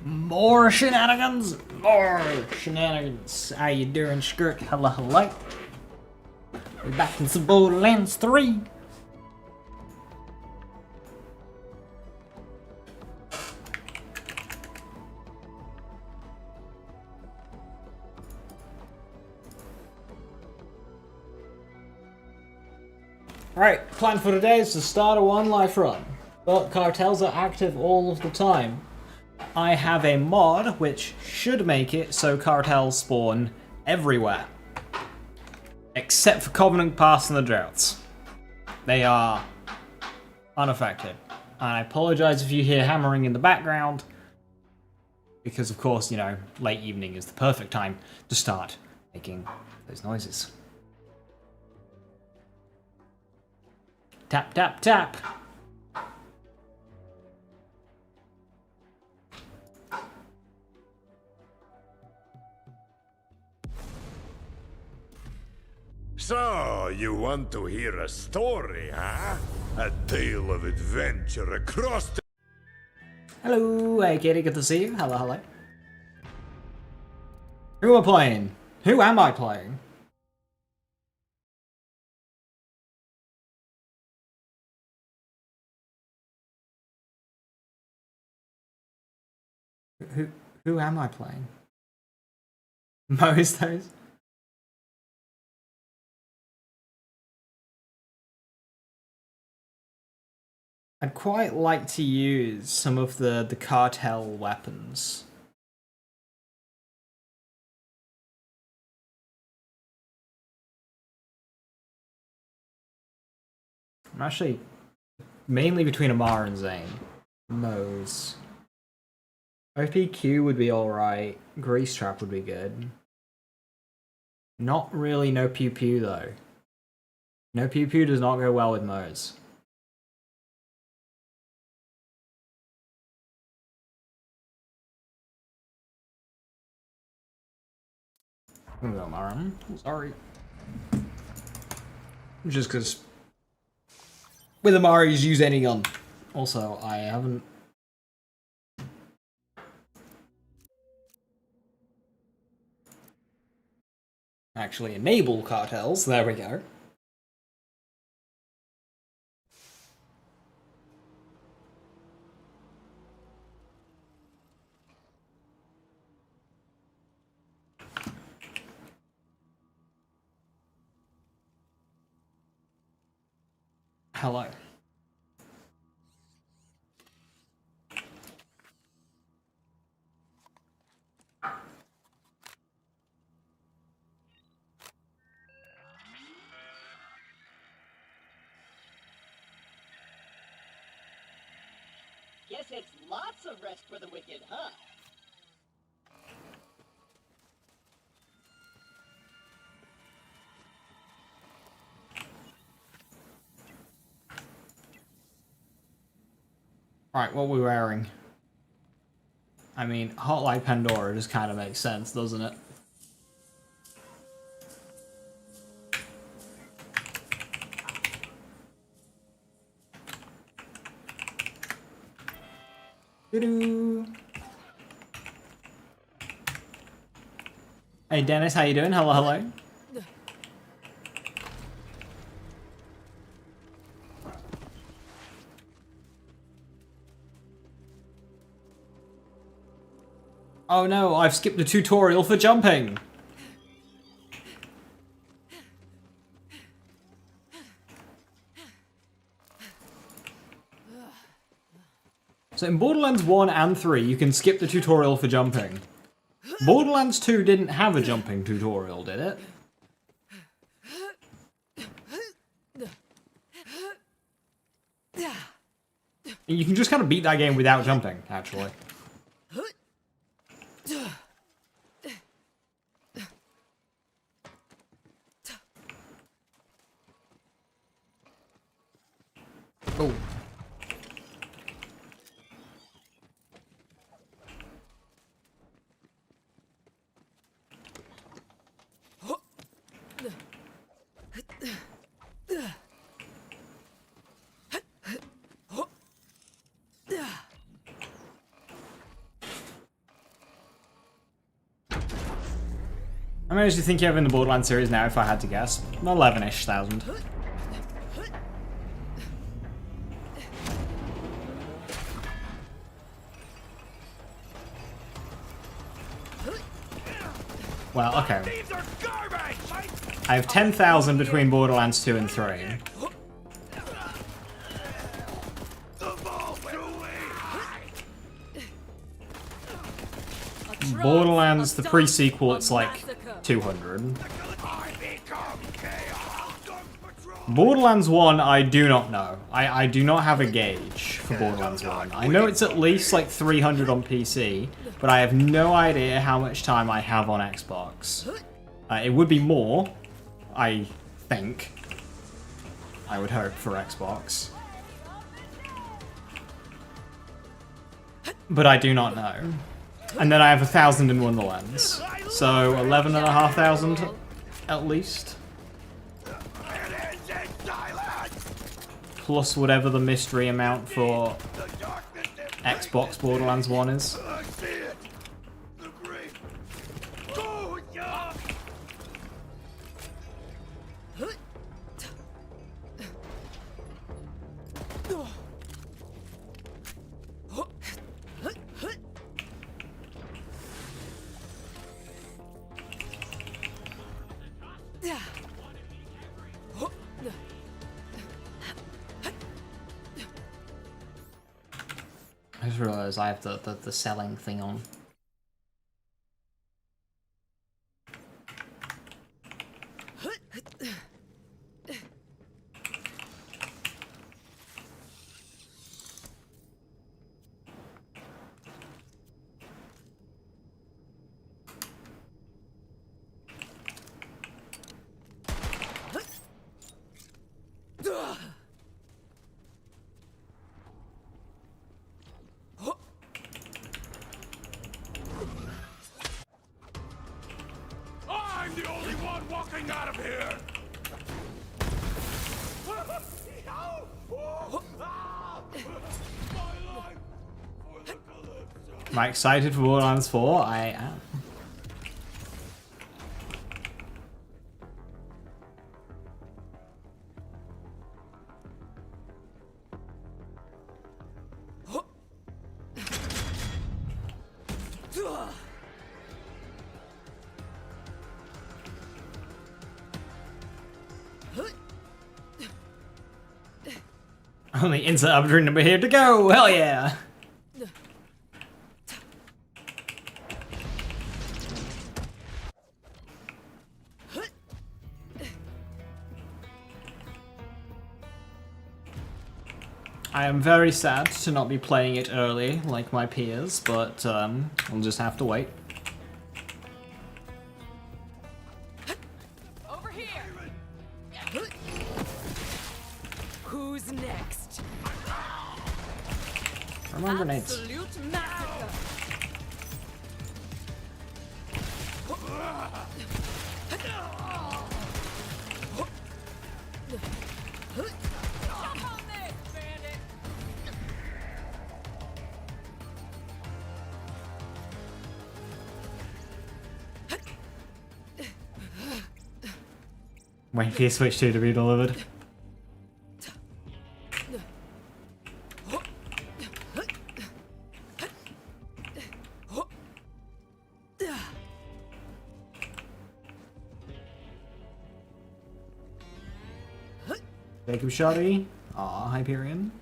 More shenanigans! More shenanigans! How you doing, Skirt? Hello, hello. We're back in some Borderlands 3. Alright, plan for today is to start a one life run, but cartels are active all of the time. I have a mod which should make it so cartels spawn everywhere. Except for Covenant Pass and the Droughts. They are unaffected. And I apologise if you hear hammering in the background, because of course, you know, late evening is the perfect time to start making those noises. Tap, tap, tap. So, you want to hear a story, huh? A tale of adventure across the... Hello, hey kitty, good to see you. Hello, hello. Who am I playing? Who am I playing? Who am I playing? Most those? I'd quite like to use some of the cartel weapons. I'm actually mainly between Amar and Zane. Mose. OPQ would be alright. Grease Trap would be good. Not really no Pew Pew though. No Pew Pew does not go well with Mose. Sorry. Just because with Amari's use any gun. Also, I haven't actually enabled cartels. There we go. Hello. Guess it's lots of rest for the wicked, huh? Alright, what are we wearing? I mean, Hotline Pandora just kind of makes sense, doesn't it? Doo-doo. Hey Dennis, how you doing? Hello, hello. Oh no, I've skipped the tutorial for jumping! So in Borderlands 1 and 3, you can skip the tutorial for jumping. Borderlands 2 didn't have a jumping tutorial, did it? And you can just kind of beat that game without jumping, actually. Oh. How many do you think you have in the Borderlands series now, if I had to guess? 11-ish thousand. Well, okay. I have 10,000 between Borderlands 2 and 3. Borderlands, the pre-sequel, it's like 200. Borderlands 1, I do not know. I do not have a gauge for Borderlands 1. I know it's at least like 300 on PC, but I have no idea how much time I have on Xbox. It would be more, I think. I would hope for Xbox. But I do not know. And then I have 1,000 in Wonderlands. So 11,500 at least. Plus whatever the mystery amount for Xbox Borderlands 1 is. I just realised I have the selling thing on. I'm the only one walking out of here! Am I excited for Borderlands 4? I am. Only insert upgrade number here to go! Hell yeah! I am very sad to not be playing it early like my peers, but we'll just have to wait. Over here. Who's next? Remember grenades. Absolute massacre. Jump on this, bandit. Waiting for your Switch 2 to be delivered. Jacob Shoddy. Aw, Hyperion.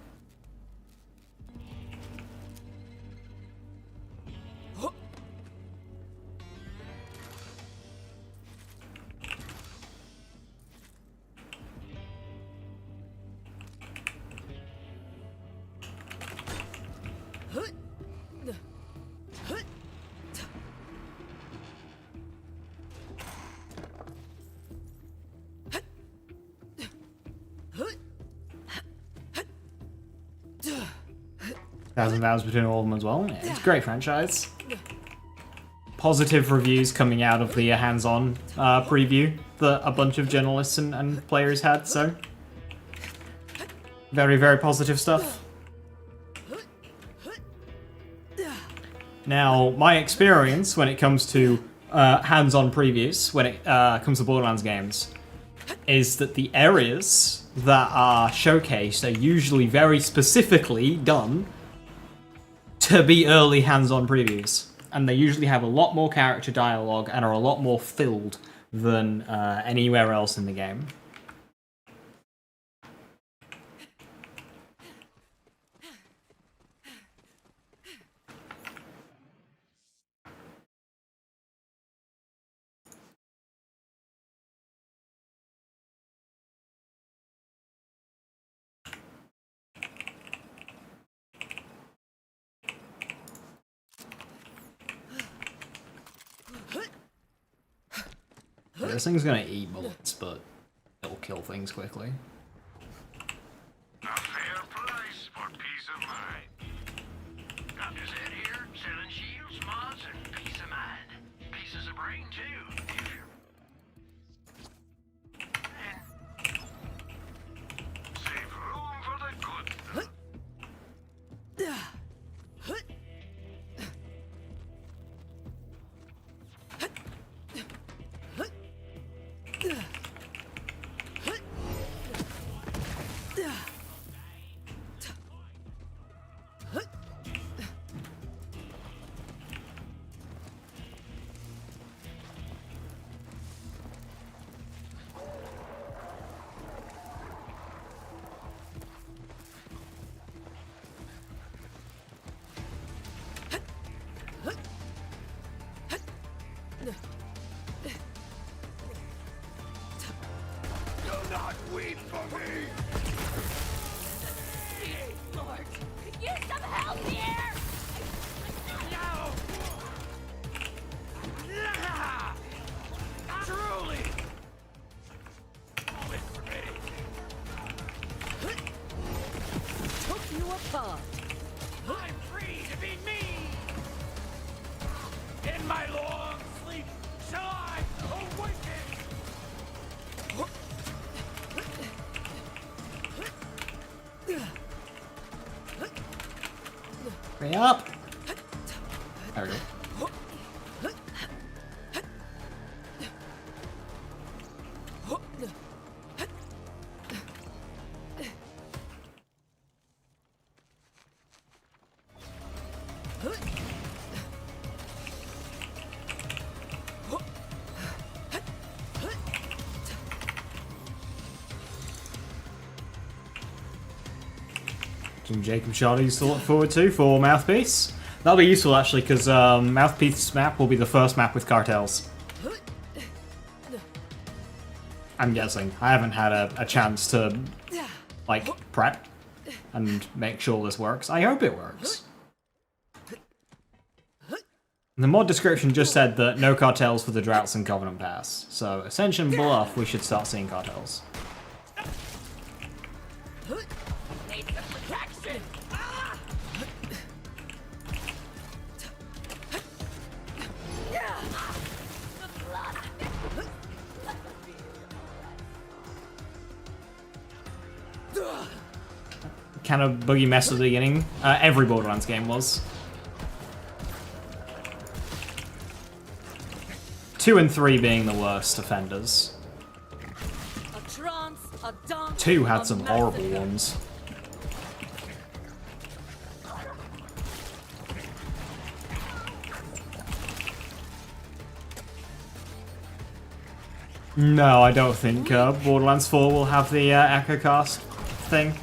$1,000 between all of them as well. Yeah, it's a great franchise. Positive reviews coming out of the hands-on preview that a bunch of journalists and players had, so very, very positive stuff. Now, my experience when it comes to hands-on previews when it comes to Borderlands games is that the areas that are showcased are usually very specifically done to be early hands-on previews. And they usually have a lot more character dialogue and are a lot more filled than anywhere else in the game. This thing's gonna eat bullets, but it'll kill things quickly. A fair price for peace of mind. Got his head here, selling shields, mods, and peace of mind. Pieces of brain, too, if you're... Save room for the good. Do not weep for me! Lord, use some help here! Truly! Took you apart. I'm free to be me! In my long sleep shall I awaken! Hurry up! There we go. Some Jacob Shardies to look forward to for Mouthpiece. That'll be useful actually, because Mouthpiece map will be the first map with cartels. I'm guessing. I haven't had a chance to, like, prep and make sure this works. I hope it works. The mod description just said that no cartels for the Droughts and Covenant Pass. So, Ascension Bluff, we should start seeing cartels. Need some protection! Kind of buggy mess at the beginning. Every Borderlands game was. 2 and 3 being the worst offenders. A trance, a dance, 2 had a some horrible massacre. ones. No, I don't think Borderlands 4 will have the EchoCast thing.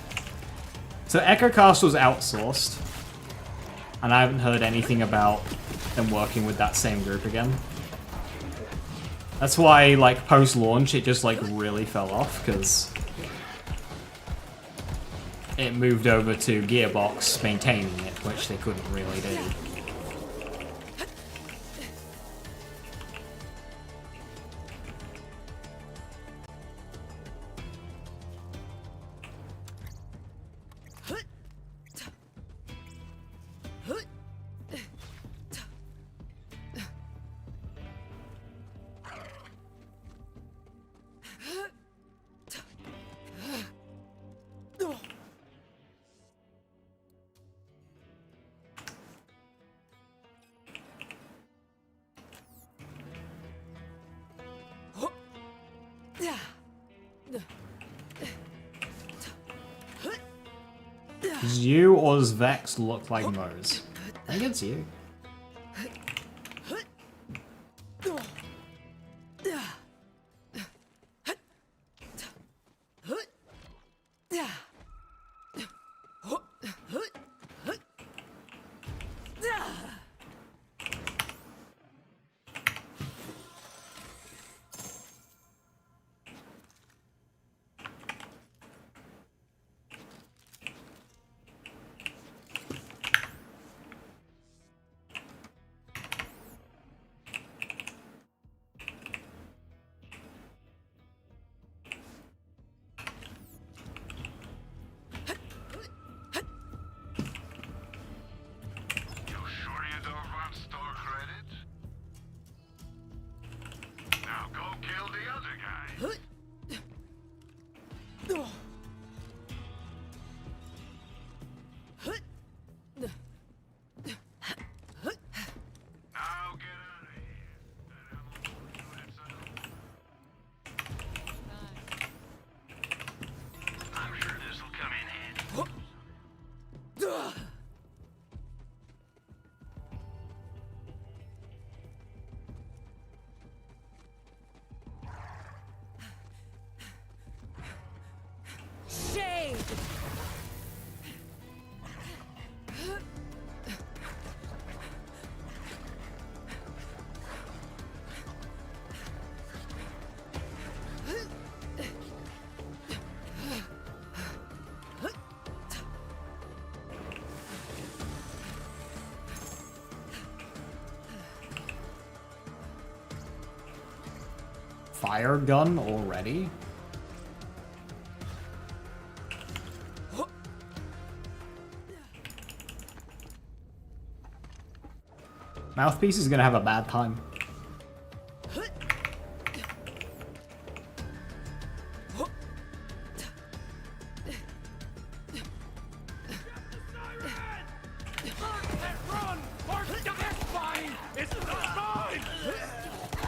So EchoCast was outsourced, and I haven't heard anything about them working with that same group again. That's why, like, post-launch, it just, like, really fell off, because it moved over to Gearbox maintaining it, which they couldn't really do. Does you or does Vex look like Mose? I think it's you. Fire gun already? Mouthpiece is gonna have a bad time.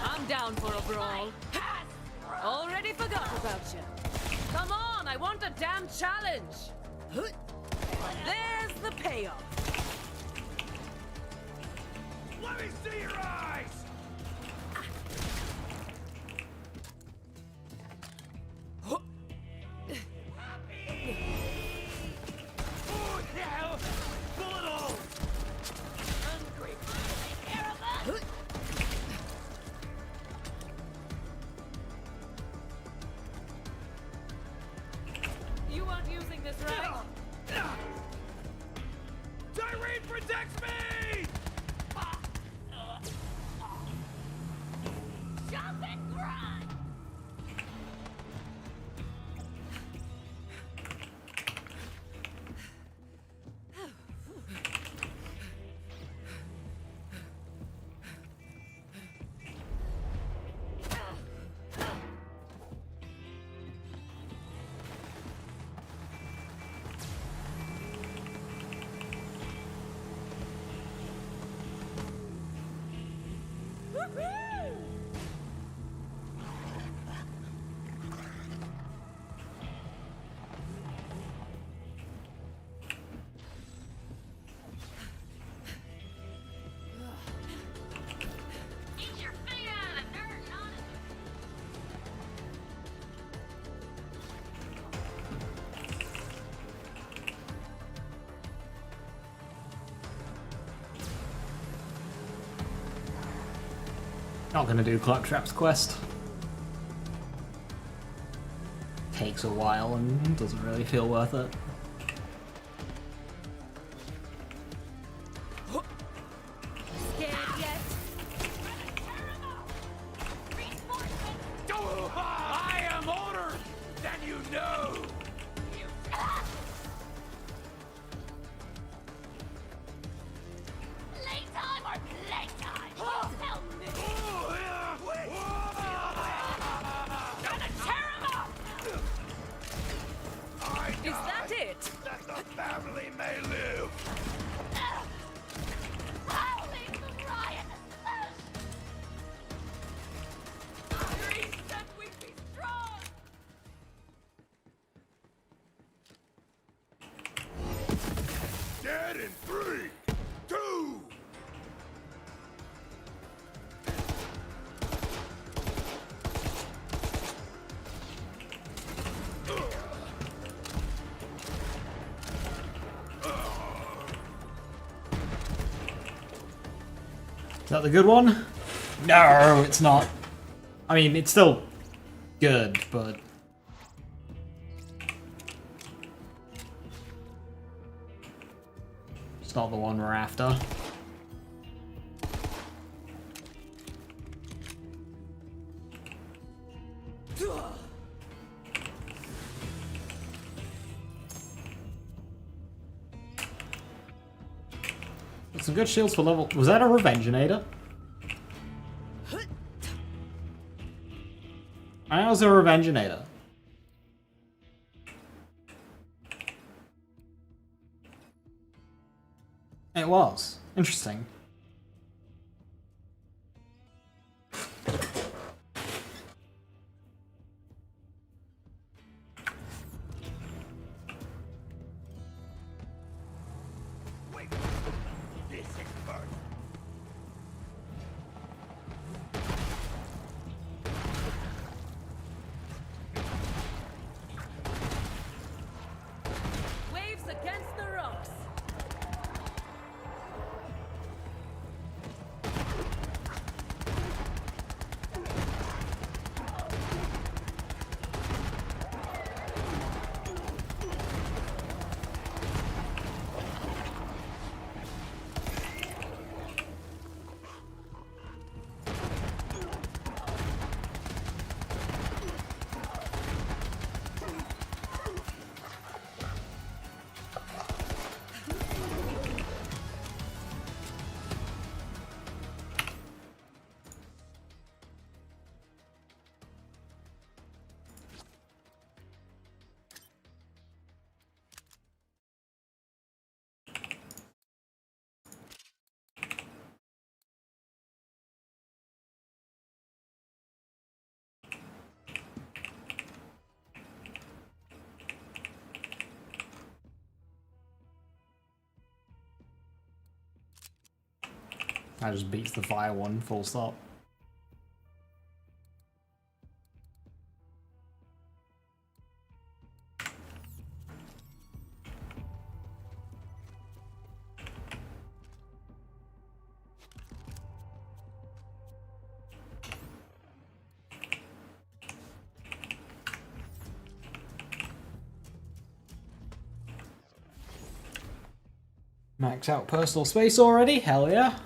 I'm down for a brawl. Already forgot about you. Come on, I want a damn challenge. There's the payoff. Let me see your eyes! Oh, yeah! Pull it all! You aren't using this right. Tyrene protects me! Jump and grind. Get your feet out of the dirt, honest. Not gonna do Claptrap's quest. Takes a while and doesn't really feel worth it. Scared yet? I am older than you know! Playtime or playtime? Tell me. Gonna tear him up! Is that it? in 3, 2. Is that the good one? No, it's not. I mean, it's still good, but... it's not the one we're after. Some good shields for level... was that a Revengeinator? I know it was a Revengeinator. It was. Interesting. Waves against the rocks. That just beats the fire one, full stop. Max out personal space already? Hell yeah.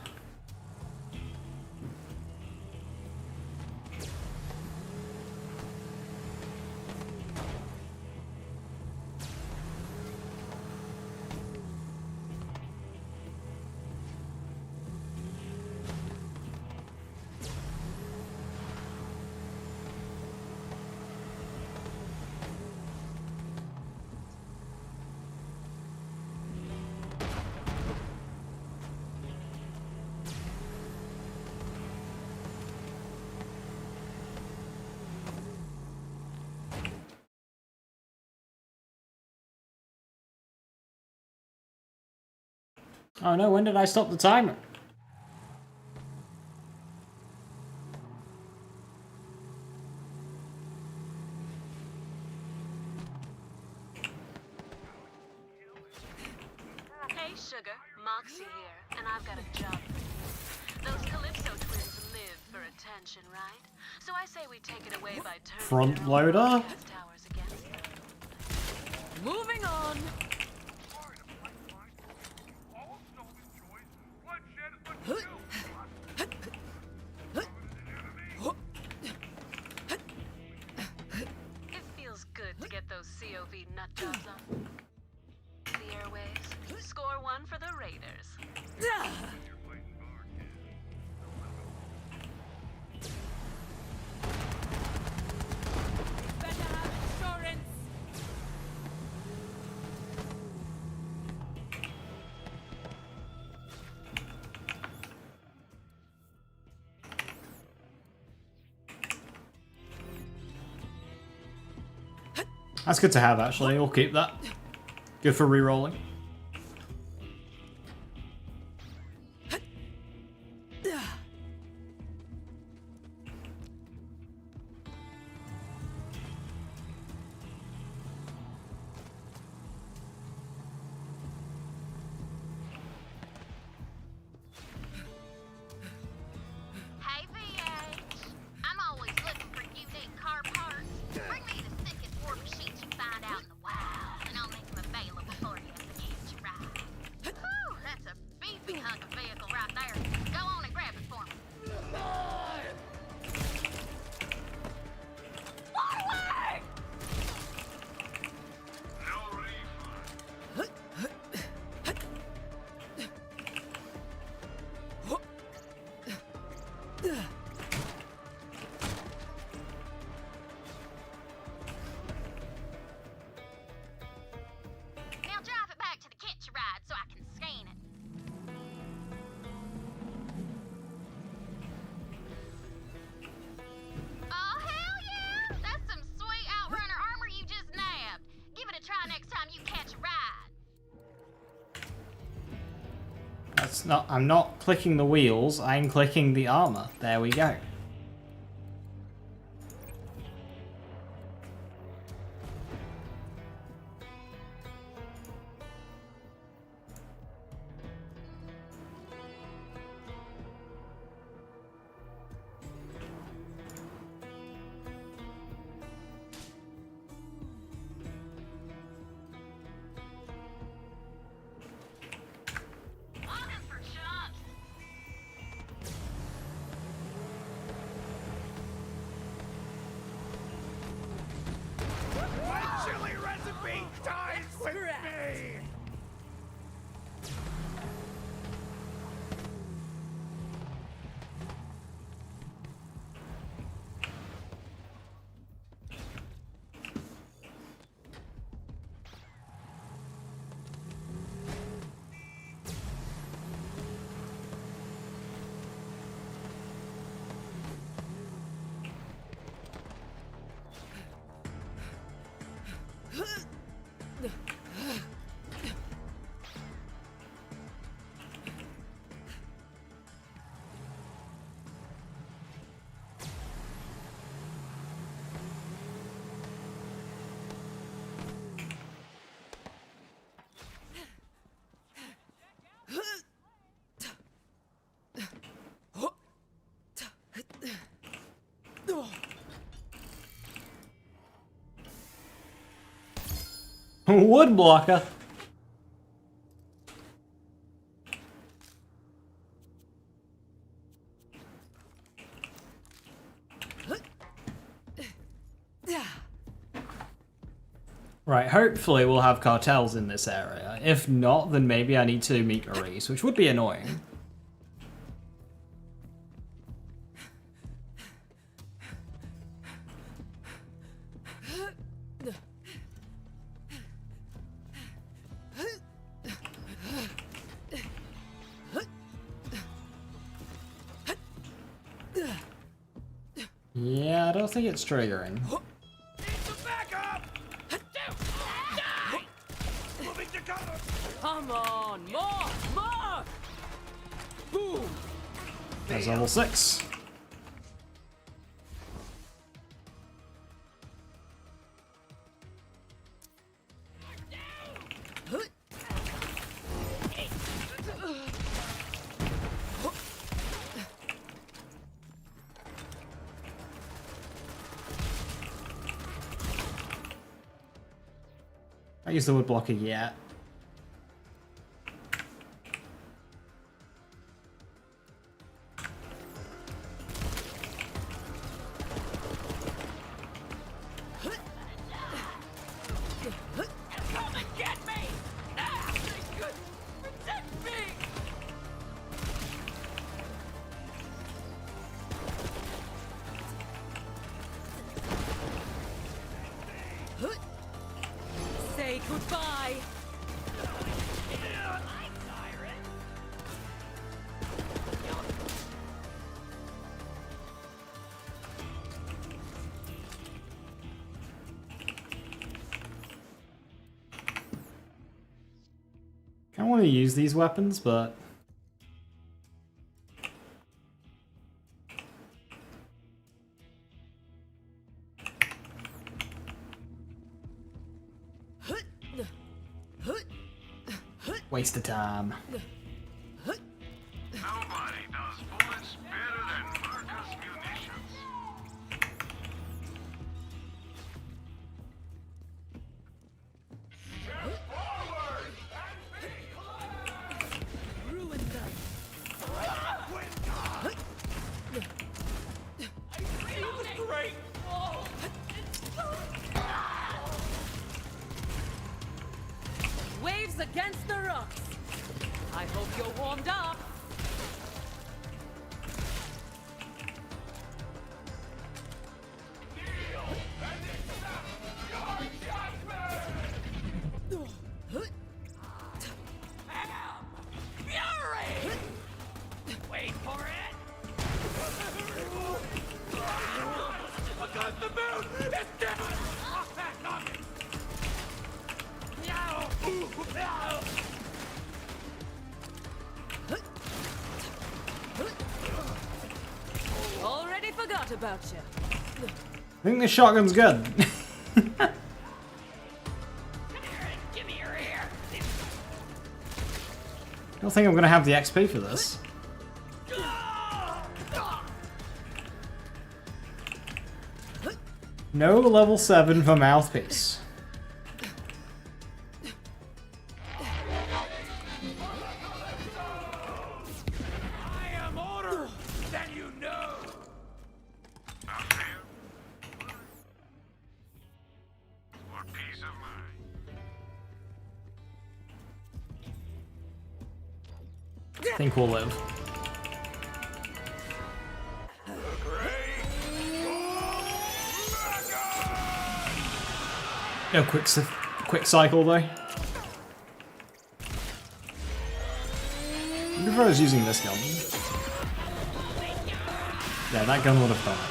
Oh no, when did I stop the timer? Hey, Sugar. Moxie here, and I've got a job for you. Those Calypso twins live for attention, right? So I say we take it away by turning Front their own loader? broadcast towers against them. Moving on. It feels good to get those COV nut jobs on the airwaves. Score one for the Raiders. Better have insurance. That's good to have, actually. We'll keep that. Good for re-rolling. Hey, VH. I'm always looking for unique car parts. Bring me the sickest war machines you find out in the wild, and I'll make them available for you at the catch ride. Whew, that's a beefy hunk of vehicle right there. Go on and grab it for me. Forward! No refund. Now drive it back to the catch ride so I can scan it. Oh, hell yeah! That's some sweet Outrunner armor you just nabbed. Give it a try next time you catch a ride. That's not. I'm not clicking the wheels. I'm clicking the armor. There we go. Looking for chumps. My chili recipe dies with me! Wood blocker. Right, hopefully we'll have cartels in this area. If not, then maybe I need to meet Maurice, which would be annoying. Yeah, I don't think it's triggering. Need some backup! Die! Moving to cover! Come on, more! Boom! There's level 6. I use the wood blocker yet. Come and get me! Ah, they could protect me! Say goodbye! I want to use these weapons, but Waste of time. Nobody does bullets better than Marcus Munitions. Ruin them. It was great. Oh, waves against the rocks. I hope you're warmed up. Fury! Wait for it! I got the moon! It's different! I'll back on it! Already forgot about you. I think this shotgun's good. Come here and give me your ear. I don't think I'm gonna have the XP for this. No level 7 for mouthpiece. I am older than you know. For peace of mind. I think we'll live. No quick cycle though. I wonder if I was using this gun. Yeah, that gun would have done it.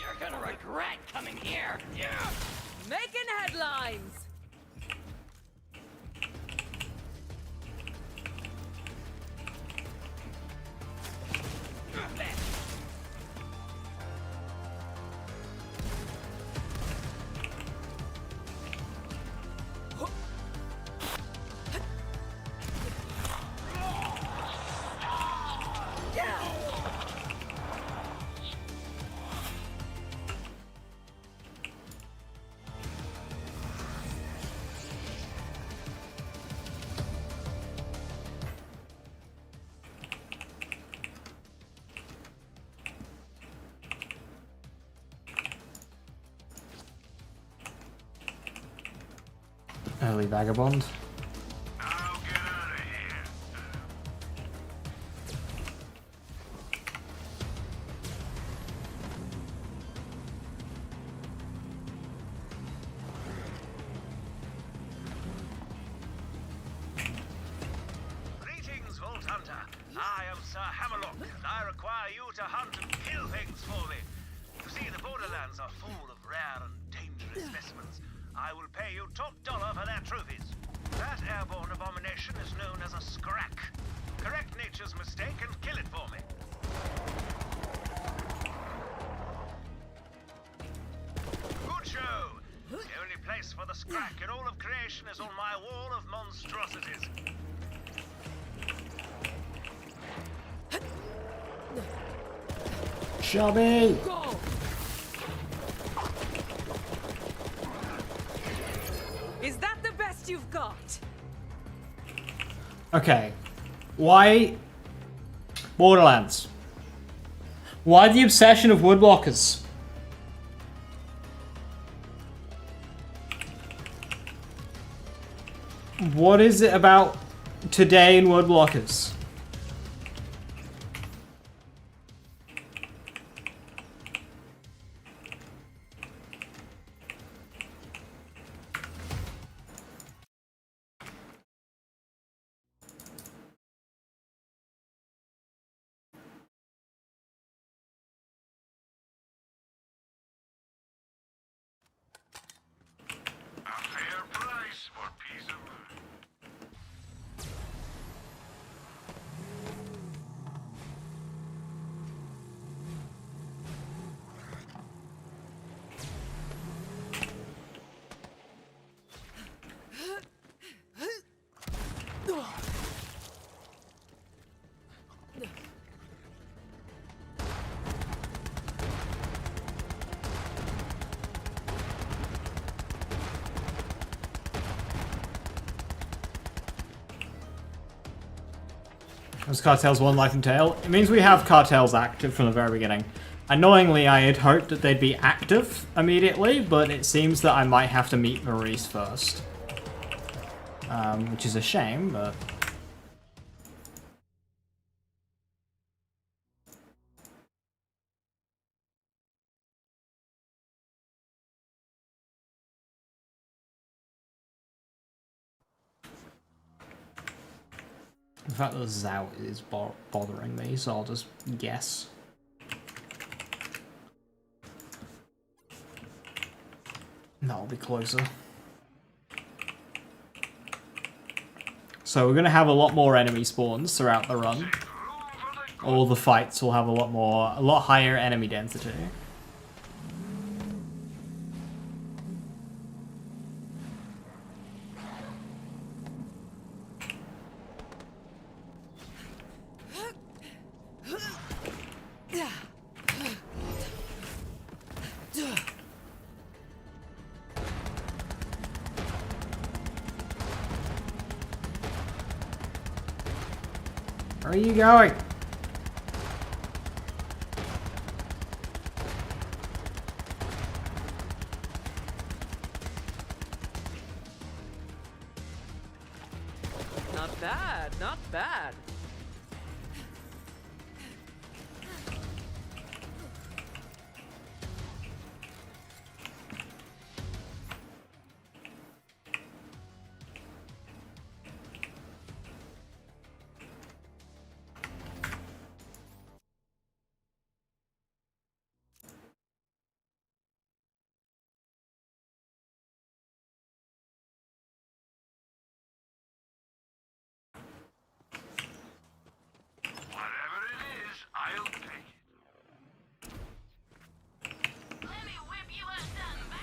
You're gonna regret coming here. Making headlines. Early vagabond. Now get out of here. Greetings, Vault Hunter. I am Sir Hammerlock, and I require you to hunt and kill things for me. You see, the Borderlands are full of rare and dangerous specimens. I will pay you top dollar for their trophies. That airborne abomination is known as a scrack. Correct nature's mistake and kill it for me. Good show. The only place for the scrack in all of creation is on my wall of monstrosities. Shelby! Go. Is that the best you've got? Okay. Why Borderlands? Why the obsession of woodblockers? What is it about today in woodblockers? A fair price for peace of mind. As Cartels 1 Life and Tail. It means we have Cartels active from the very beginning. Annoyingly, I had hoped that they'd be active immediately, but it seems that I might have to meet Maurice first. Which is a shame, but... The fact that Zout is bothering me, so I'll just guess. That'll be closer. So we're going to have a lot more enemy spawns throughout the run. All the fights will have a lot higher enemy density. Where are you going? Not bad, not bad. Whatever it is, I'll take it. Let me whip you up something bad.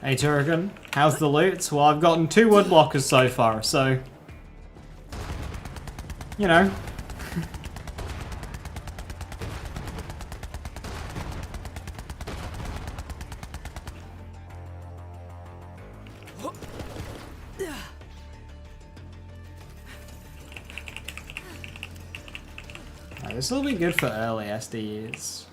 Hey Turrican, how's the loot? Well, I've gotten 2 woodblockers so far, so... You know. This will be good for early SDEs.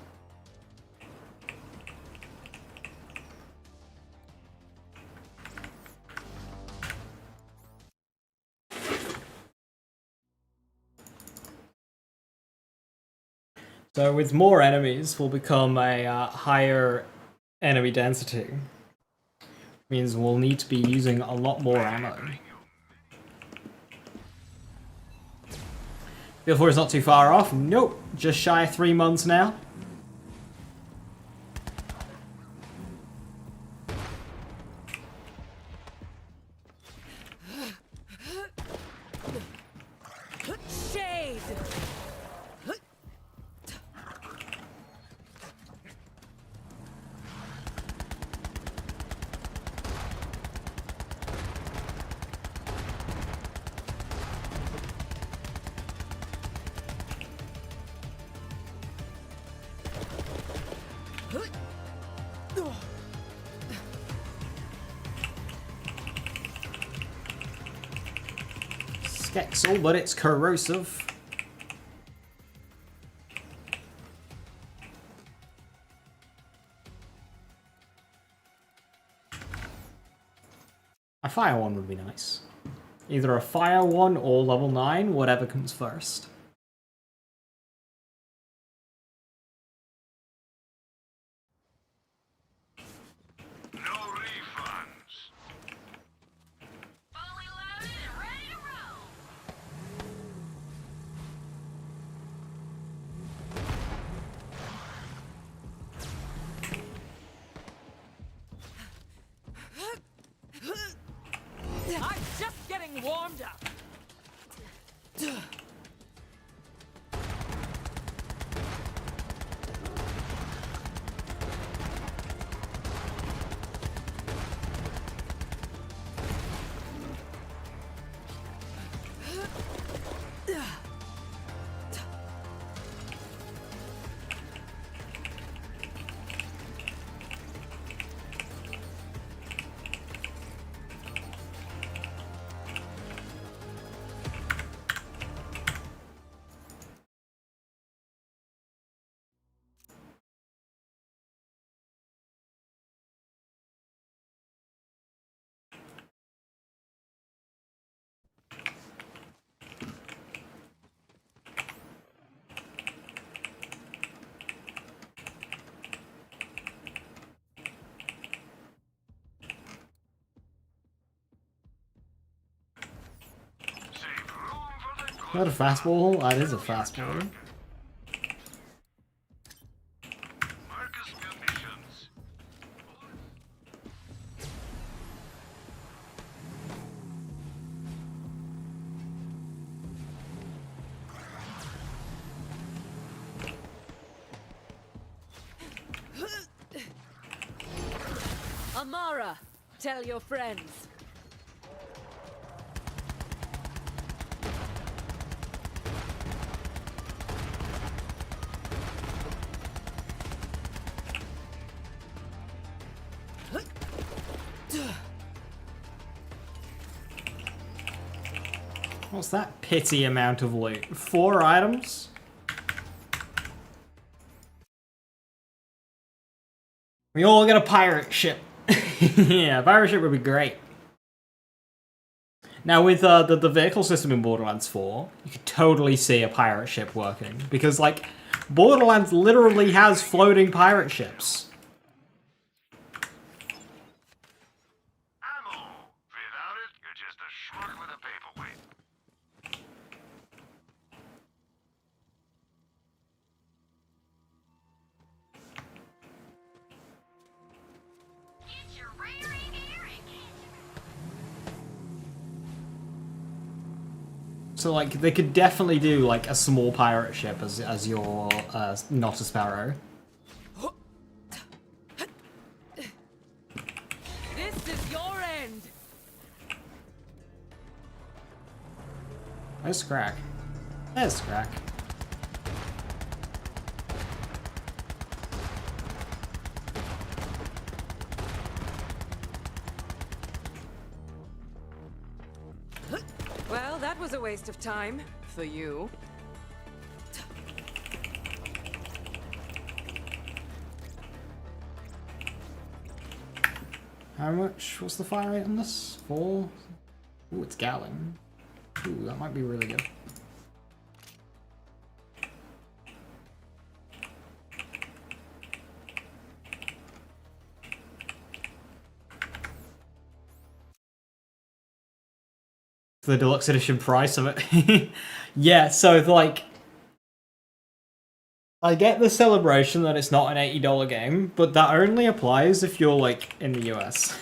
So with more enemies, we'll become a higher enemy density. Means we'll need to be using a lot more ammo. BL4 is not too far off. Nope, just shy of 3 months now. Shade! Skexel, but it's corrosive. A fire one would be nice. Either a fire one or level 9, whatever comes first. No refunds. Fully loaded and ready to roll. I'm just getting warmed up. that a fastball? That is a fastball. Marcus munitions. Amara, tell your friends. What's that pity amount of loot? 4 items? We all get a pirate ship. Yeah, a pirate ship would be great. Now with the vehicle system in Borderlands 4, you could totally see a pirate ship working. Because, like, Borderlands literally has floating pirate ships. Ammo. Without it, you're just a schmuck with a paperweight. Get your rear end here and So, like, they could definitely do, like, a small pirate ship as your, not a sparrow. This is your end. There's Crack. There's Crack. Well, that was a waste of time for you. How much? What's the fire rate on this? 4? Ooh, it's Gallon. Ooh, that might be really good. The deluxe edition price of it. Yeah, so like, I get the celebration that it's not an $80 game, but that only applies if you're like in the US.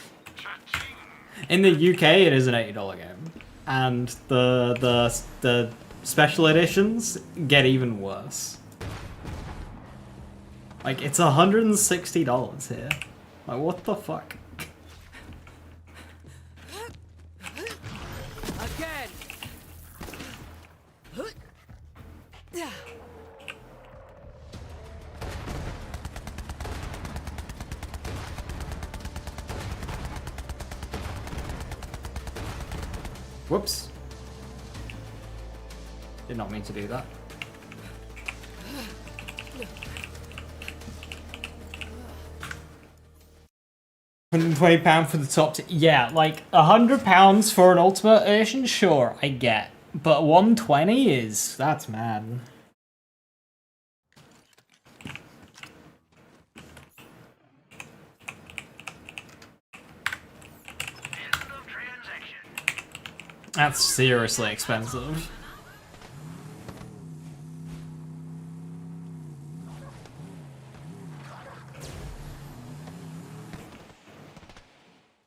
In the UK, it is an $80 game, and the special editions get even worse. Like, it's $160 here. Like, what the fuck? Again. Whoops. Did not mean to do that. £120 for the top yeah, like £100 for an Ultimate Edition, sure, I get. But 120 is that's mad. End of transaction. That's seriously expensive.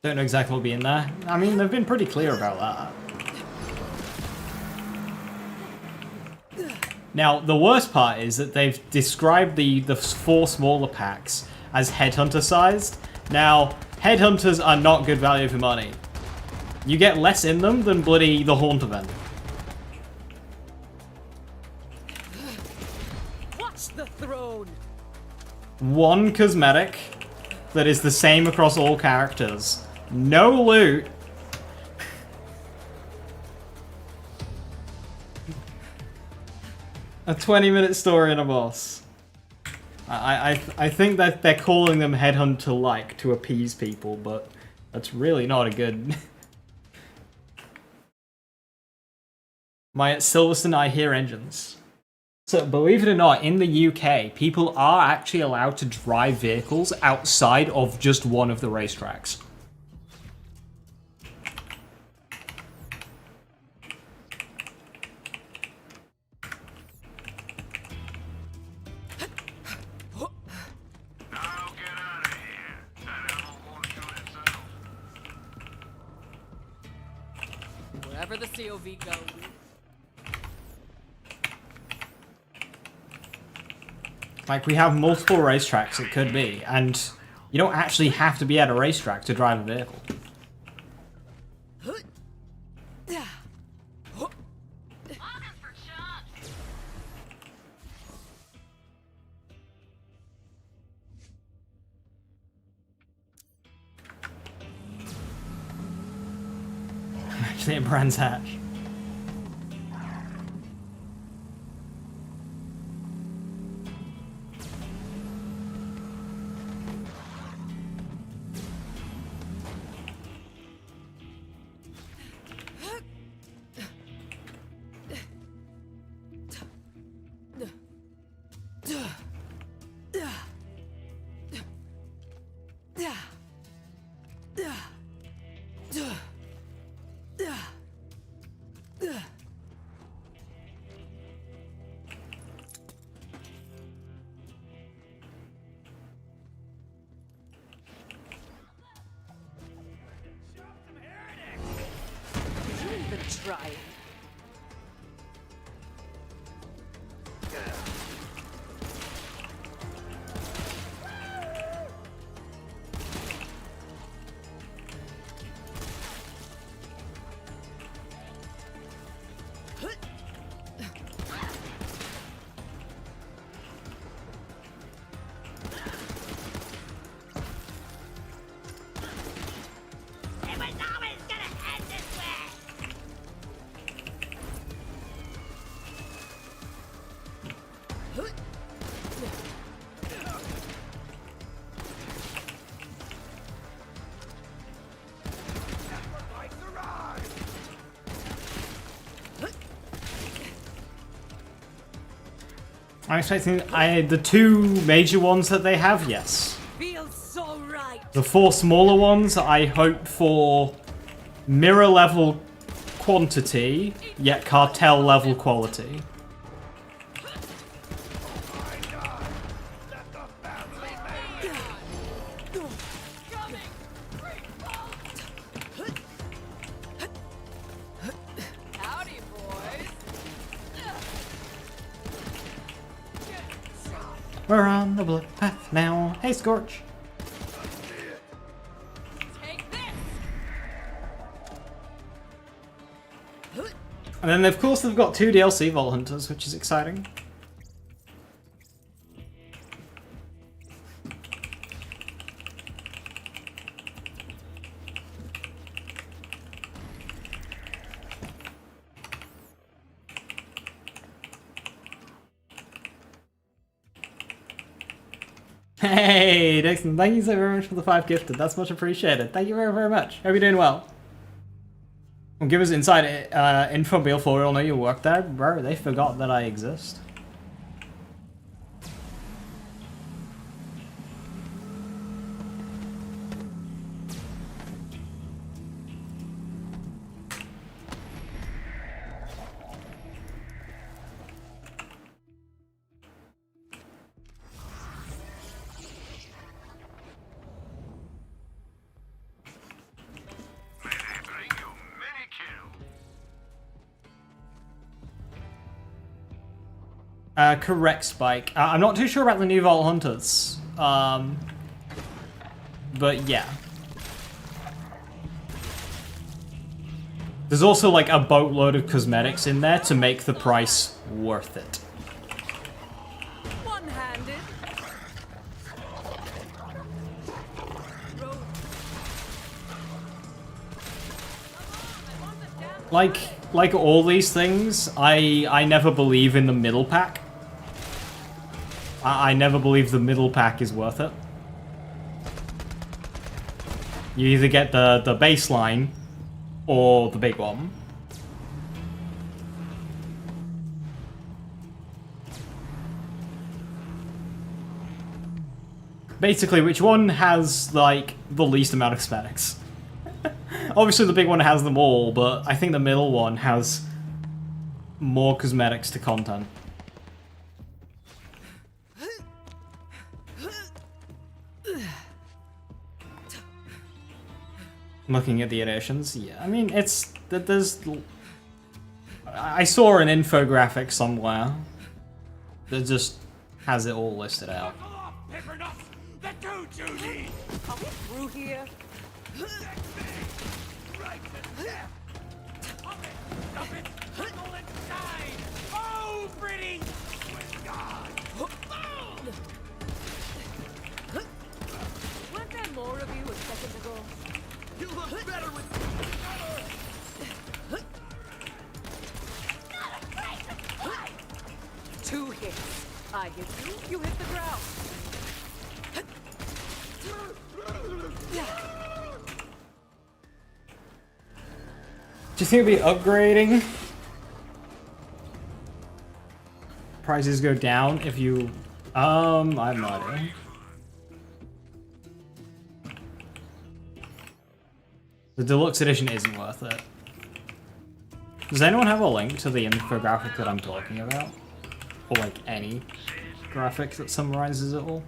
Don't know exactly what'll be in there. I mean, they've been pretty clear about that. Now, the worst part is that they've described the 4 smaller packs as Headhunter sized. Now, Headhunters are not good value for money. You get less in them than bloody the Haunt event. Watch the throne. 1 cosmetic that is the same across all characters. No loot. A 20-minute story and a boss. I think that they're calling them Headhunter-like to appease people, but that's really not a good... My at Silverstone, I hear engines. So, believe it or not, in the UK, people are actually allowed to drive vehicles outside of just one of the racetracks. Wherever the COV goes. Like, we have multiple racetracks it could be, and you don't actually have to be at a racetrack to drive a vehicle. Actually, in Brands Hatch. Trying. I'm expecting the 2 major ones that they have, yes. Feels so right. The 4 smaller ones, I hope for mirror level quantity, yet cartel level quality. Howdy, boys. We're on the blood path now. Hey, Scorch. Take this. And then, of course, they've got 2 DLC Vault Hunters, which is exciting. Hey, Dixon, thank you so very much for the 5 gifted. That's much appreciated. Thank you very, very much. Hope you're doing well. Well, give us inside info BL4. We all know you work there. Bro, they forgot that I exist. Correct, Spike. I'm not too sure about the new Vault Hunters. But yeah. There's also like a boatload of cosmetics in there to make the price worth it. One-handed. Like all these things, I never believe in the middle pack. I never believe the middle pack is worth it. You either get the baseline or the big one. Basically, which one has like the least amount of cosmetics? Obviously the big one has them all, but I think the middle one has more cosmetics to content. Looking at the editions, yeah, I mean, there's I saw an infographic somewhere that just has it all listed out. Buckle up, paper nuts! The two-Judy! Are we through here? Right to death! Pump it! Dump it! Huckle and die! Oh, pretty! With God! Weren't there more of you a second ago? You look better with... Two hits. I hit you, you hit the ground. Do you think it'd be upgrading? Prices go down if you... I have no idea. The deluxe edition isn't worth it. Does anyone have a link to the infographic that I'm talking about? Or like any graphic that summarizes it all?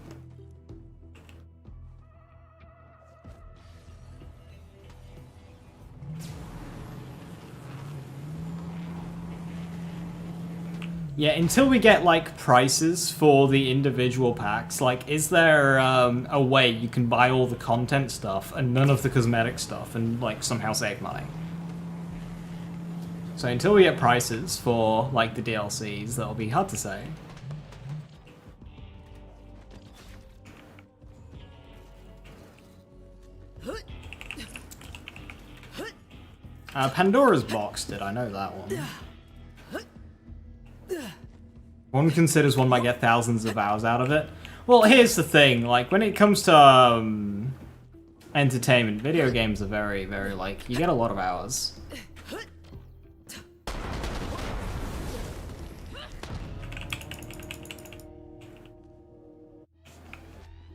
Yeah, until we get like prices for the individual packs, like is there a way you can buy all the content stuff and none of the cosmetic stuff and like somehow save money? So until we get prices for like the DLCs, that'll be hard to say. Pandora's Box did, I know that one. One considers one might get thousands of hours out of it. Well, here's the thing, like, when it comes to, entertainment, video games are very, very, like, you get a lot of hours.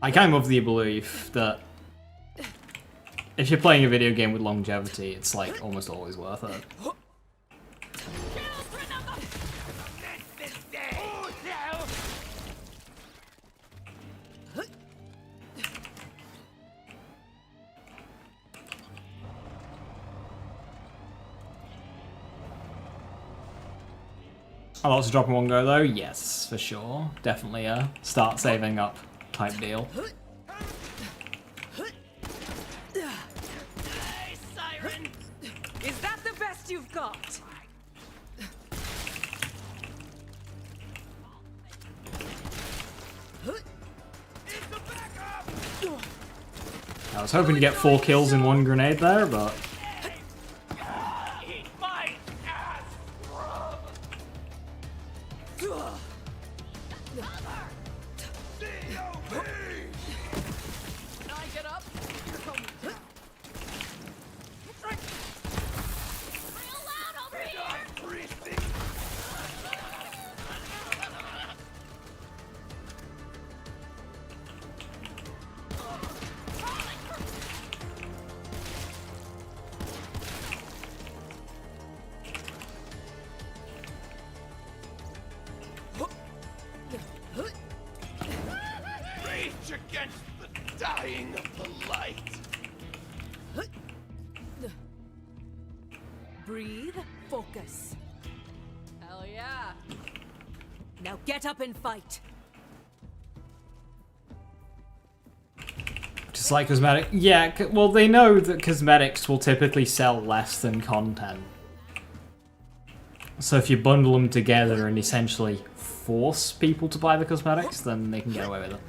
I kind of of the belief that if you're playing a video game with longevity, it's, like, almost always worth it. A lot to drop in one go though? Yes, for sure. Definitely a start saving up type deal. Hey, Siren! Is that the best you've got? I was hoping to get 4 kills in one grenade there, but... Eat my ass! Can I get up? You're coming. Real loud over here! Rage against the dying of the light! Breathe, focus. Hell yeah. Now get up and fight. Just like cosmetic. Yeah, well, they know that cosmetics will typically sell less than content. So if you bundle them together and essentially force people to buy the cosmetics, then they can get away with it.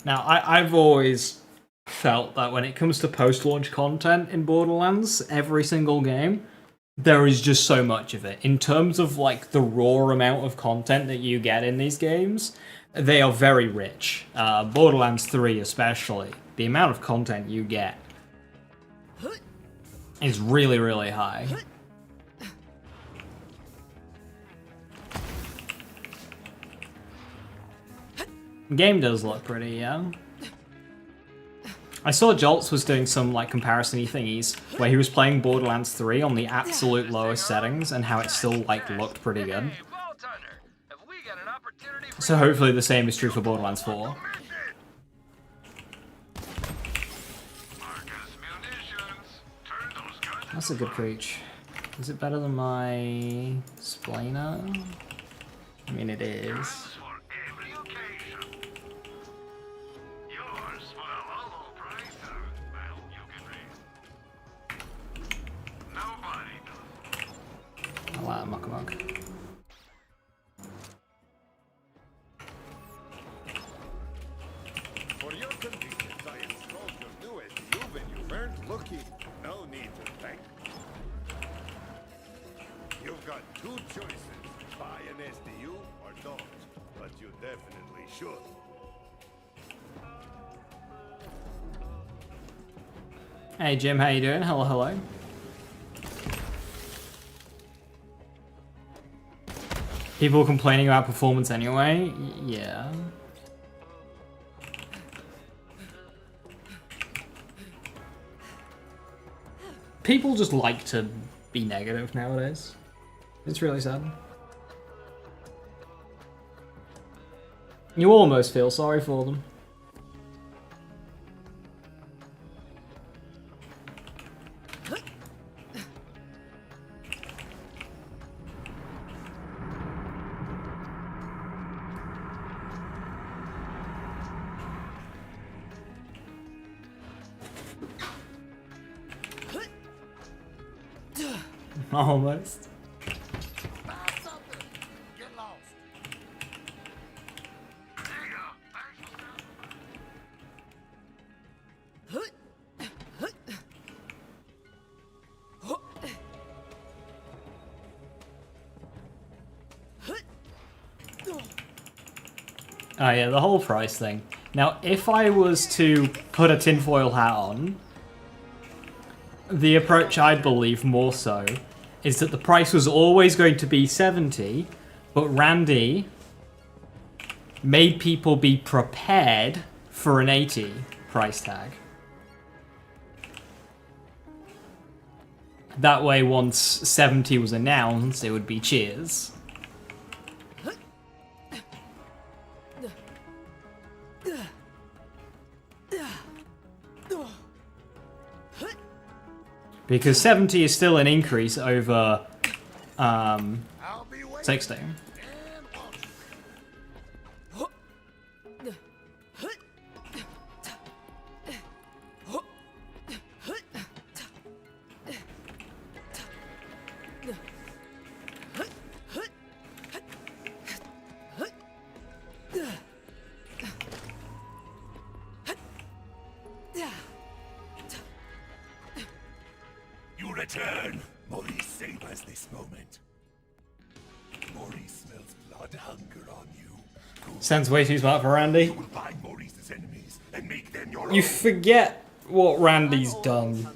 Now, I've always felt that when it comes to post-launch content in Borderlands, every single game, there is just so much of it. In terms of, like, the raw amount of content that you get in these games, they are very rich. Borderlands 3 especially. The amount of content you get is really, really high. Game does look pretty, yeah. I saw Jolts was doing some like comparison-y thingies where he was playing Borderlands 3 on the absolute lowest settings and how it still like looked pretty good. Hey, Vault Hunter, have we got an opportunity for So hopefully the same is true for Borderlands 4. Marcus munitions. Turn those guns. That's a good creature. Is it better than my Splainer? I mean, it is. For every occasion. Yours for a low price. Well, you can read. Nobody does. I like Muck Muck. For your convenience, I installed your new SDU when you weren't looking. No need to thank me. You've got two choices. Buy an SDU or don't. But you definitely should. Hey Jim, how you doing? Hello, hello. People complaining about performance anyway? Yeah. People just like to be negative nowadays. It's really sad. You almost feel sorry for them. Almost. Oh yeah, the whole price thing. Now, if I was to put a tinfoil hat on, the approach I'd believe more so is that the price was always going to be 70, but Randy made people be prepared for an 80 price tag. That way, once 70 was announced, it would be cheers. Because 70 is still an increase over 60. You return. Maurice savors this moment. Maurice smells blood hunger on you. Sounds way too smart for Randy. You will find Maurice's enemies and make them your You own. forget what Randy's done.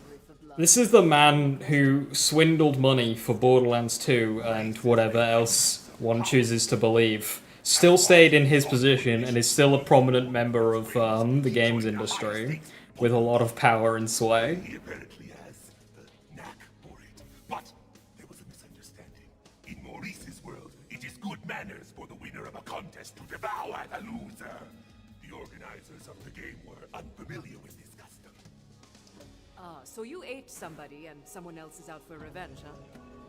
This is the man who swindled money for Borderlands 2 and whatever else one chooses to believe. Still stayed in his position and is still a prominent member of the games industry with a lot of power and sway. He apparently has a knack for it. But there was a misunderstanding. In Maurice's world, it is good manners for the winner of a contest to devour the loser. The organizers of the game were unfamiliar with this custom. Ah, so you ate somebody and someone else is out for revenge, huh?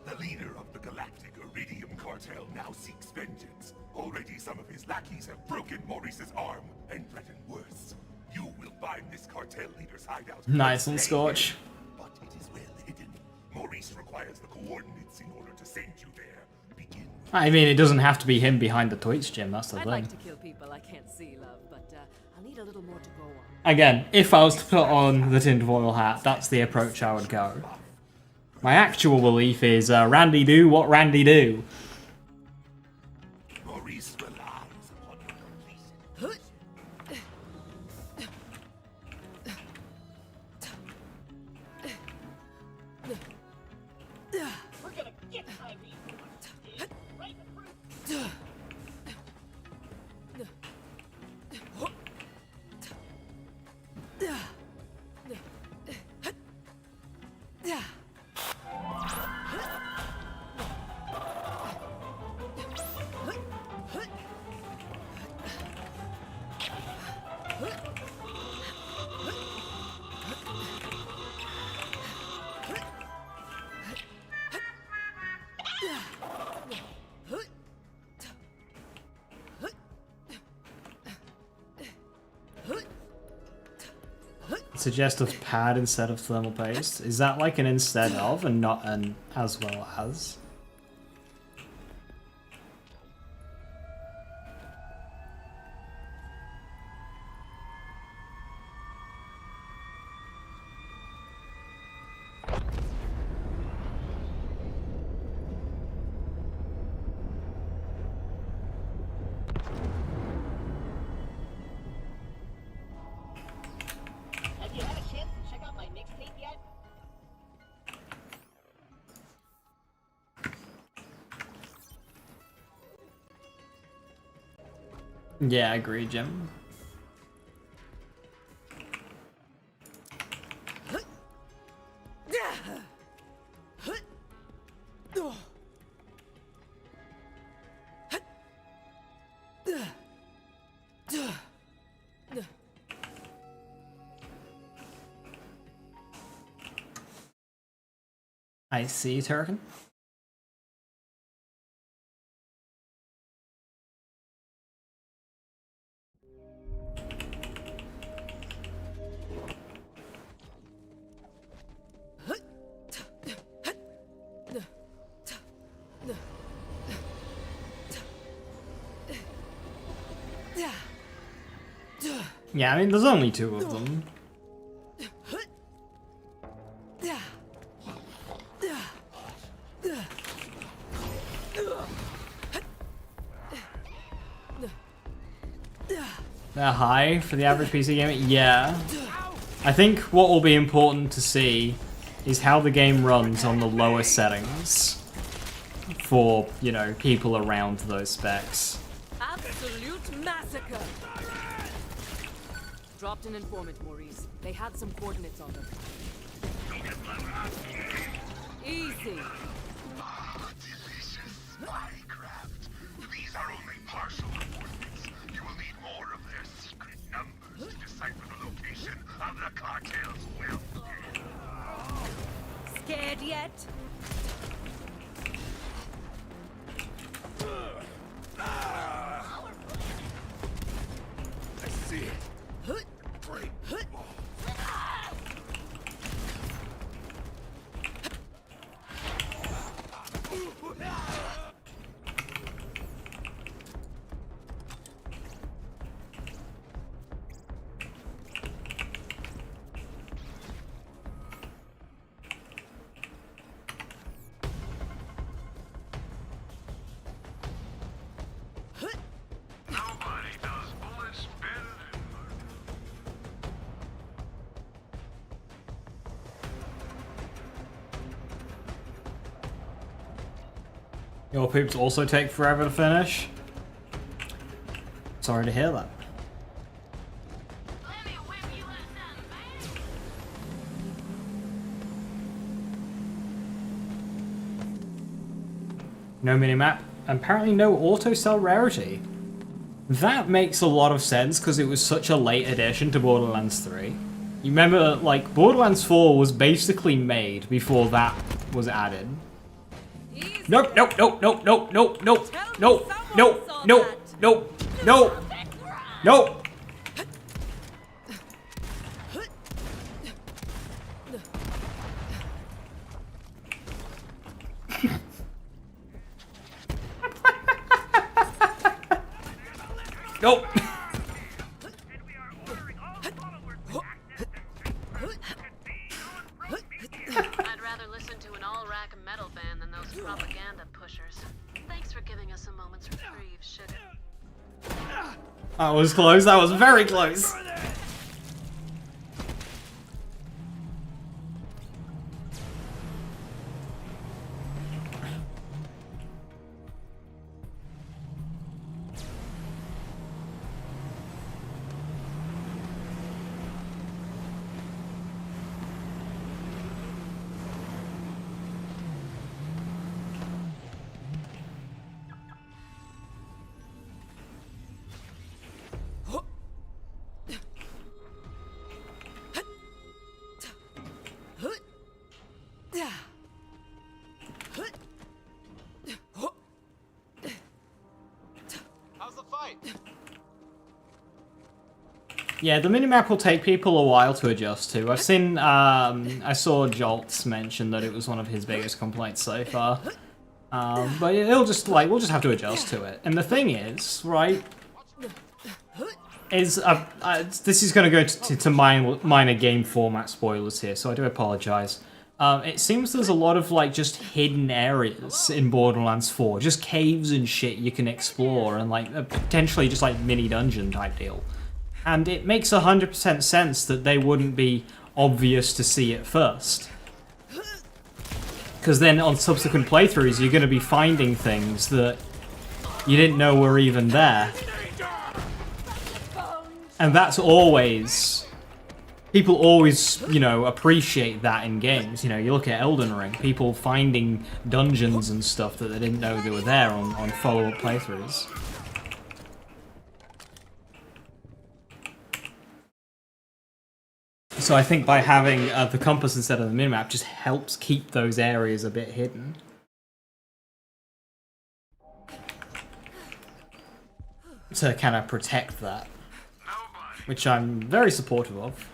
The leader of the Galactic Iridium Cartel now seeks vengeance. Already some of his lackeys have broken Maurice's arm and threaten worse. You will find this cartel leader's hideout. Nice and Scorch. But it is well hidden. Maurice requires the coordinates in order to send you there. Begin. I mean, it doesn't have to be him behind the tweets, Jim, that's the I'd thing. like to kill people I can't see, love, but I'll need a little more to go on. Again, if I was to put on the tinfoil hat, that's the approach I would go. My actual belief is Randy do what Randy do. Maurice relies upon your complete. We're gonna get IV. Right in front. Suggestive pad instead of thermal paste. Is that like an instead of and not an as well as? Have you had a chance to check out my mixtape yet? Yeah, I agree, Jim. I see, Turkin. Yeah, I mean, there's only two of them. They're high for the average PC gamer? Yeah. I think what will be important to see is how the game runs on the lower settings for, you know, people around those specs. Absolute massacre! Dropped an informant, Maurice. They had some coordinates on them. Easy. Delicious spycraft. These are only partial coordinates. You will need more of their secret numbers to decipher the location of the cartel's will. Scared yet? I see it. Great. Nobody does bullets better than Your poops also take forever to finish? Sorry to hear that. Let me whip you up something, man. No minimap. Apparently no auto cell rarity. That makes a lot of sense because it was such a late addition to Borderlands 3. You remember, like, Borderlands 4 was basically made before that was added. Nope, nope, nope, nope, nope, nope, nope, nope, nope, nope, nope, nope, nope. Nope. I'd rather listen to an all-rack metal band than those propaganda pushers. Thanks for giving us a moment's reprieve, sugar. That was close. That was very close. Yeah, the minimap will take people a while to adjust to. I've seen, I saw Jolts mention that it was one of his biggest complaints so far. But it'll just, like, we'll just have to adjust to it. And the thing is, right, is, this is going to go to minor game format spoilers here, so I do apologize. It seems there's a lot of, like, just hidden areas in Borderlands 4. Just caves and shit you can explore, and, like, potentially just, like, mini-dungeon type deal. And it makes 100% sense that they wouldn't be obvious to see at first. Because then on subsequent playthroughs, you're going to be finding things that you didn't know were even there. And that's always... People always, you know, appreciate that in games. You know, you look at Elden Ring, people finding dungeons and stuff that they didn't know they were there on follow-up playthroughs. So I think by having the compass instead of the minimap just helps keep those areas a bit hidden. To kind of protect that. Which I'm very supportive of.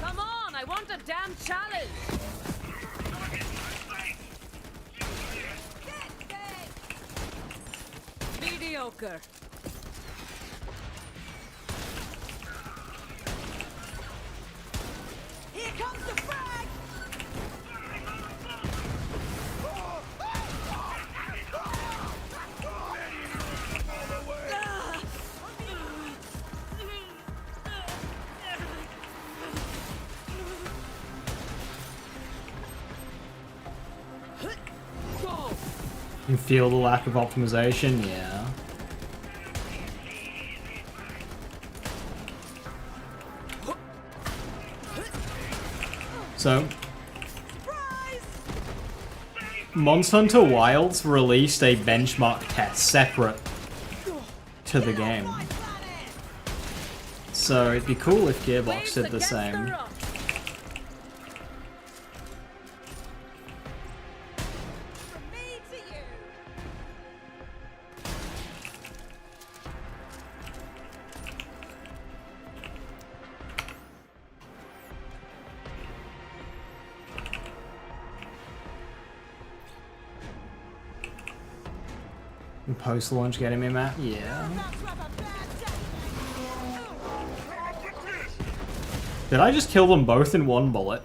Come on, I want a damn challenge. Mediocre. Here comes the frag. You feel the lack of optimization? Yeah. So, Monster Hunter Wilds released a benchmark test separate to the game. So it'd be cool if Gearbox did the same. Post-launch getting me map? Yeah. Did I just kill them both in one bullet?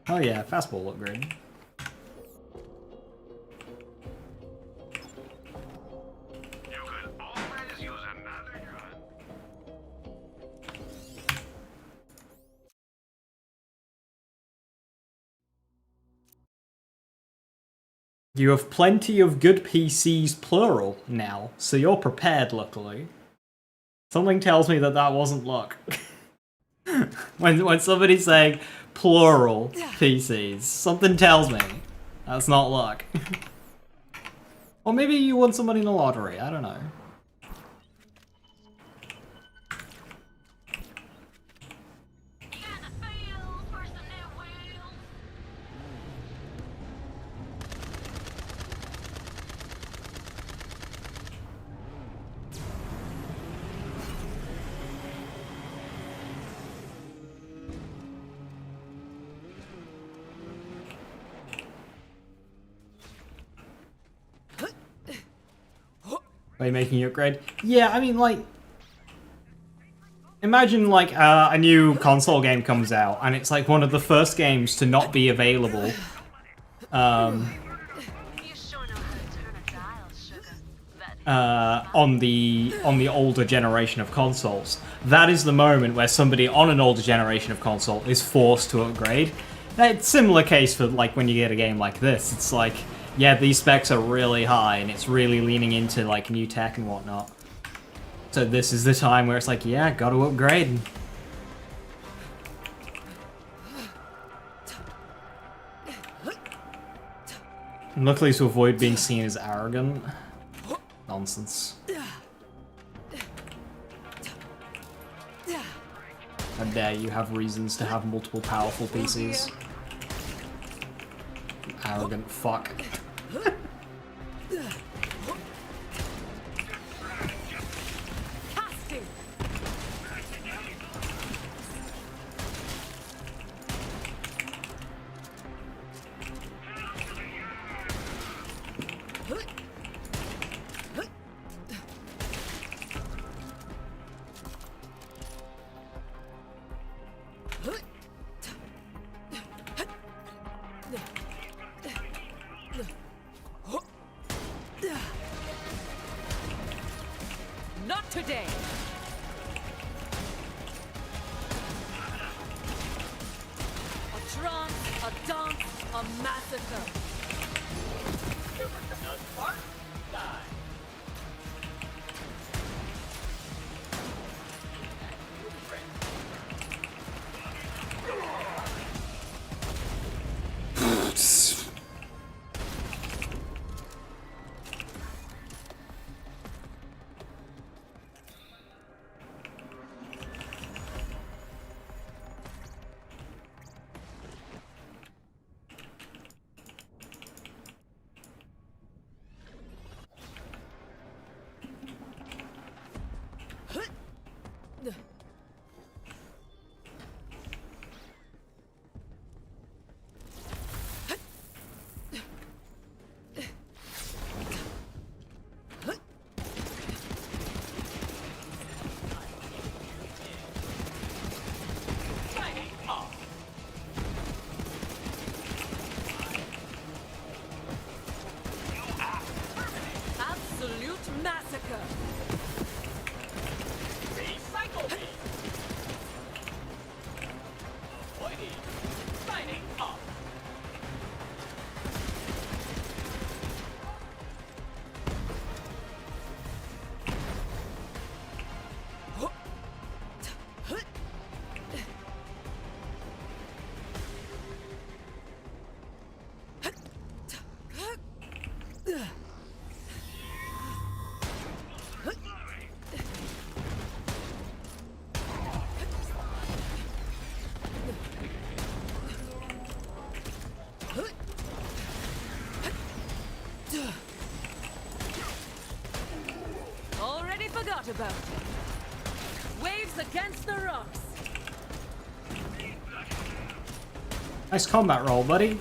Oh yeah, fastball upgrade. You could always use another gun. You have plenty of good PCs plural now, so you're prepared, luckily. Something tells me that that wasn't luck. when somebody's saying plural PCs, something tells me that's not luck. Or maybe you won some money in the lottery, I don't know. Are you making your upgrade? Yeah, I mean, like... Imagine, like, a new console game comes out, and it's, like, one of the first games to not be available. On the older generation of consoles. That is the moment where somebody on an older generation of console is forced to upgrade. It's a similar case for, like, when you get a game like this. It's like... Yeah, these specs are really high, and it's really leaning into, like, new tech and whatnot. So this is the time where it's like, yeah, gotta upgrade. And luckily to avoid being seen as arrogant. Nonsense. How dare you have reasons to have multiple powerful PCs. Arrogant fuck. Not today. A trance, a dance, a massacre. Absolute massacre. Recycle me! Avoiding. Signing up! Already forgot about it. Waves against the rocks. Nice combat roll, buddy.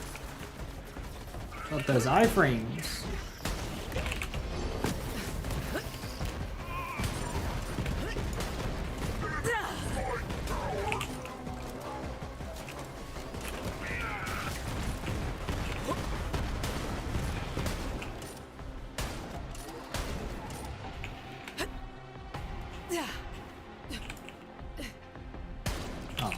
Got those iframes. Oh.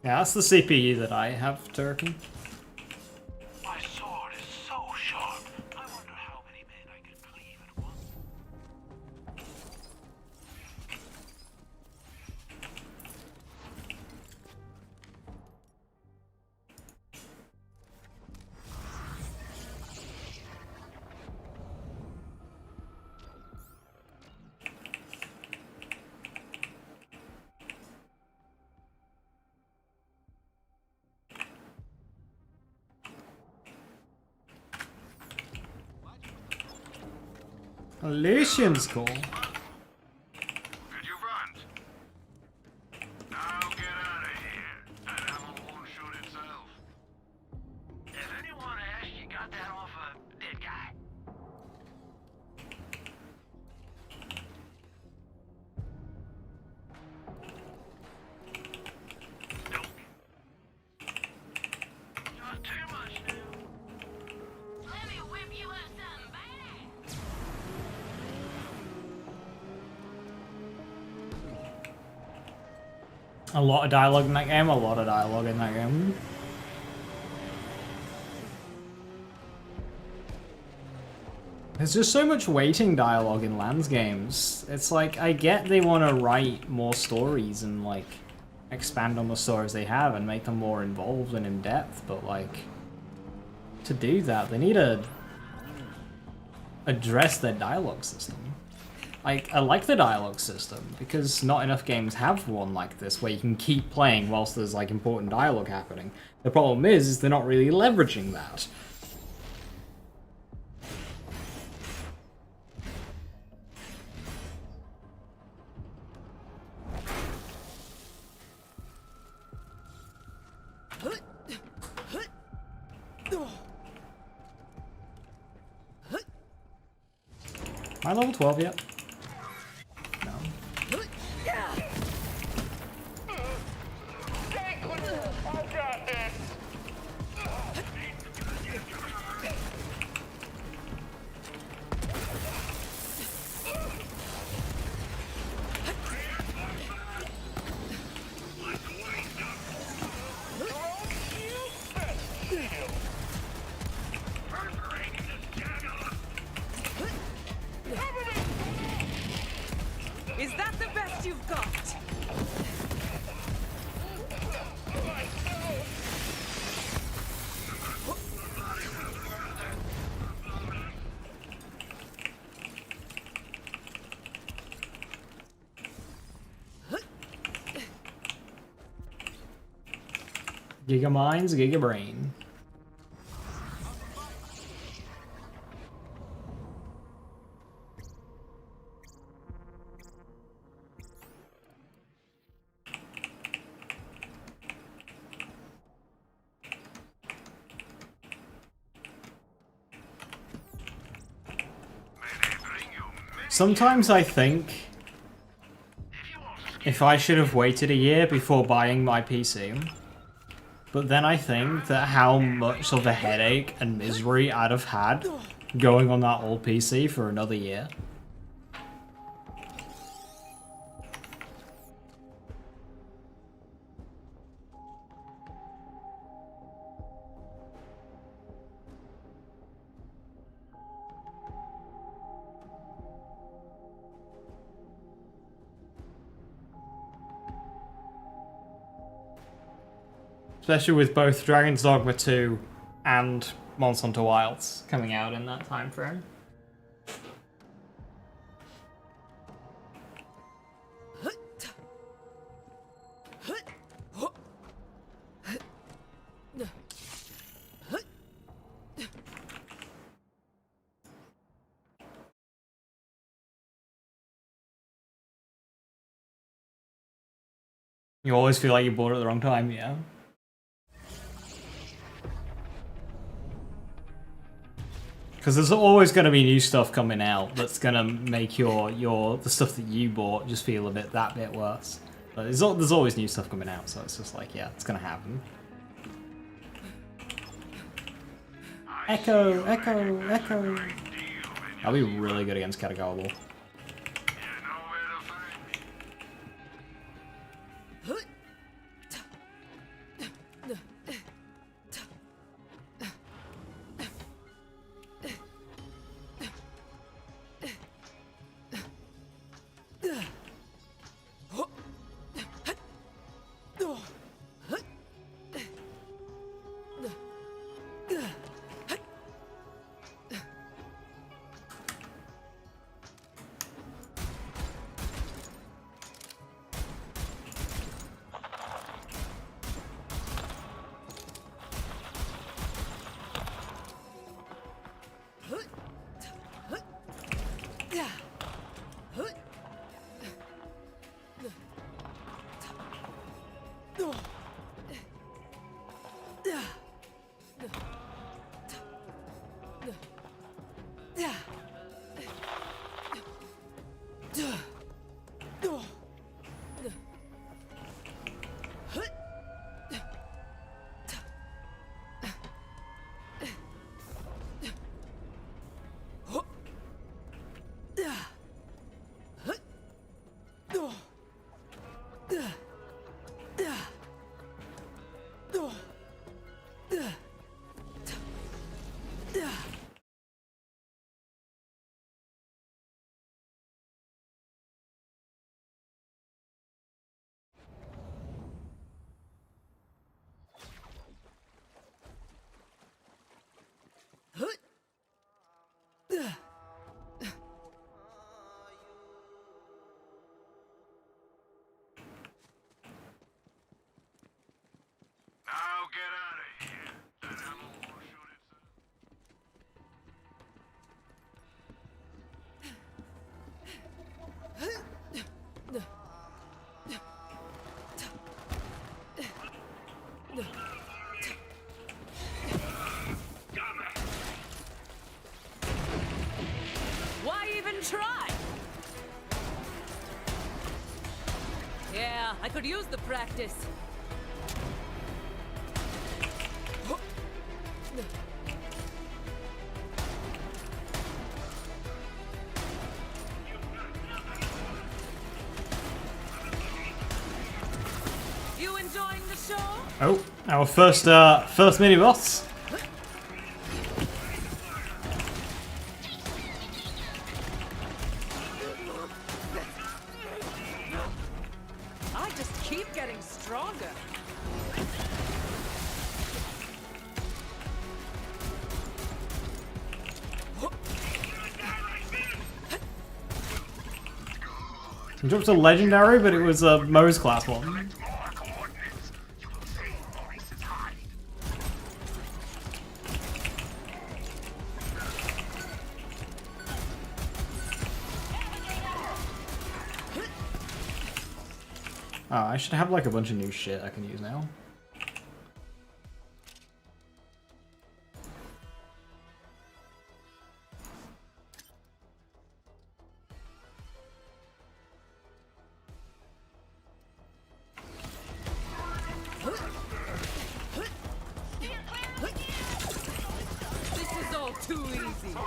Yeah, that's the CPU that I have, Turkey. My sword is so sharp. I wonder how many men I can cleave at once. Lucian's cool. Could you front? Now get out of here. That ammo won't shoot itself. If anyone asks, you got that off a dead guy. Not too much now. Let me whip you up something bad. A lot of dialogue in that game, a lot of dialogue in that game. There's just so much waiting dialogue in Lands games. It's like, I get they want to write more stories and like expand on the stories they have and make them more involved and in depth, but like to do that they need to address their dialogue system. Like, I like the dialogue system because not enough games have one like this where you can keep playing whilst there's like important dialogue happening. The problem is they're not really leveraging that. Am I level 12 yet? No. Is that the best you've got? Giga Minds, Giga Brain. Sometimes I think if I should have waited a year before buying my PC, but then I think that how much of a headache and misery I'd have had going on that old PC for another year. Especially with both Dragon's Dogma 2 and Monster Hunter Wilds coming out in that time frame. You always feel like you bought it at the wrong time, yeah. Because there's always going to be new stuff coming out that's going to make the stuff that you bought just feel that bit worse. But there's always new stuff coming out, so it's just like, yeah, it's going to happen. Echo, echo, echo. I'll be really good against Catacomb. Yeah, I could use the practice. You enjoying the show? Oh, our first mini boss. I just keep getting stronger. He dropped a legendary, but it was a Moe's class one. More coordinates. You will save Maurice's hide. Oh, I should have like a bunch of new shit I can use now. This is all too easy.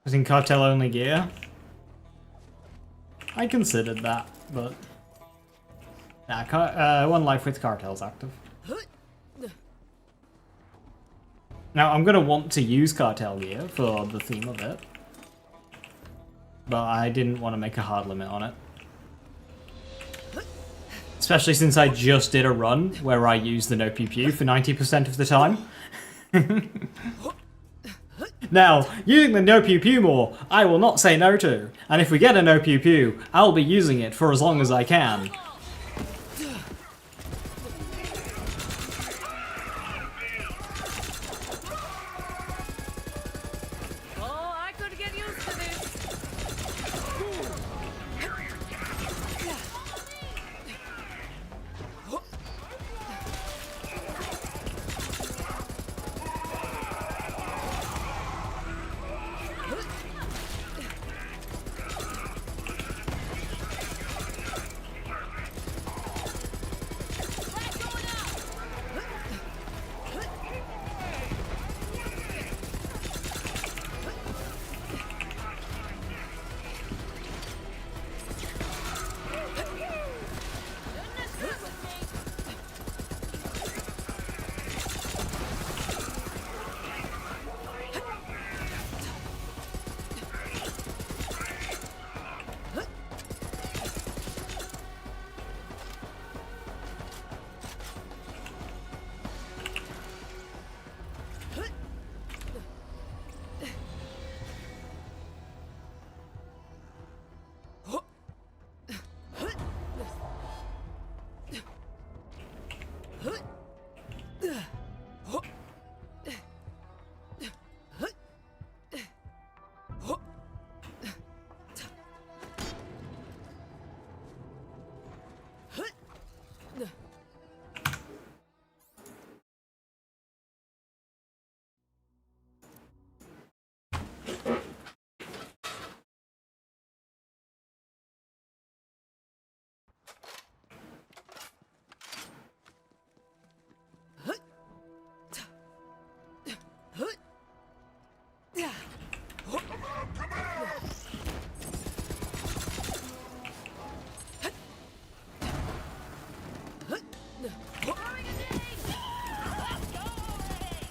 Was in cartel only gear. I considered that, but nah, one life with cartels active. Now I'm gonna want to use cartel gear for the theme of it, but I didn't want to make a hard limit on it. Especially since I just did a run where I used the no pew pew for 90% of the time. Now, using the no pew pew more, I will not say no to, and if we get a no pew pew, I'll be using it for as long as I can. Oh, I could get used to this.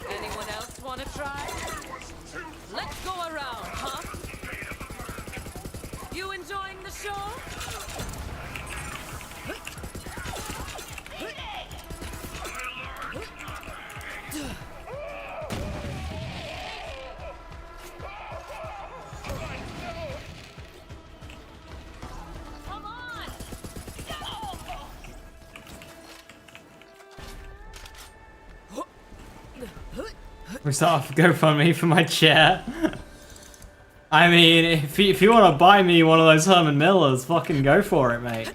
Anyone else want to try? Let's go around, huh? You enjoying the show? We start off GoFundMe for my chair. I mean, if you want to buy me one of those Herman Millers, fucking go for it, mate.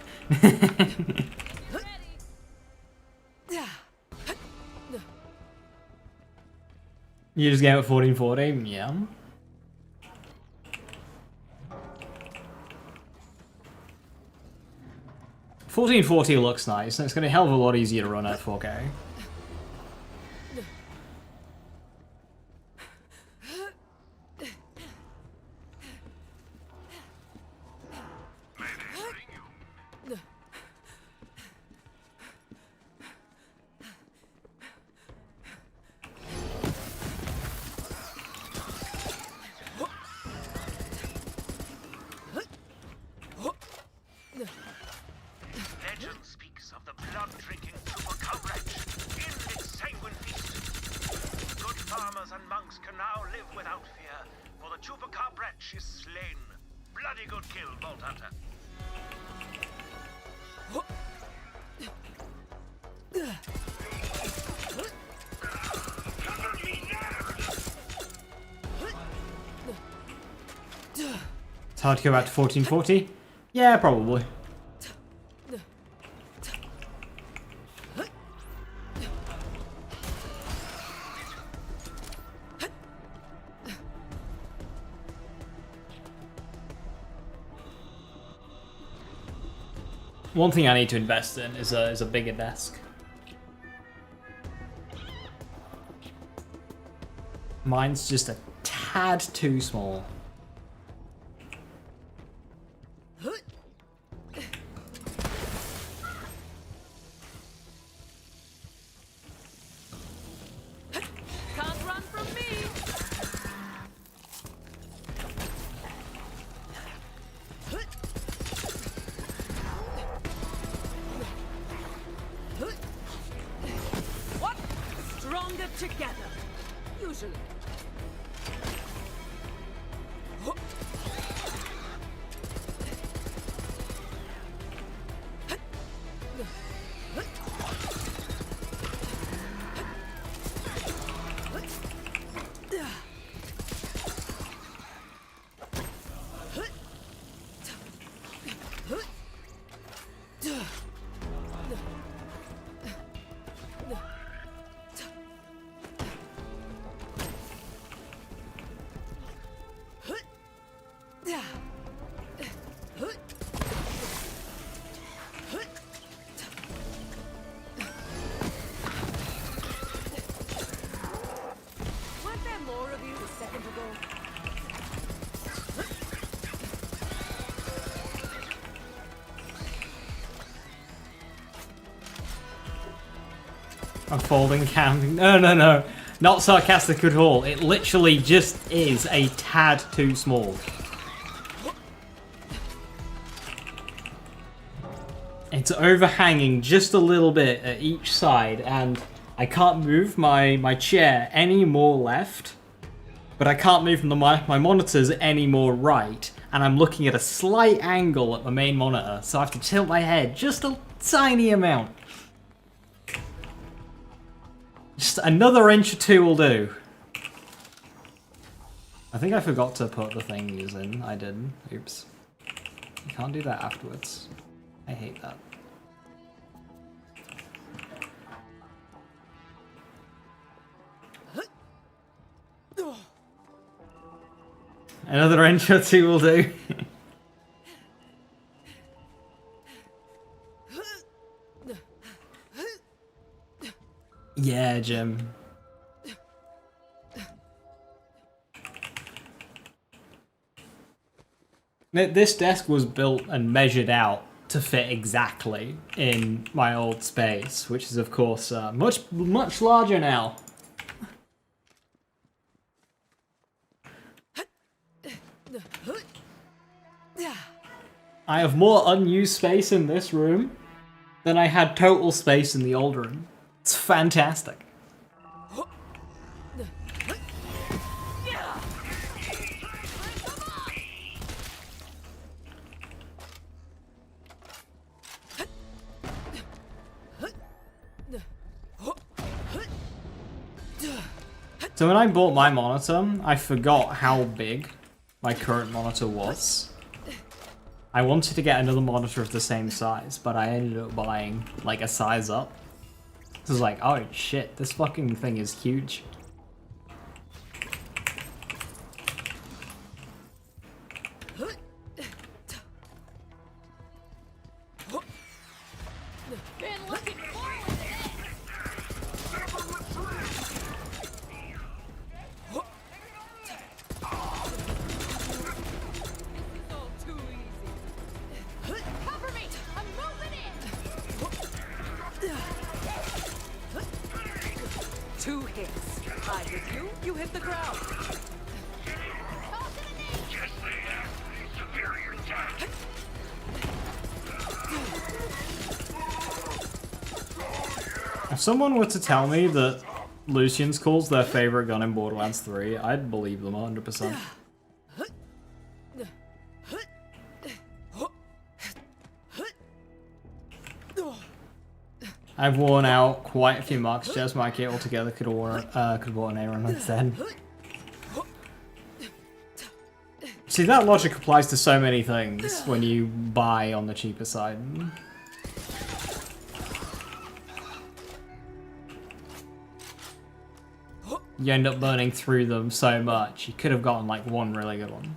You just game at 1440? Yeah. $1440 looks nice, and it's going to be a hell of a lot easier to run at 4K. Legend speaks of the blood-drinking chupacabra in its sanguine feast. Good farmers and monks can now live without fear, for the chupacabra is slain. Bloody good kill, Vault Hunter. It's hard to go back to 1440? Yeah, probably. One thing I need to invest in is a bigger desk. Mine's just a tad too small. Can't run from me. What? Stronger together. Usually. Weren't there more of you a second ago? A folding camping. No. Not sarcastic at all. It literally just is a tad too small. It's overhanging just a little bit at each side, and I can't move my chair any more left, but I can't move my monitors any more right, and I'm looking at a slight angle at the main monitor, so I have to tilt my head just a tiny amount. Just another inch or two will do. I think I forgot to put the thingies in. I did. Oops. You can't do that afterwards. I hate that. Another inch or two will do. Yeah, Jim. This desk was built and measured out to fit exactly in my old space, which is of course much larger now. I have more unused space in this room than I had total space in the old room. It's fantastic. So when I bought my monitor, I forgot how big my current monitor was. I wanted to get another monitor of the same size, but I ended up buying like a size up. So I was like, oh shit, this fucking thing is huge. Been looking forward to this. This is all too easy. Cover me! I'm moving in! 2 hits. I hit you, you hit the ground. Yes, they have. Superior attack. If someone were to tell me that Lucian's Call's their favorite gun in Borderlands 3, I'd believe them 100%. I've worn out quite a few marks. Just my kit altogether could have bought an AR-10. See, that logic applies to so many things when you buy on the cheaper side. You end up burning through them so much. You could have gotten like one really good one.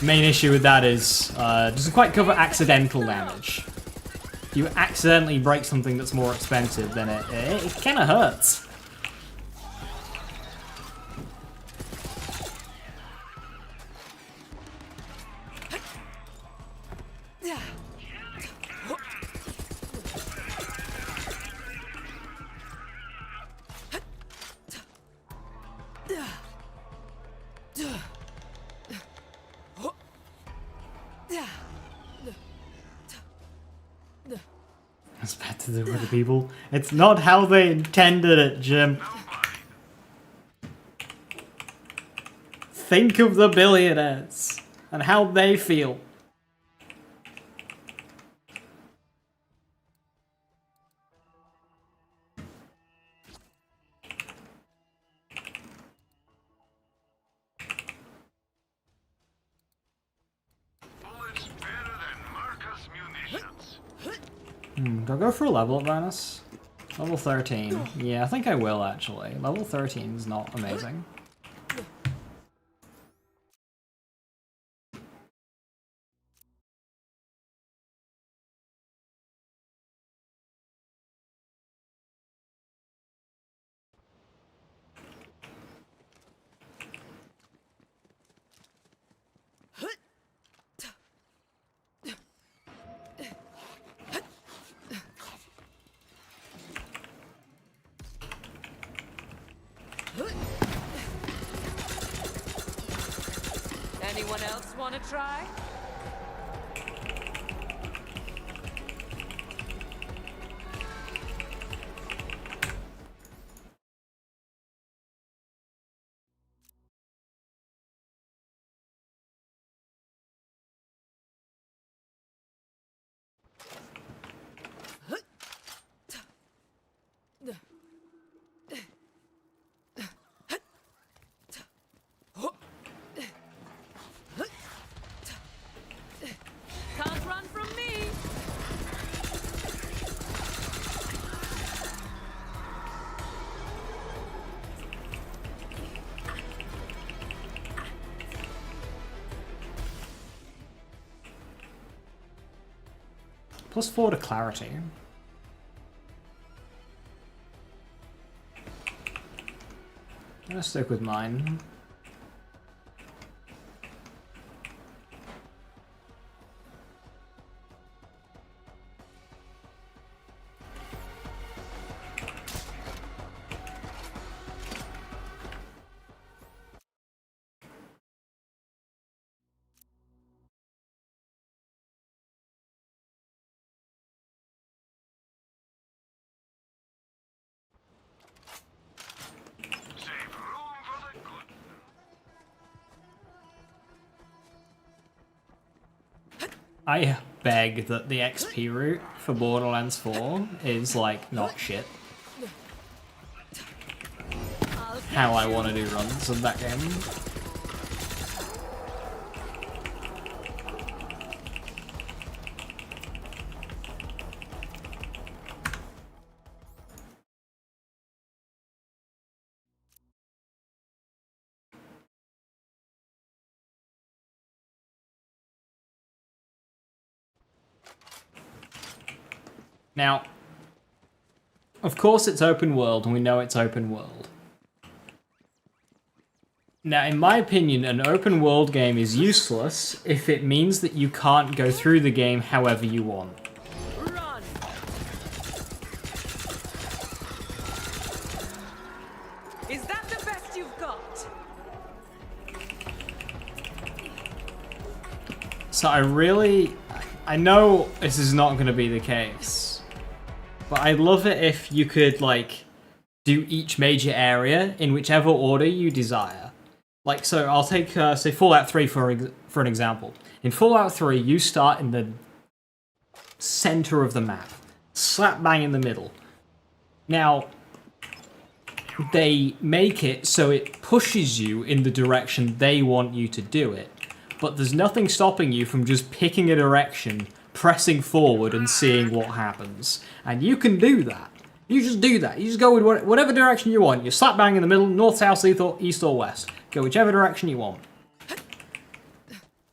Main issue with that is doesn't quite cover accidental damage. If you accidentally break something that's more expensive, then it kind of hurts. It's bad to do with the people. It's not how they intended it, Jim. Think of the billionaires and how they feel. Bullets better than Marcus munitions. Do I go for a level up bonus? Level 13. Yeah, I think I will actually. Level 13 is not amazing. Anyone else want to try? Can't run from me. +4 to clarity. I'm gonna stick with mine. Save room for the good. I beg that the XP route for Borderlands 4 is like not shit. How I want to do runs of that game. Now, of course it's open world, and we know it's open world. Now, in my opinion, an open world game is useless if it means that you can't go through the game however you want. Run! Is that the best you've got? So I know this is not going to be the case, but I'd love it if you could, like, do each major area in whichever order you desire. Like, so I'll take, say, Fallout 3 for an example. In Fallout 3, you start in the center of the map, slap bang in the middle. Now, they make it so it pushes you in the direction they want you to do it, but there's nothing stopping you from just picking a direction, pressing forward, and seeing what happens. And you can do that. You just do that. You just go with whatever direction you want. You slap bang in the middle, north, south, east, or west. Go whichever direction you want.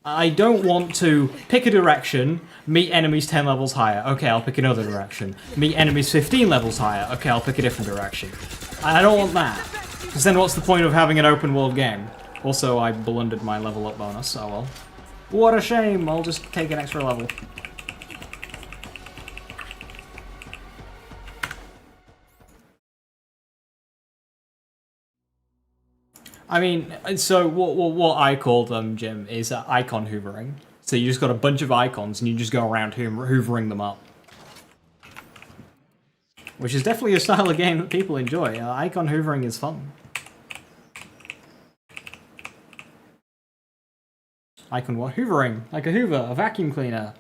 I don't want to pick a direction, meet enemies 10 levels higher. Okay, I'll pick another direction. Meet enemies 15 levels higher. Okay, I'll pick a different direction. I don't want that. Because then what's the point of having an open world game? Also, I blundered my level up bonus, oh well. What a shame, I'll just take an extra level. I mean, so what I call them, Jim, is icon hoovering. So you just got a bunch of icons and you just go around hoovering them up. Which is definitely a style of game that people enjoy. Icon hoovering is fun. Icon what? Hoovering. Like a hoover, a vacuum cleaner.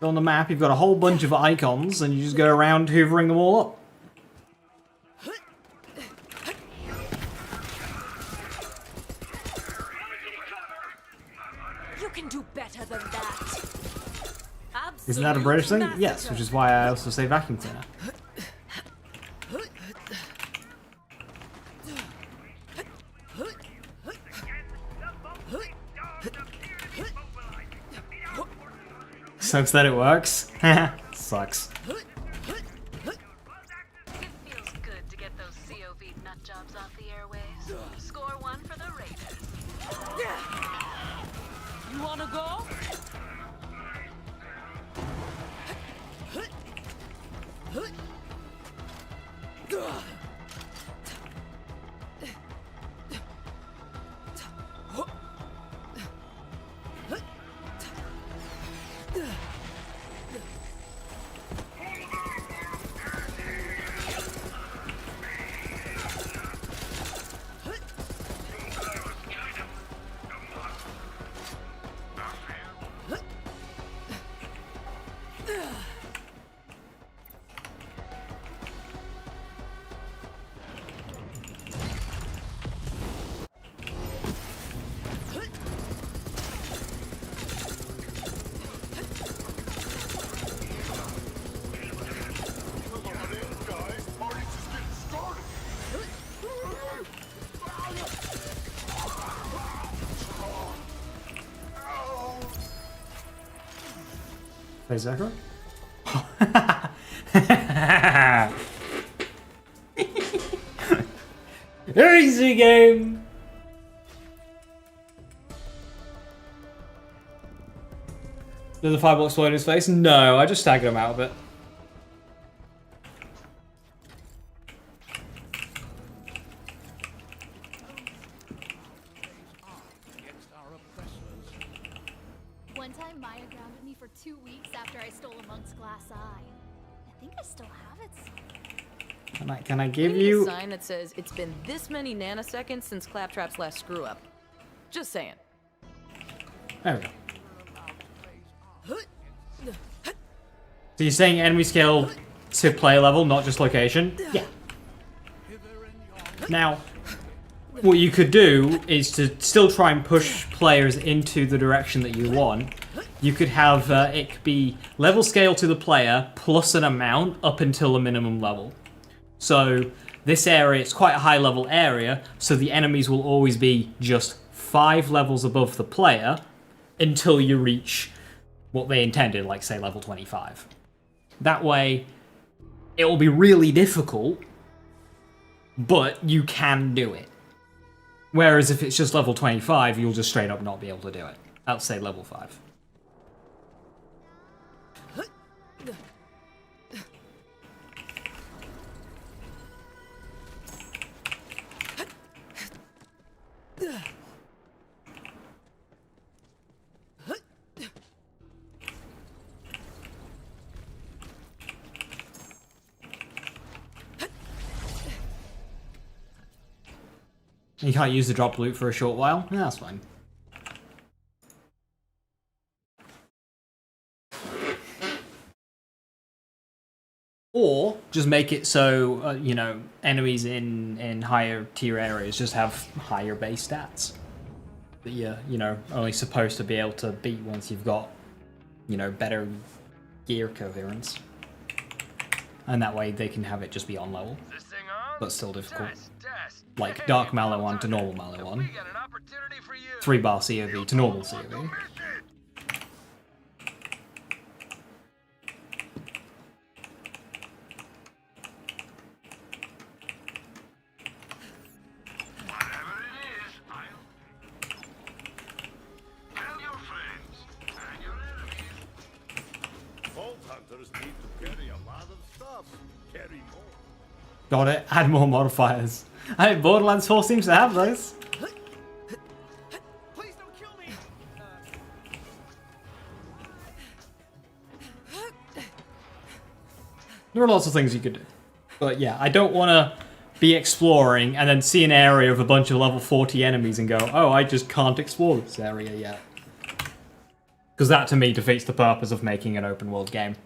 On the map, you've got a whole bunch of icons, and you just go around hoovering them all up. You can do better than that. Isn't that a British thing? Absolute Yes, which is why I also say vacuum cleaner. Sucks that it works. Sucks. It feels good to get those COV nut jobs off the airwaves. Score one for the Raiders. You wanna go? Hey, Zachary? Easy game! Did the fireball explode in his face? No, I just staggered him out of it. One time Maya grounded me for 2 weeks after I stole a monk's glass eye. I think I still have it somewhere. Can I give We need you... a sign that says it's been this many nanoseconds since Claptrap's last screw up. Just saying. There we go. So you're saying enemy scale to play level, not just location? Yeah. Now, what you could do is to still try and push players into the direction that you want. You could have it could be level scale to the player plus an amount up until a minimum level. So this area, it's quite a high level area, so the enemies will always be just 5 levels above the player until you reach what they intended, like say level 25. That way, it will be really difficult, but you can do it. Whereas if it's just level 25, you'll just straight up not be able to do it. I'll say level 5. You can't use the drop loot for a short while? Yeah, that's fine. Or just make it so, you know, enemies in higher tier areas just have higher base stats that you're, you know, only supposed to be able to beat once you've got, you know, better gear coherence. And that way they can have it just be on level, but still difficult. Like Dark Mallow 1 to normal Mallow 1. 3 bar COV to normal COV. Got it. Add more modifiers. I mean, Borderlands 4 seems to have those. Please don't kill me. There are lots of things you could do. But yeah, I don't want to be exploring and then see an area of a bunch of level 40 enemies and go, oh, I just can't explore this area yet. Because that, to me, defeats the purpose of making an open world game.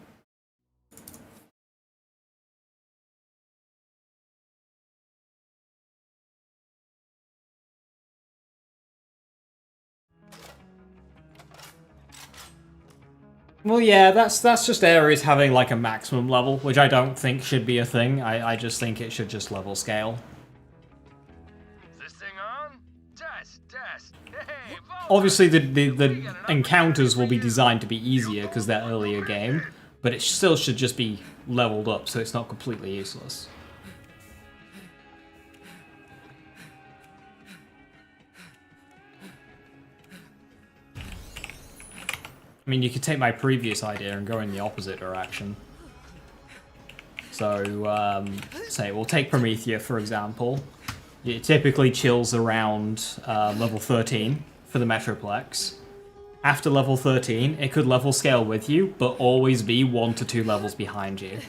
Well, yeah, that's just areas having like a maximum level, which I don't think should be a thing. I just think it should just level scale. Is this thing on? Test. Hey, Obviously, the encounters will be designed to be easier because they're earlier game, but it still should just be leveled up, so it's not completely useless. I mean, you could take my previous idea and go in the opposite direction. So, say, we'll take Promethea, for example. It typically chills around level 13 for the Metroplex. After level 13, it could level scale with you, but always be 1 to 2 levels behind you.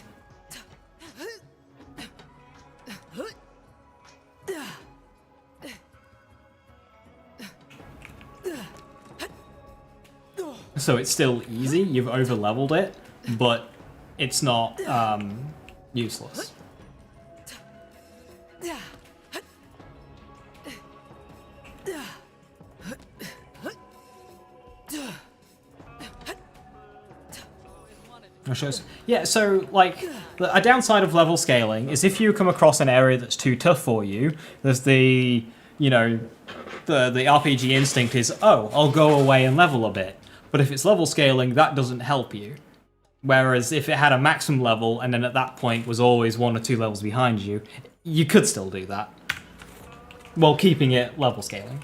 So it's still easy, you've over-leveled it, but it's not useless. Yeah, so, like, a downside of level scaling is if you come across an area that's too tough for you, there's the, you know, the RPG instinct is, oh, I'll go away and level a bit. But if it's level scaling, that doesn't help you. Whereas if it had a maximum level and then at that point was always 1 or 2 levels behind you, you could still do that. While keeping it level scaling.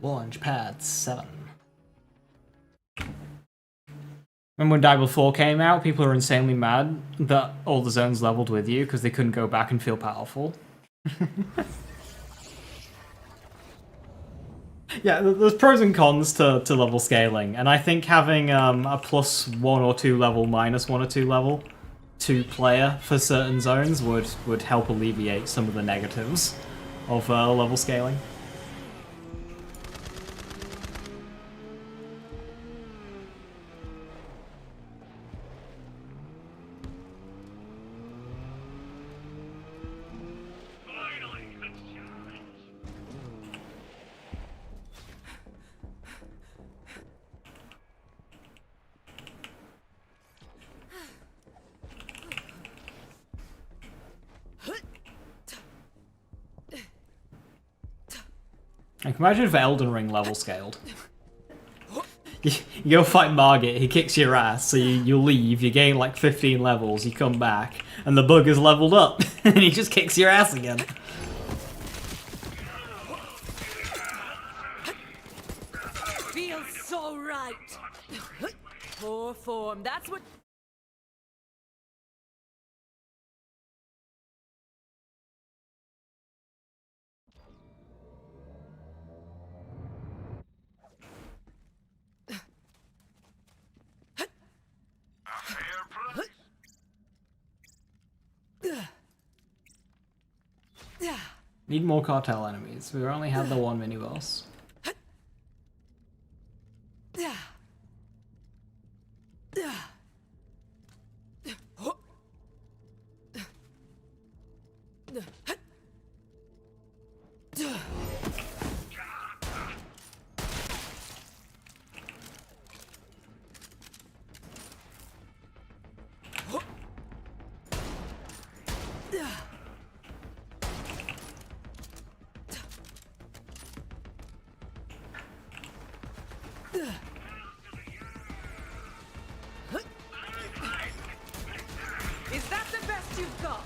Launch pad 7. Remember when Diablo 4 came out, people were insanely mad that all the zones leveled with you because they couldn't go back and feel powerful. Yeah, there's pros and cons to level scaling, and I think having a +1 or 2 level, -1 or 2 level 2 player for certain zones would help alleviate some of the negatives of level scaling. I can imagine if Elden Ring level scaled. You go fight Margit, he kicks your ass, so you leave, you gain like 15 levels, you come back, and the bug is leveled up, and he just kicks your ass again. Feels so right. Poor form, that's what... Need more cartel enemies. We only had the one mini-boss. Is that the best you've got?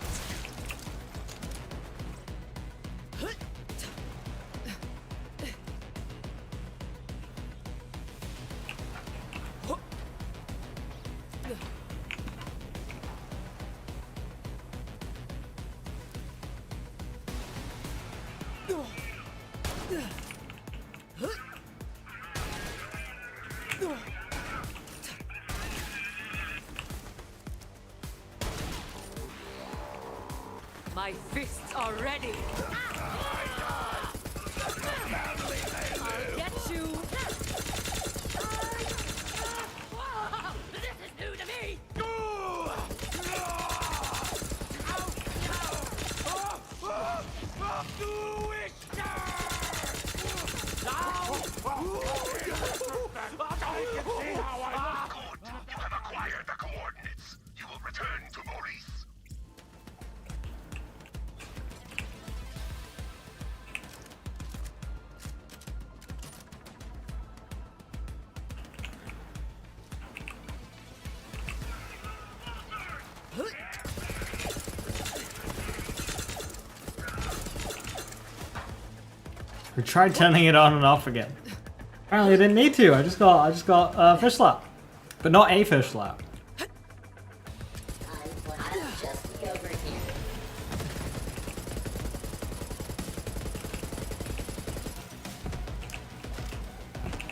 My fists are ready. I'll get you. This is new to me! Good. You have acquired the coordinates. You will return to Maurice. We tried turning it on and off again. Apparently I didn't need to. I just got fish slap. But not a fish slap.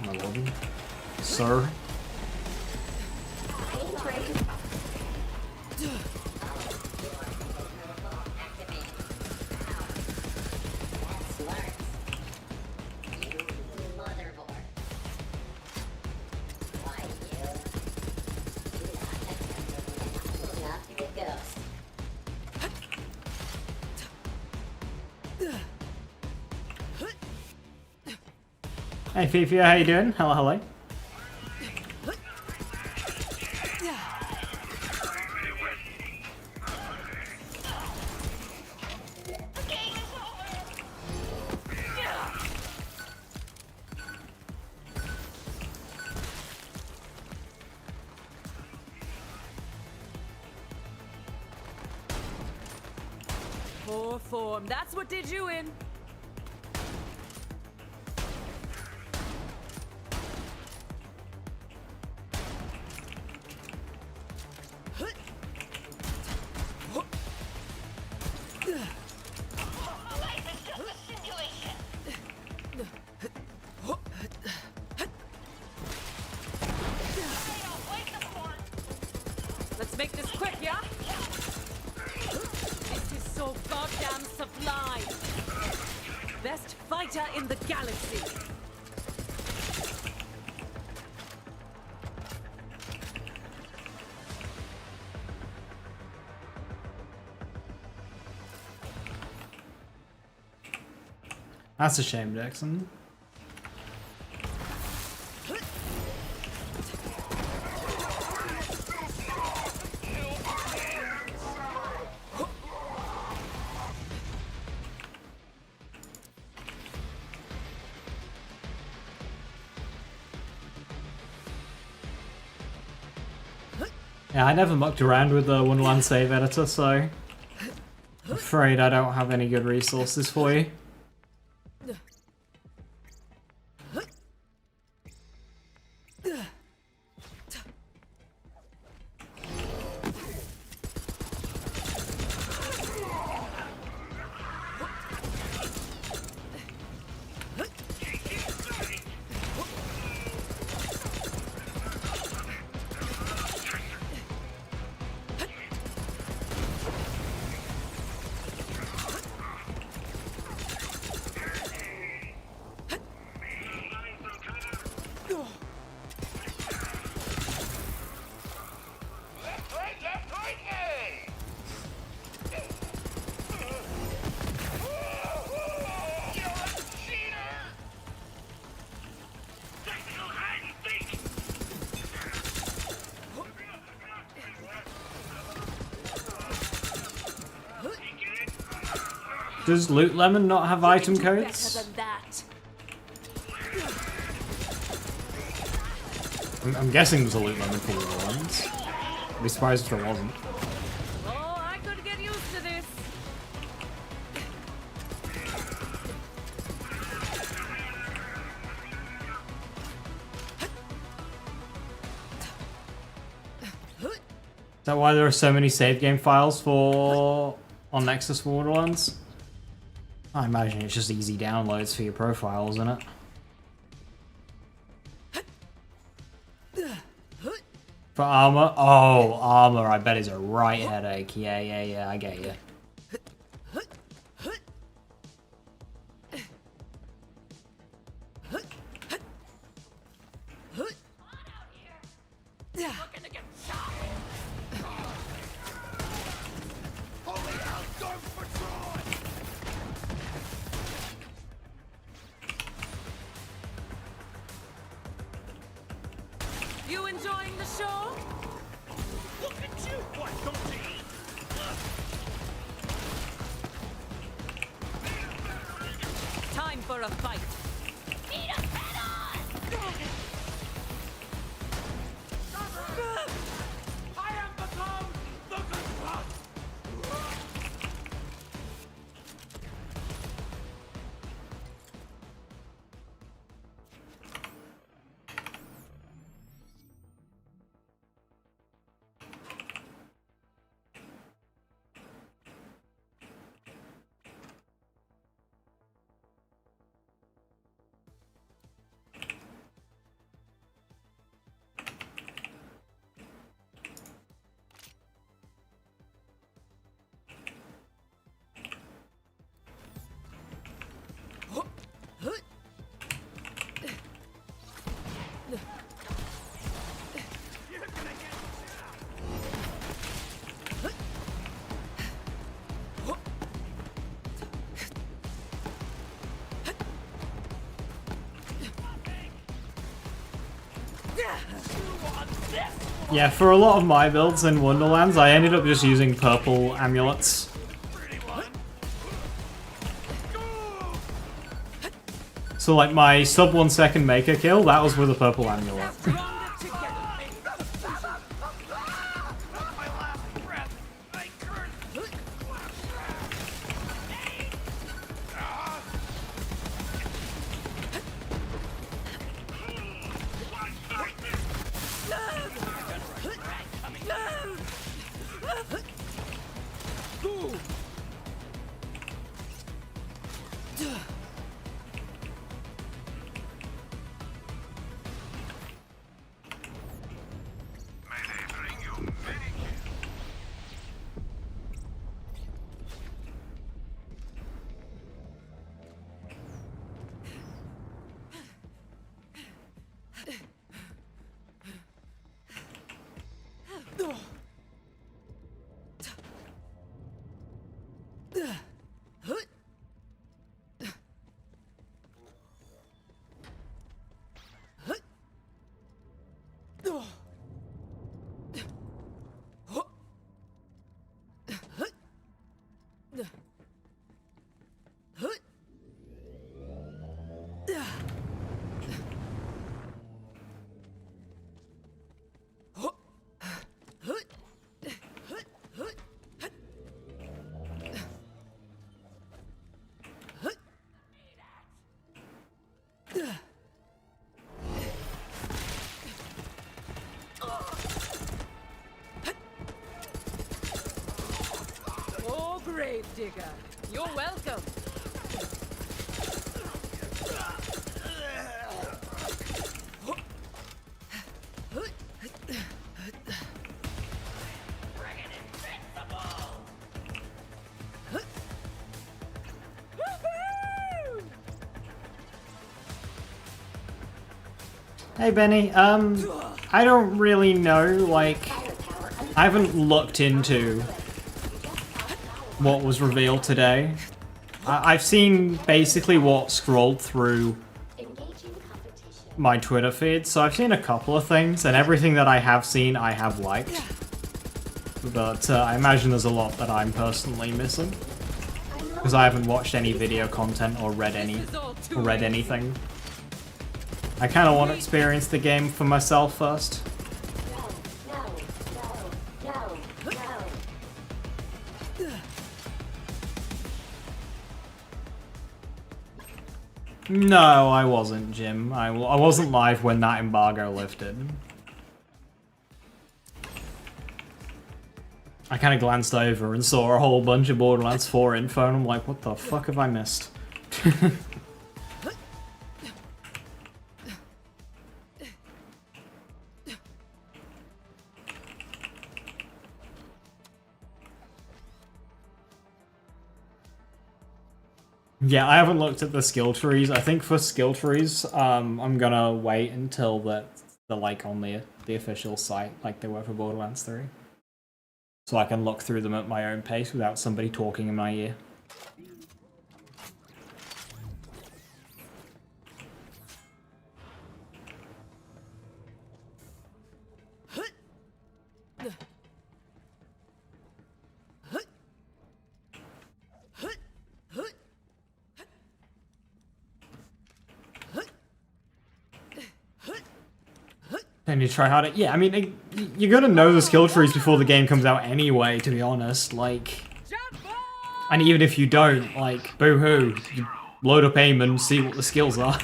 My lord. Sir. Hey Fifi, how you doing? Hello, hello. Poor form, that's what did you in. best fighter in the galaxy. That's a shame, Jackson. Yeah, I never mucked around with the Wonderland save editor, so I'm afraid I don't have any good resources for you. Does Loot Lemon not have item codes? Better than that. I'm guessing there's a Loot Lemon for the ones. I'd be surprised if there wasn't. Oh, I could get used to this. Is that why there are so many save game files for on Nexus for Borderlands? I imagine it's just easy downloads for your profile, isn't it? For armor? Oh, armor, I bet is a right headache. Yeah, I get you. You enjoying the show? Look at you, what come to eat? Time for a fight. Beat him head on! I have become the good one! Yeah, for a lot of my builds in Wonderlands, I ended up just using purple amulets. So like my sub 1 second maker kill, that was with a purple amulet. Gravedigger. You're welcome. Hey Benny, I don't really know, like, I haven't looked into what was revealed today. I've seen basically what scrolled through my Twitter feed, so I've seen a couple of things, and everything that I have seen, I have liked. But I imagine there's a lot that I'm personally missing, because I haven't watched any video content or read anything. I kind of want to experience the game for myself first. No, I wasn't, Jim. I wasn't live when that embargo lifted. I kind of glanced over and saw a whole bunch of Borderlands 4 info, and I'm like, what the fuck have I missed? Yeah, I haven't looked at the skill trees. I think for skill trees, I'm gonna wait until they're like on the official site, like they were for Borderlands 3. So I can look through them at my own pace without somebody talking in my ear. And you try harder. Yeah, I mean, you're gonna know the skill trees before the game comes out anyway, to be honest. Like, and even if you don't, like, boo-hoo. You load up aim and see what the skills are.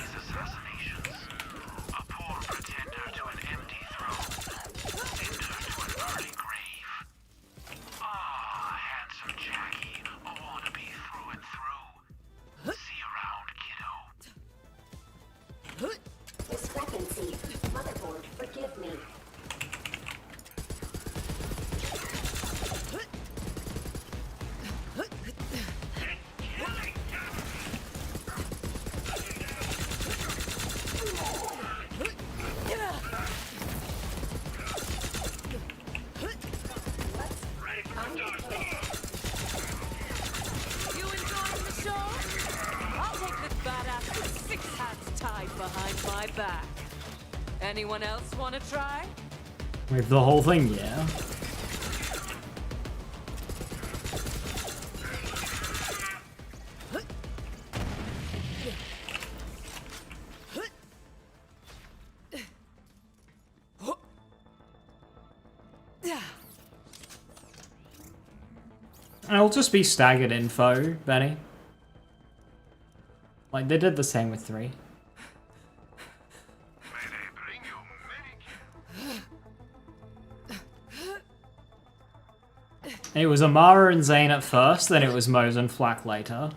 Discrepancy. Motherboard, forgive me. You enjoying the show? I'll take this badass with 6 hats tied behind my back. Anyone else want to try? With the whole thing, yeah. It'll just be staggered info, Benny. Like, they did the same with 3. It was Amara and Zane at first, then it was Mose and Flack later.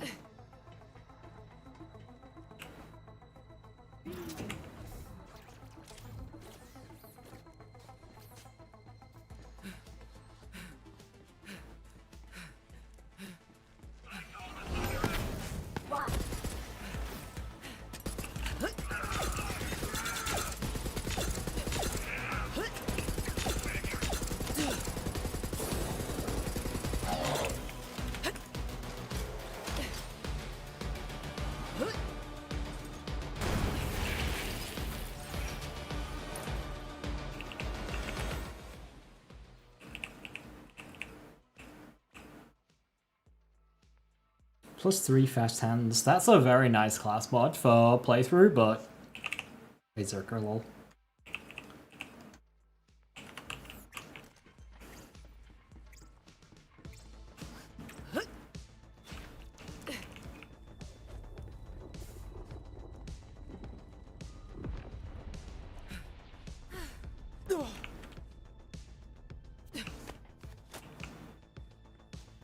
Plus 3 fast hands. That's a very nice class mod for playthrough, but... Berserker, lol.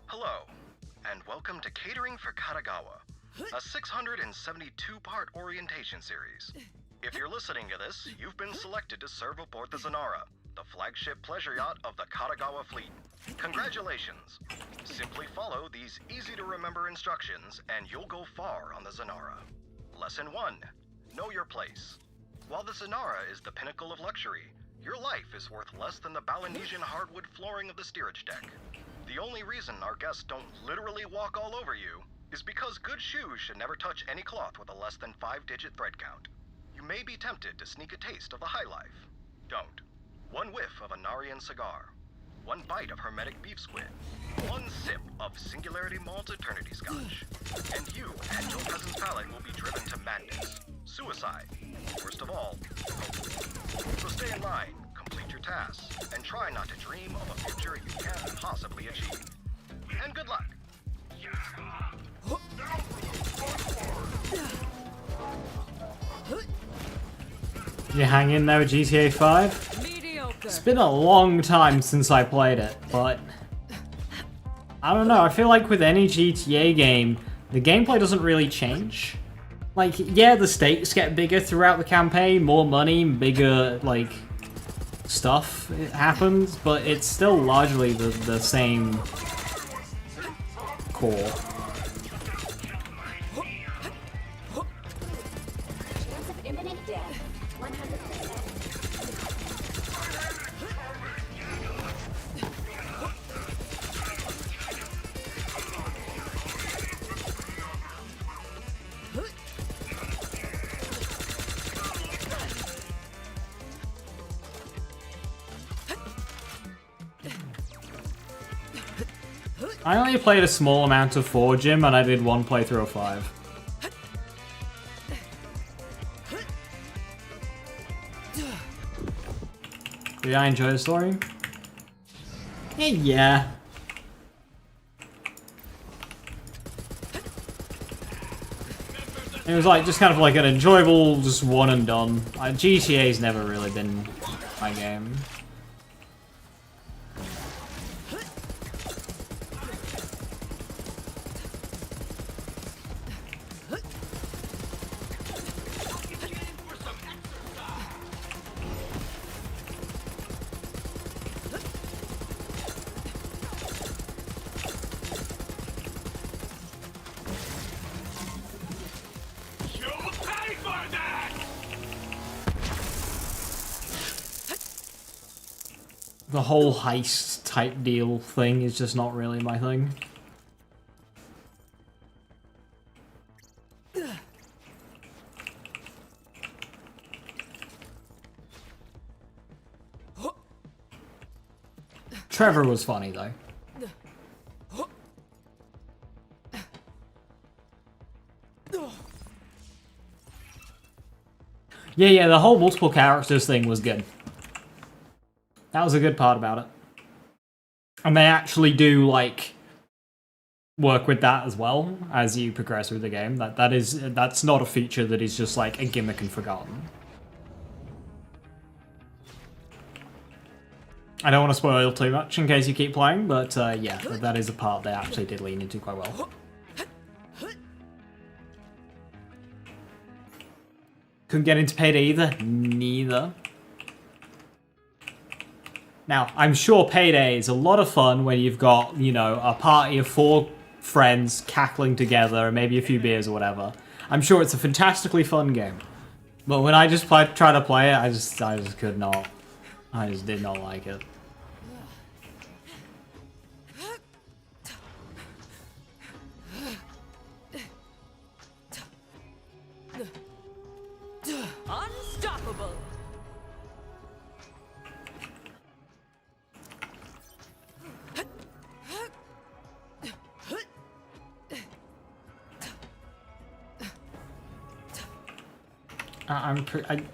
Hello, and welcome Catering for Katagawa, a 672-part orientation series. If you're listening to this, you've been selected to serve aboard the Zanara, the flagship pleasure yacht of the Katagawa fleet. Congratulations! Simply follow these easy-to-remember instructions and you'll go far on the Zanara. Lesson 1. Know your place. While the Zanara is the pinnacle of luxury, your life is worth less than the Balinesian hardwood flooring of the steerage deck. The only reason our guests don't literally walk all over you is because good shoes should never touch any cloth with a less than 5-digit thread count. You may be tempted to sneak a taste of the high life. Don't. One whiff of a Narian cigar. One bite of hermetic beef squid. One sip of Singularity Malt Eternity Scotch. And you and your cousin's palate will be driven to madness. Suicide. Worst of all, hope. So stay in line, complete your tasks, and try not to dream of a future you can't possibly achieve. And good luck. You hang in there with GTA 5? It's been a long time since I played it, but I don't know, I feel like with any GTA game, the gameplay doesn't really change. Like, yeah, the stakes get bigger throughout the campaign, more money, bigger, like, stuff happens, but it's still largely the same core. Chance of imminent death, 100%. I only played a small amount of 4, Jim, and I did one playthrough of 5. Did I enjoy the story? Yeah. It was like just kind of like an enjoyable, just one and done. GTA's never really been my game. The whole heist type deal thing is just not really my thing. Trevor was funny though. Yeah, the whole multiple characters thing was good. That was a good part about it. And they actually do, like, work with that as well as you progress through the game. That's not a feature that is just, like, a gimmick and forgotten. I don't want to spoil too much in case you keep playing, but yeah, that is a part they actually did lean into quite well. Couldn't get into Payday either? Neither. Now, I'm sure Payday is a lot of fun when you've got, you know, a party of 4 friends cackling together and maybe a few beers or whatever. I'm sure it's a fantastically fun game. But when I just tried to play it, I just could not. I just did not like it. Unstoppable.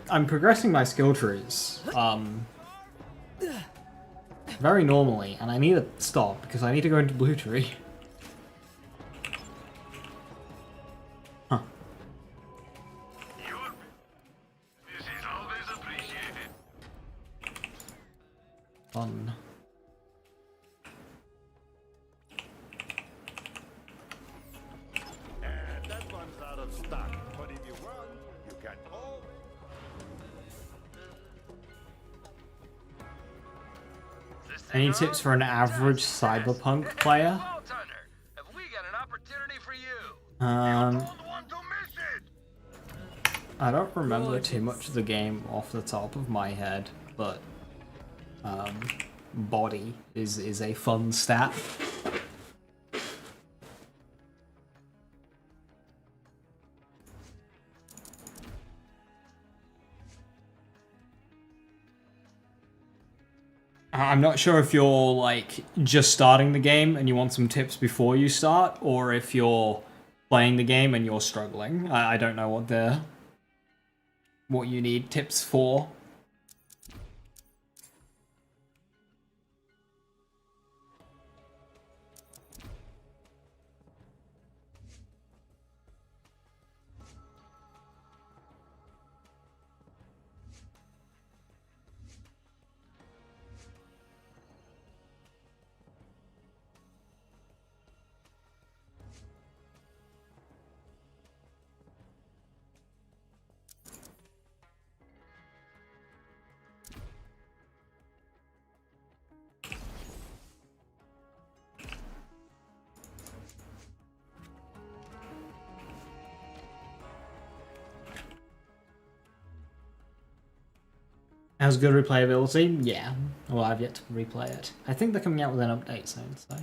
I'm progressing my skill trees, very normally, and I need to stop because I need to go into blue tree. Huh. This is always appreciated. Fun. Any tips for an average cyberpunk player? Have we got an opportunity for you? I don't remember too much of the game off the top of my head, but body is a fun stat. I'm not sure if you're like just starting the game and you want some tips before you start, or if you're playing the game and you're struggling. I don't know what you need tips for. How's good replayability? Yeah. Well, I've yet to replay it. I think they're coming out with an update soon, so.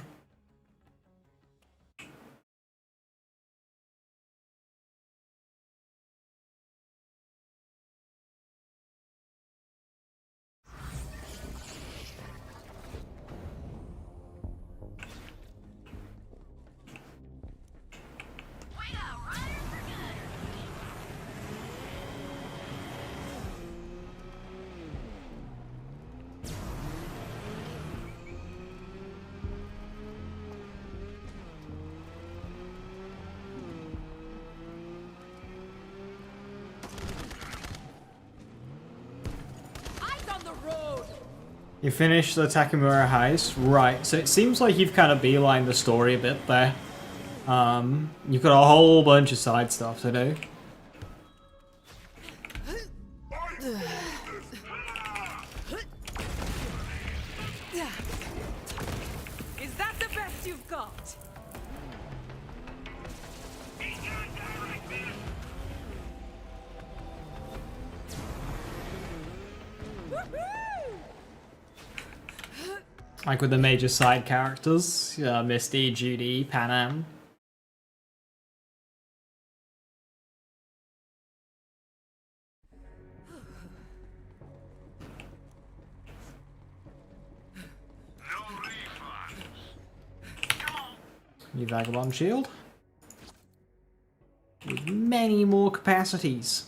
You finished the Takamura heist? Right, so it seems like you've kind of beelined the story a bit there. You've got a whole bunch of side stuff to do. Is that the best you've got? Like with the major side characters, Misty, Judy, Panam. New Vagabond Shield. With many more capacities.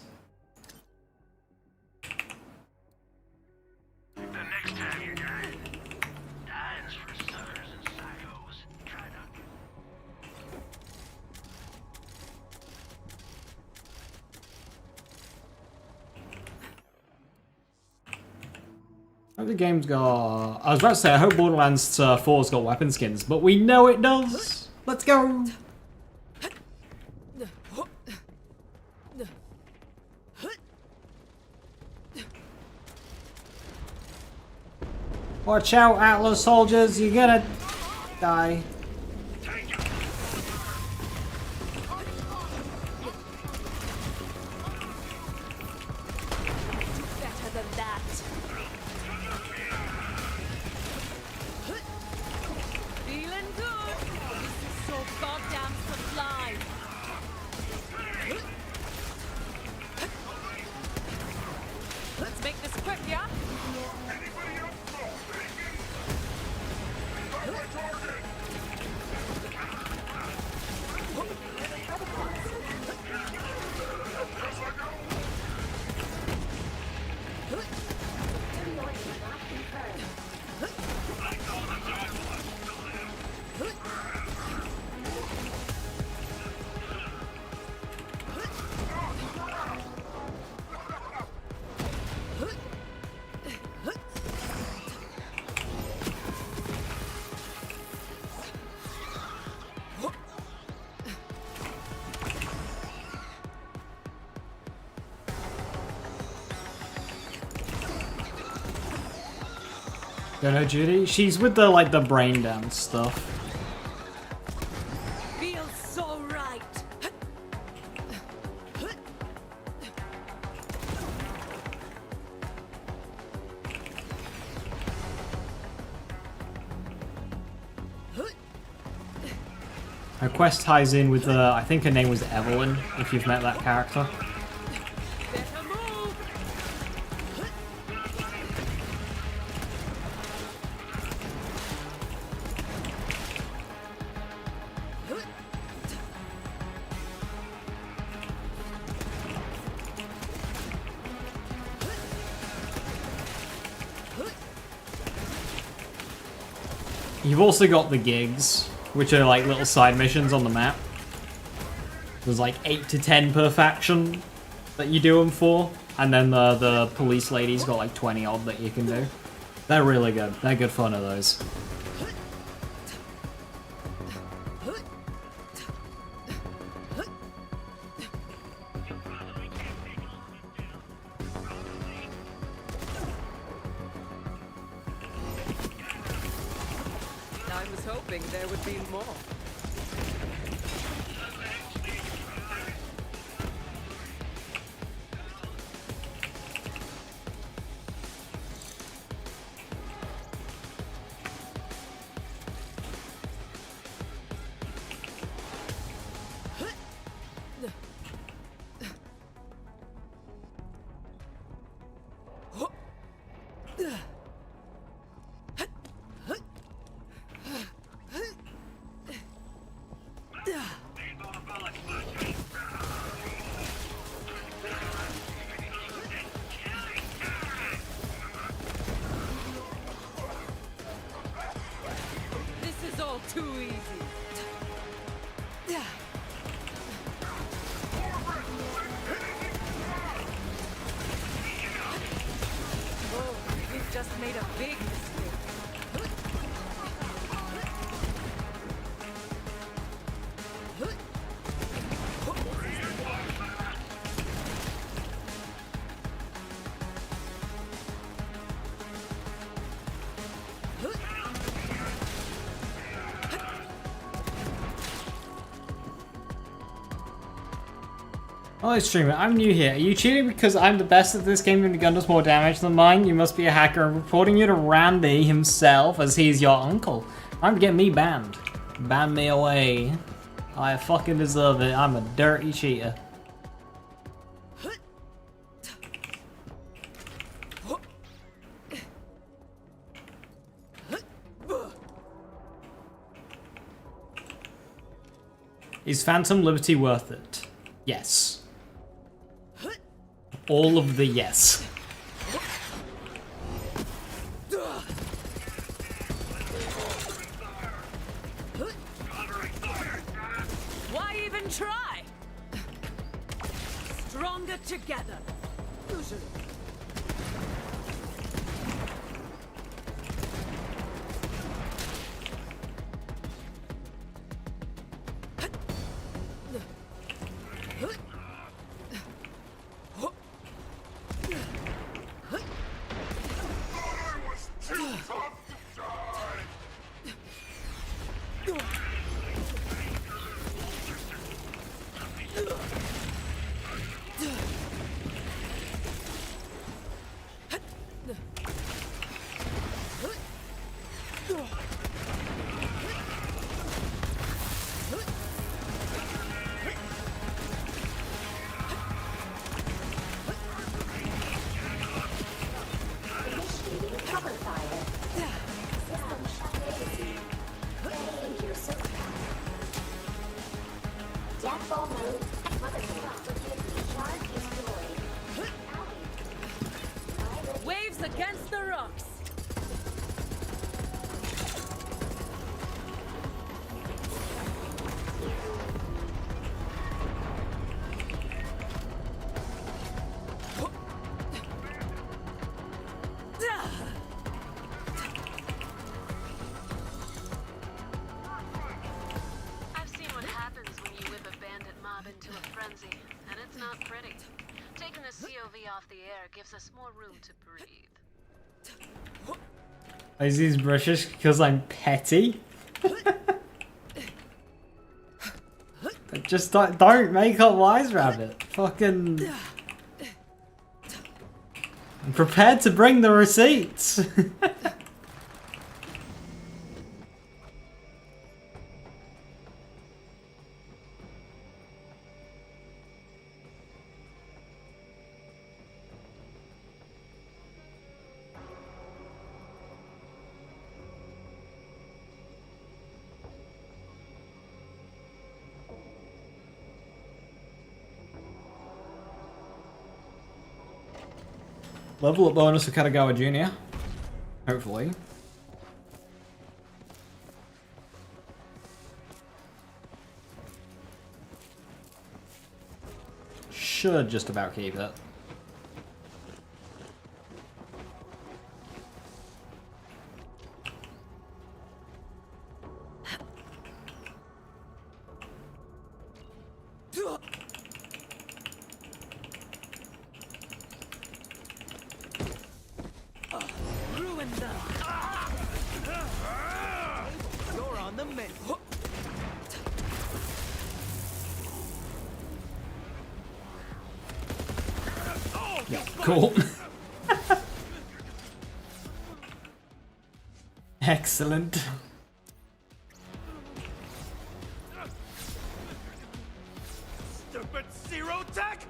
I hope the game's got... I was about to say, I hope Borderlands 4's got weapon skins, but we know it does! Let's go! Watch out, Atlas soldiers, you're gonna die. Better than that. Feeling good. This is so goddamn sublime. Let's make this quick, yeah? Don't know Judy? She's with the, like, the brain dance stuff. Feels so right. Her quest ties in with I think her name was Evelyn, if you've met that character. Better move. You've also got the gigs, which are like little side missions on the map. There's like 8 to 10 per faction that you do them for, and then the police lady's got like 20 odd that you can do. They're really good. They're good fun of those. I was hoping there would be more. This is all too easy. Oh, we've just made a big mistake. Oh, streamer, I'm new here. Are you cheating because I'm the best at this game and the gun does more damage than mine? You must be a hacker. I'm reporting you to Randy himself as he's your uncle. I'm getting me banned. Ban me away. I fucking deserve it. I'm a dirty cheater. Is Phantom Liberty worth it? Yes. All of the yes. Why even try? Stronger together. Cover fire. System shut legacy. Ready your circuit. Jackball mode. Motherfucker. Charge destroyed. Waves against the rocks. I've seen what happens when you whip a bandit mob into a frenzy, and it's not pretty. Taking the COV off the air gives us more room to breathe. I use brushes because I'm petty. Just don't make up Wise Rabbit. Fucking. I'm prepared to bring the receipts. Level up bonus for Katagawa Jr. Hopefully. Should just about keep it. You're on the menu. Yeah, cool. Excellent. Stupid zero tech!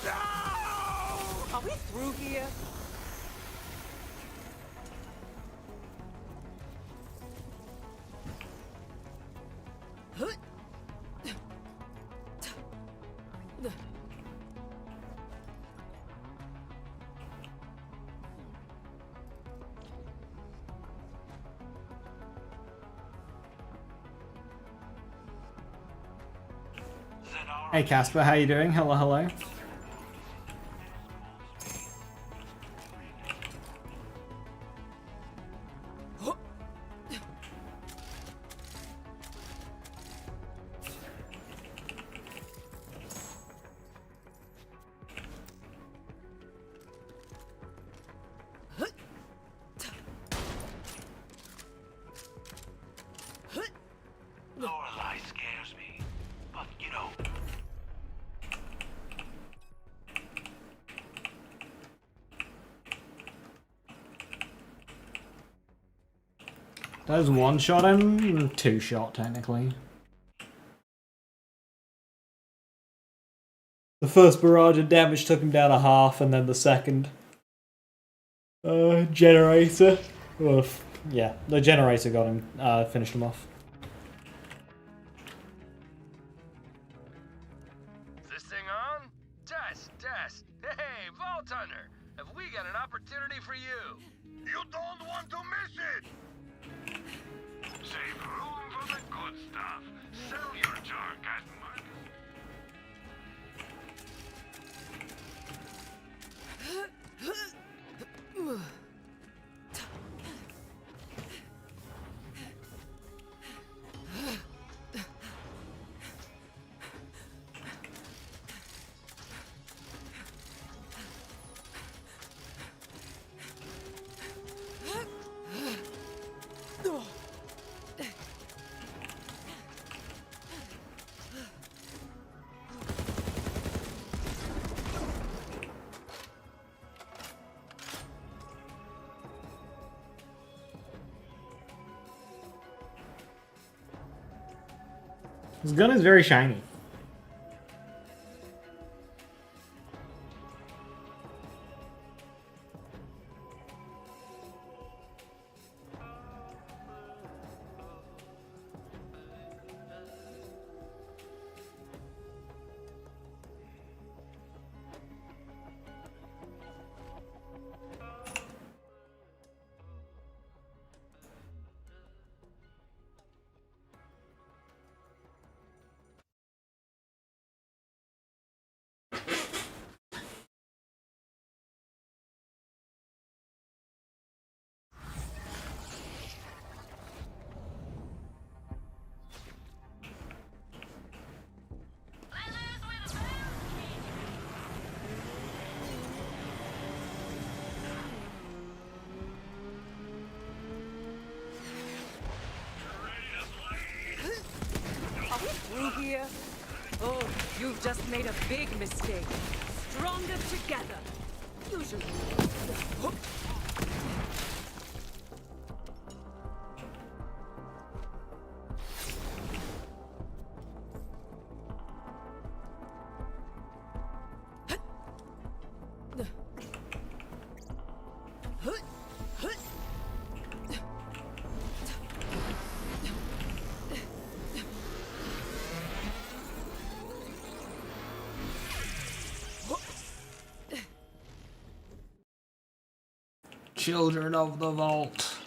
No! Are we through here? Hey Casper, how you doing? Hello, hello. Lorelei scares me, but you know. That was one shot him, two shot technically. The first barrage of damage took him down a half, and then the second generator. Well, yeah, the generator got him, finished him off. Is this thing on? Test. Hey, Vault Hunter, have we got an opportunity for you? You don't want to miss it! Save room for the good stuff. Sell your junk at money. His gun is very shiny. just made a big mistake. Stronger together. Usually. Children of the Vault.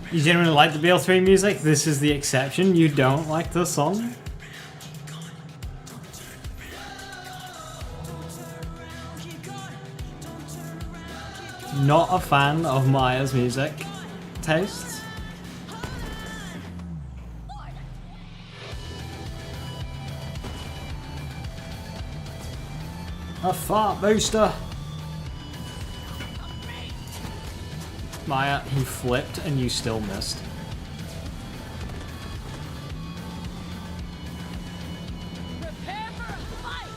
You genuinely like the BL3 music? This is the exception. You don't like the song? Not a fan of Maya's music tastes. A fart booster. Maya, he flipped and you still missed. Prepare for a fight!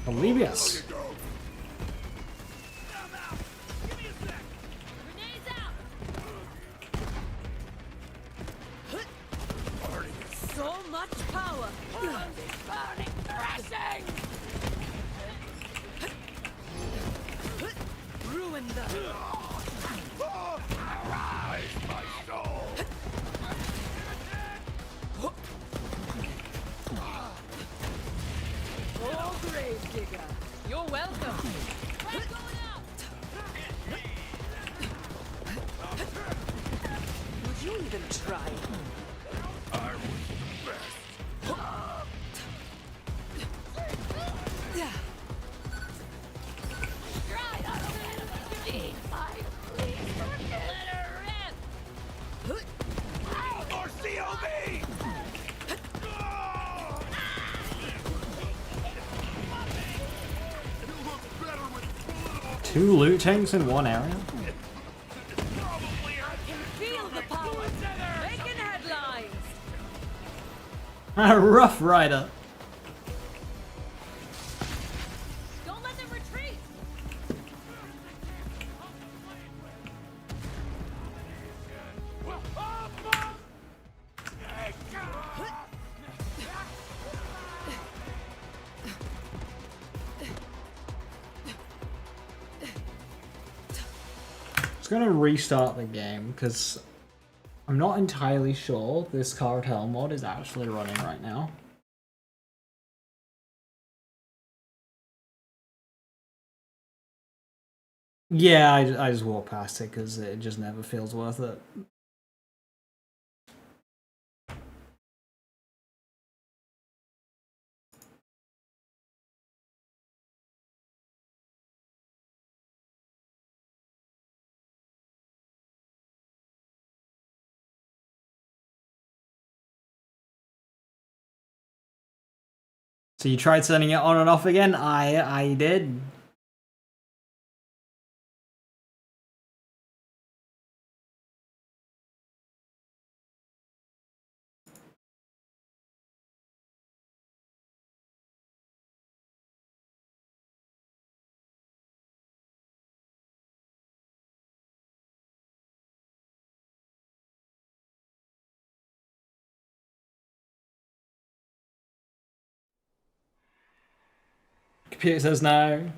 Oblivious. So much power! Burning, thrashing! Ruin them! Arise, my soul! Oh, grave digger! You're welcome! I'm going out! 2 loot tanks in one area? Feel the power. Making headlines. Rough Rider. Don't let them retreat! I'm gonna restart the game because I'm not entirely sure this cartel mod is actually running right now. Yeah, I just walk past it because it just never feels worth it. So you tried turning it on and off again? I did. Computer says no.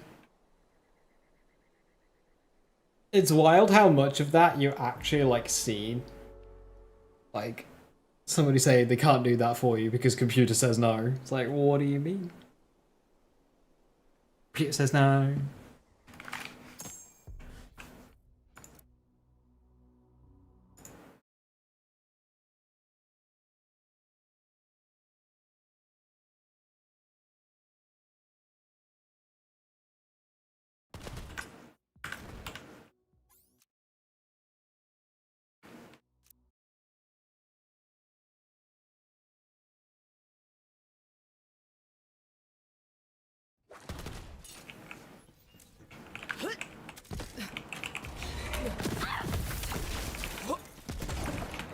It's wild how much of that you actually like see. Like somebody say they can't do that for you because computer says no. It's like, what do you mean? Computer says no.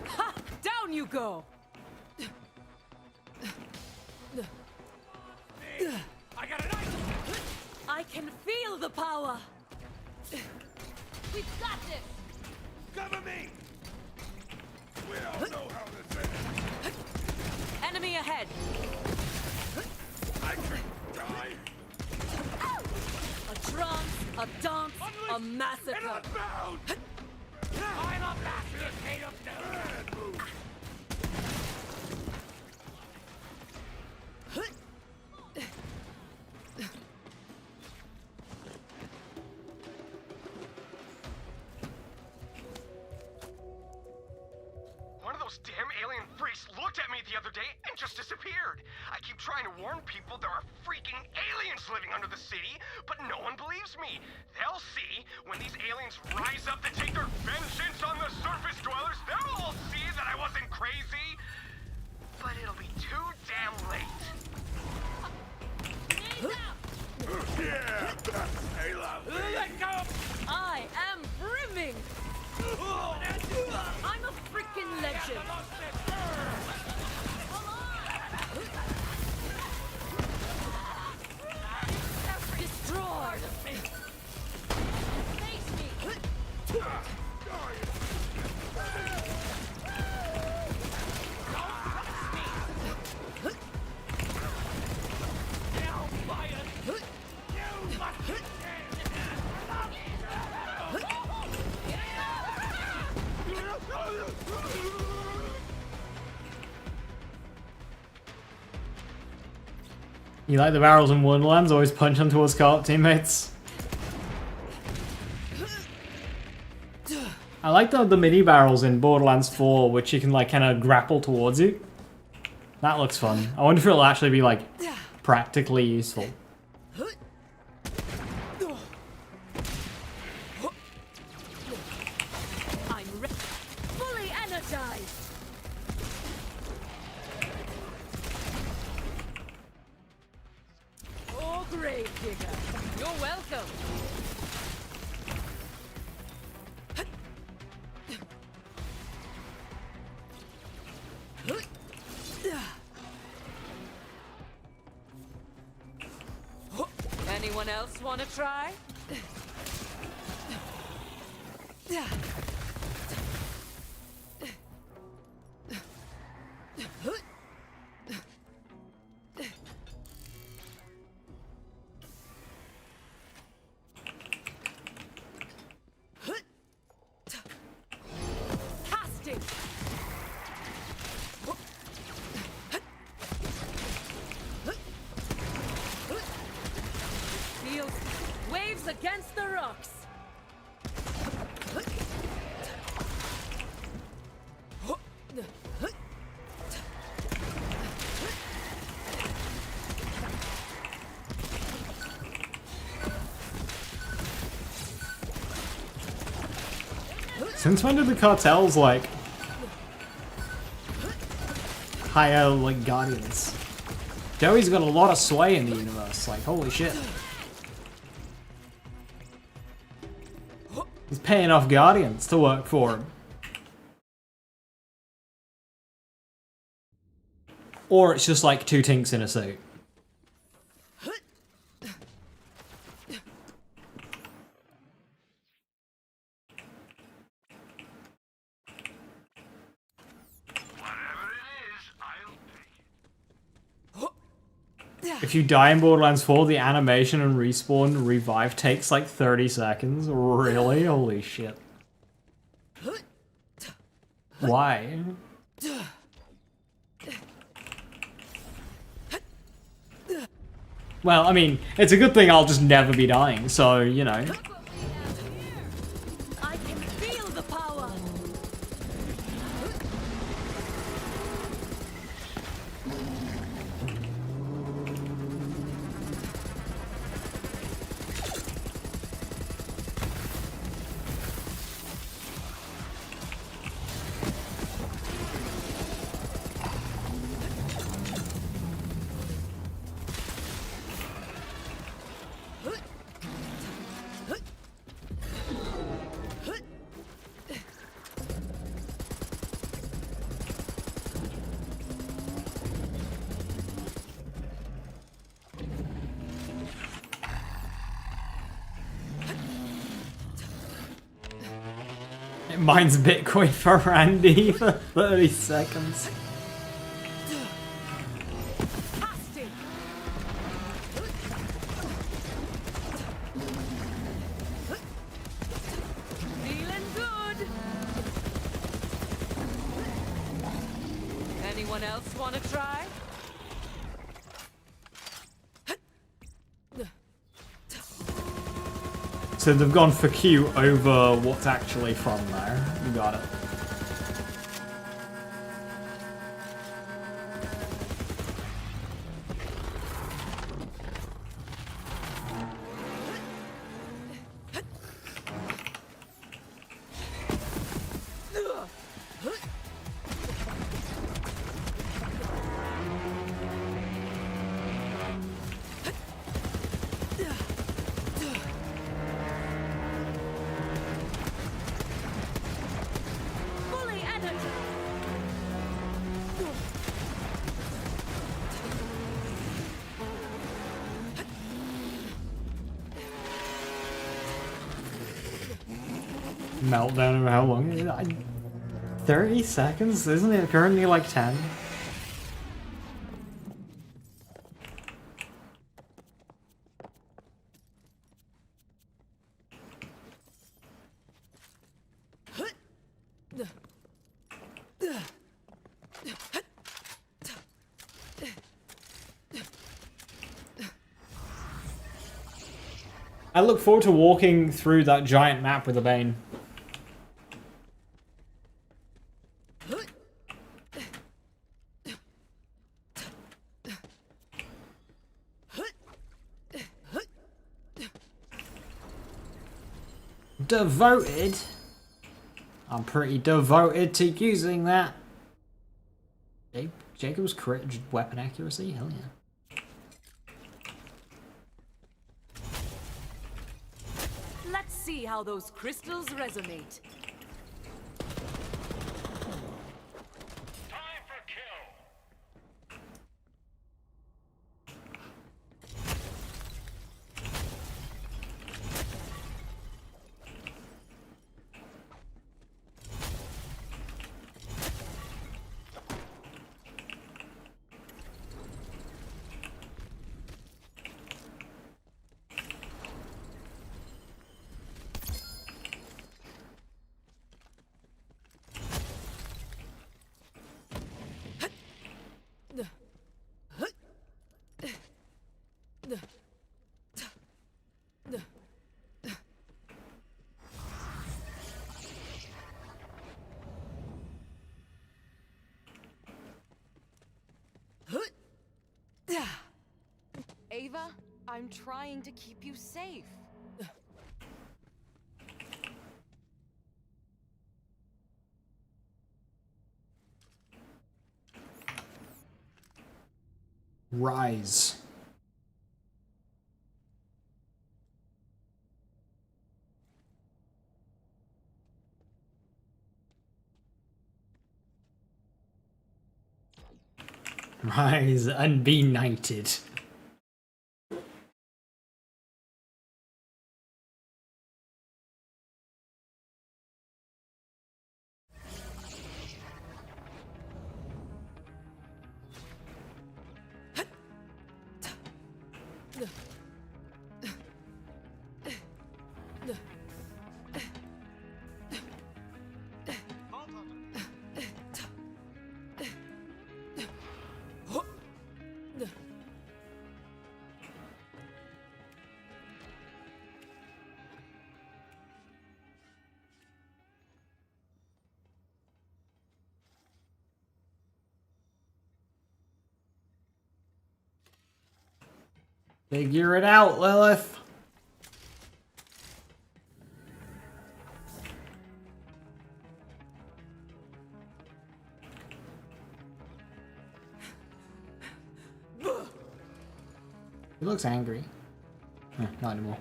Ha! Down you go! I got an idea! I can feel the power! We've got this! Cover me! We all know how this ends. Enemy ahead! I can die. A trance, a dance, a massacre! Bound. I'm a bastard made of no... One of those damn alien freaks looked at me the other day and just disappeared. I keep trying to warn people there are freaking aliens living under the city, but no one believes me. They'll see when these aliens rise up to take their vengeance on the surface dwellers. They'll all see that I wasn't crazy. But it'll be too damn late. Yeah, I love it. Let go! I am brimming! I'm a freaking legend! Destroyed! Face me! You like the barrels in Wonderlands? Always punch them towards teammates. I like the mini barrels in Borderlands 4, which you can like kind of grapple towards you. That looks fun. I wonder if it'll actually be like practically useful. I'm fully energized! Oh, grave digger! You're welcome! Anyone else want to try? Casting. Feels waves against the rocks. Since when did the cartels, like, hire, like, guardians? Joey's got a lot of sway in the universe, like, holy shit. He's paying off guardians to work for him. Or it's just like two tinks in a suit. If you die in Borderlands 4, the animation and respawn revive takes like 30 seconds. Really? Holy shit. Why? Well, I mean, it's a good thing I'll just never be dying, so, you know. I can feel the power. It mines Bitcoin for Randy for 30 seconds. Feeling good. Anyone else want to try? So they've gone for Q over what's actually from there. You got it. Fully energized. Meltdown of how long? 30 seconds? Isn't it currently like 10? I look forward to walking through that giant map with a Bane. Devoted? I'm pretty devoted to using that. Jacob's crit weapon accuracy? Hell yeah. Let's see how those crystals resonate. Eva, I'm trying to keep you safe. Rise. Rise and be knighted. Figure it out, Lilith. He looks angry. Not anymore.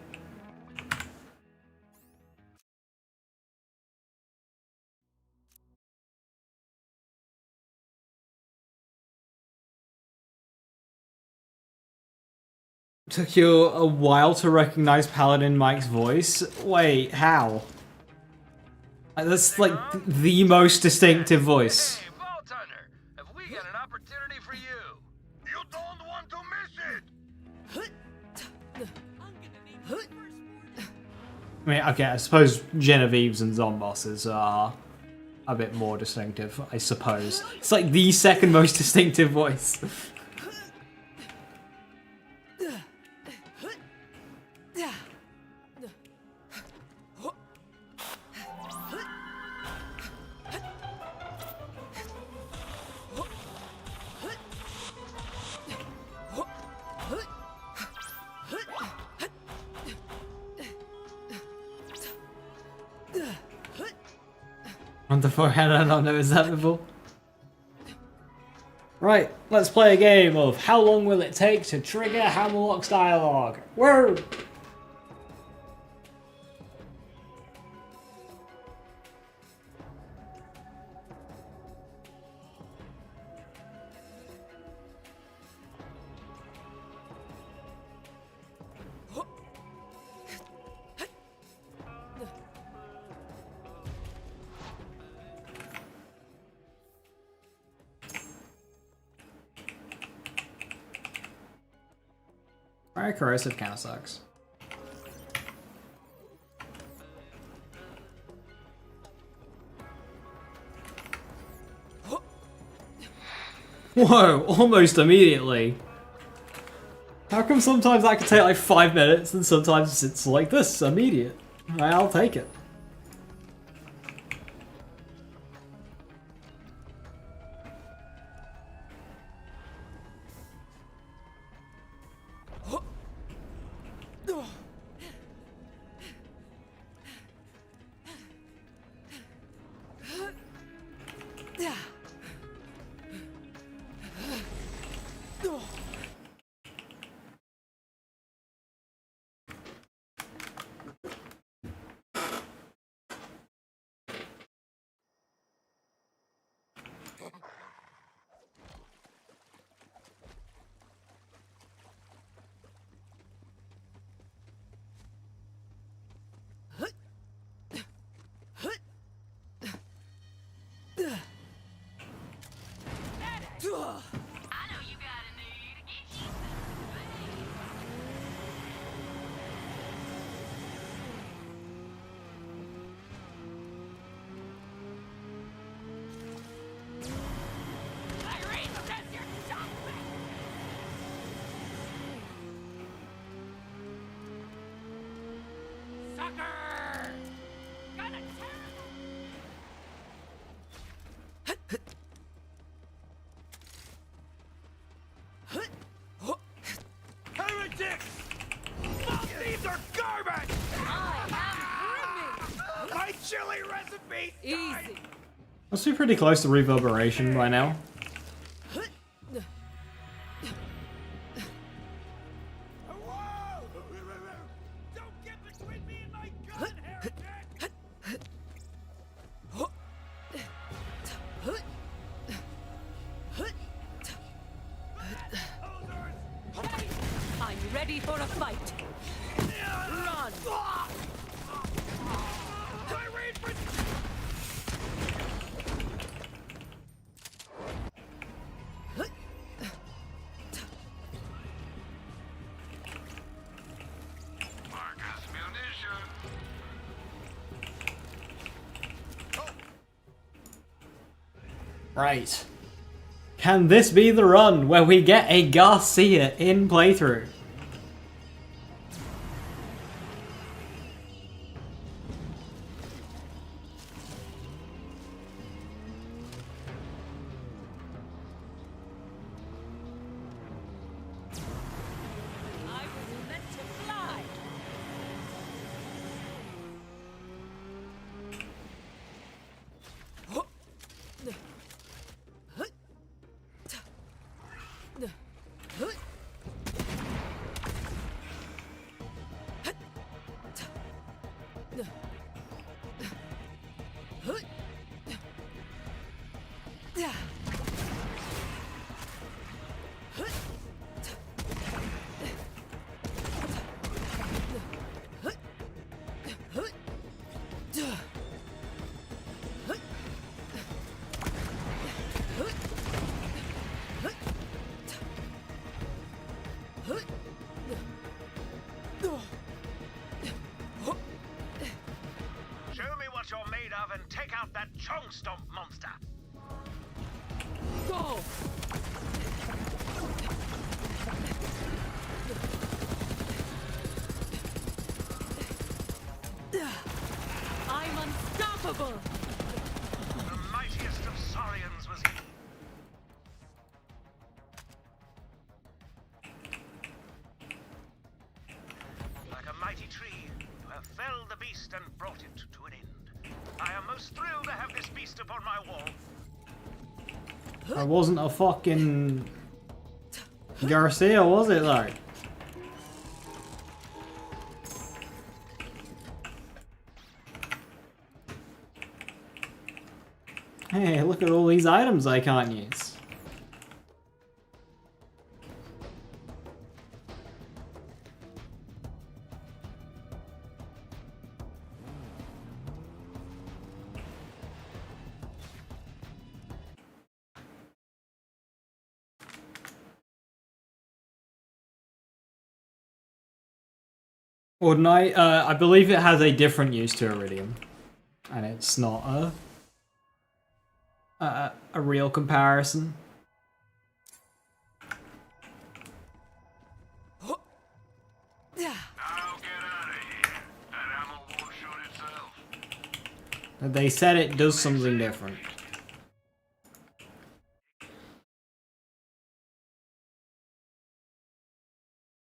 Took you a while to recognize Paladin Mike's voice? Wait, how? That's like the most distinctive voice. Hey, Vault Hunter, have we got an opportunity for you? You don't want to miss it! I mean, okay, I suppose Genevieve's and Zombosses are a bit more distinctive, I suppose. It's like the second most distinctive voice. On the forehead, I don't know, is that before? Right, let's play a game of how long will it take to trigger Hammerlock's dialogue. Whoa! Alright, corrosive kinda sucks. Whoa, almost immediately. How come sometimes that can take like 5 minutes and sometimes it's like this, immediate? I'll take it. Easy. Must be pretty close to reverberation by now. Don't get between me and my gun, heretic! I'm ready for a fight. Run! Marcus munition. Right. Can this be the run where we get a Garcia in playthrough? I was meant to fly. Show me what you're made of and take out that chunk stomp monster. Go! I'm unstoppable! The mightiest of Saurians was he. Like a mighty tree, you have felled the beast and brought it to an end. I am most thrilled to have this beast upon my wall. I wasn't a fucking Garcia, was it though? Hey, look at all these items I can't use. Ordinite, I believe it has a different use to Iridium. And it's not a real comparison. Now get out of here. That ammo won't shoot itself. They said it does something different.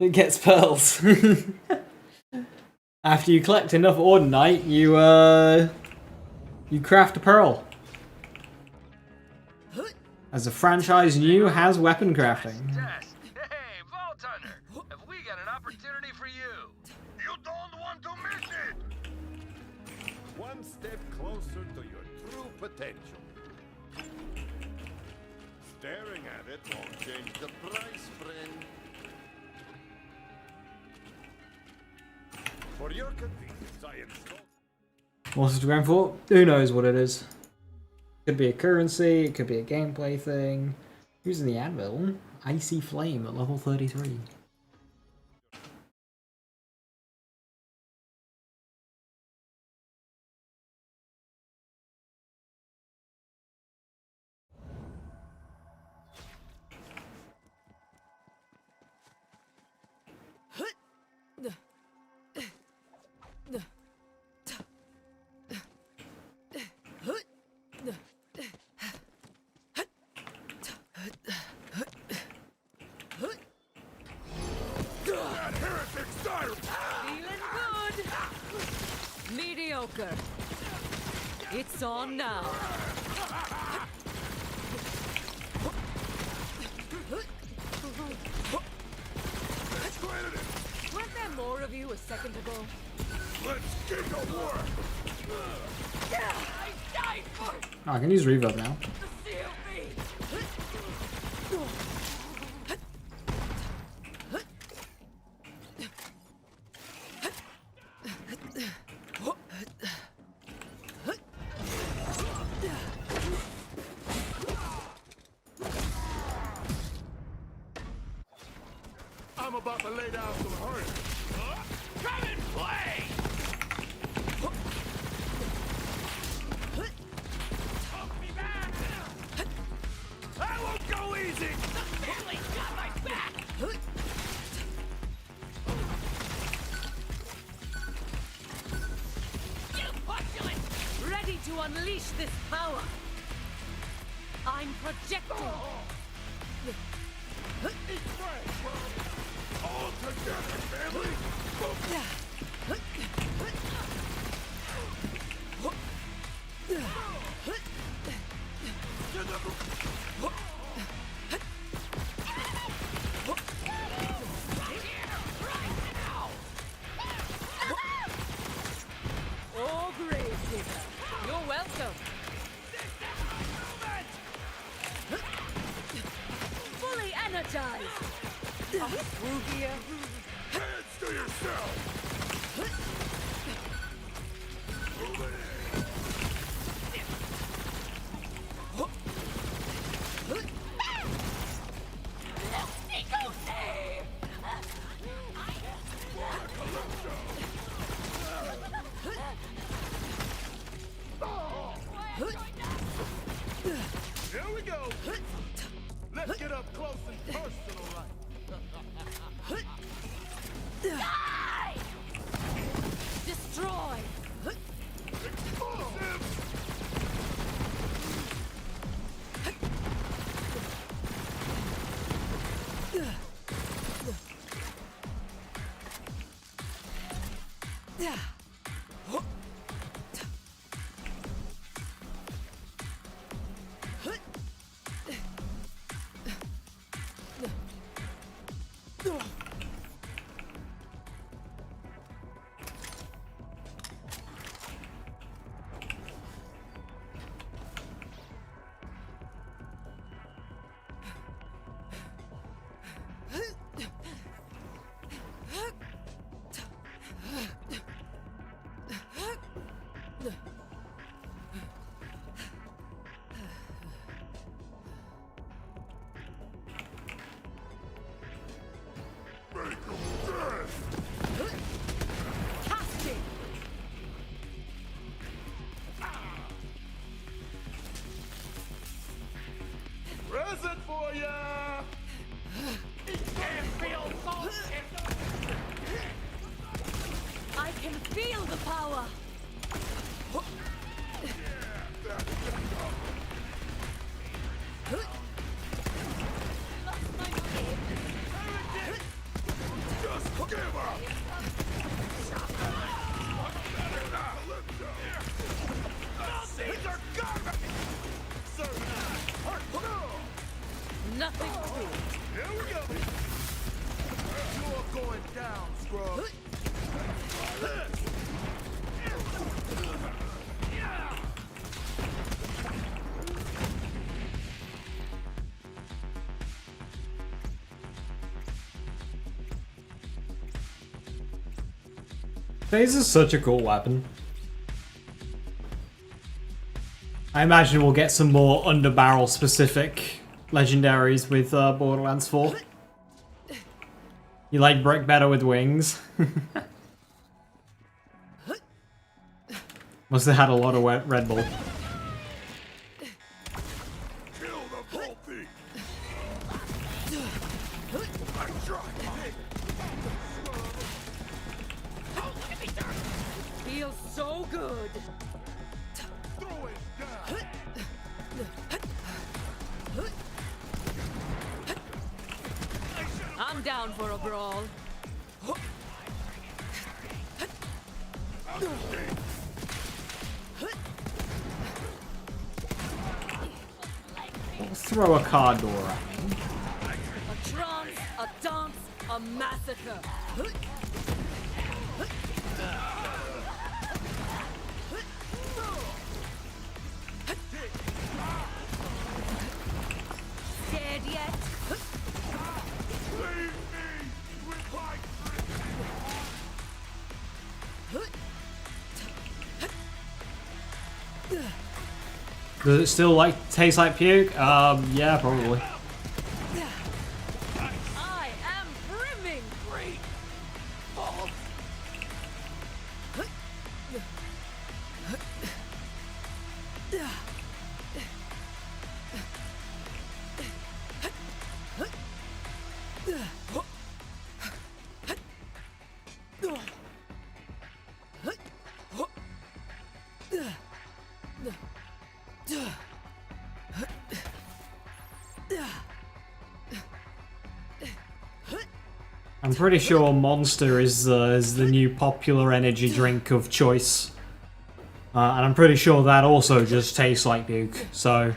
It gets pearls. After you collect enough Ordinite, you craft a pearl. As the franchise new has weapon crafting. Yes. Hey, Vault Hunter, have we got an opportunity for you? You don't want to miss it. One step closer to your true potential. Staring at it won't change the price, friend. For your convenience, I installed... What's it going for? Who knows what it is. Could be a currency, it could be a gameplay thing. Using the anvil, Icy Flame at level 33. Feeling good. Mediocre. It's on now. Weren't there more of you a second ago? Let's get to work! I died for Oh, I can use reverb now. the CLB! I'm about to lay down some hurt. Come and play! Help me back! I won't go easy! The family's got my back! You postulant! Ready to unleash this power. I'm projecting. All together, family! Oh, grave digger. You're welcome. Fully energized. Are we through here? Hands to yourself! Move it in! Here we go! Let's get up close and personal like. Die! Destroy! Casting! Present for ya! Can't feel so I can feel the power! Just give up! These are garbage! Nothing to it. Here we go! You're going down, scrub! Phase is such a cool weapon. I imagine we'll get some more underbarrel specific legendaries with Borderlands 4. You like brick better with wings? Must have had a lot of Red Bull. Kill the Vault Thief! I tried! Feels so good. Throw it down! I'm down for a brawl. throw a car door at me. A trance, a dance, a massacre. Scared yet? Does it still taste like puke? Yeah, probably. I am brimming. Great balls. I'm pretty sure Monster is the new popular energy drink of choice. And I'm pretty sure that also just tastes like puke, so...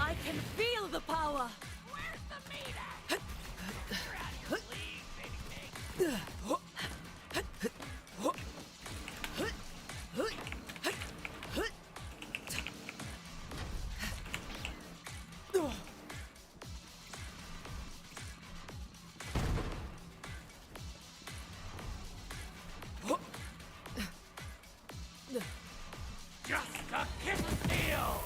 I can feel the power. Just a kiss of steel!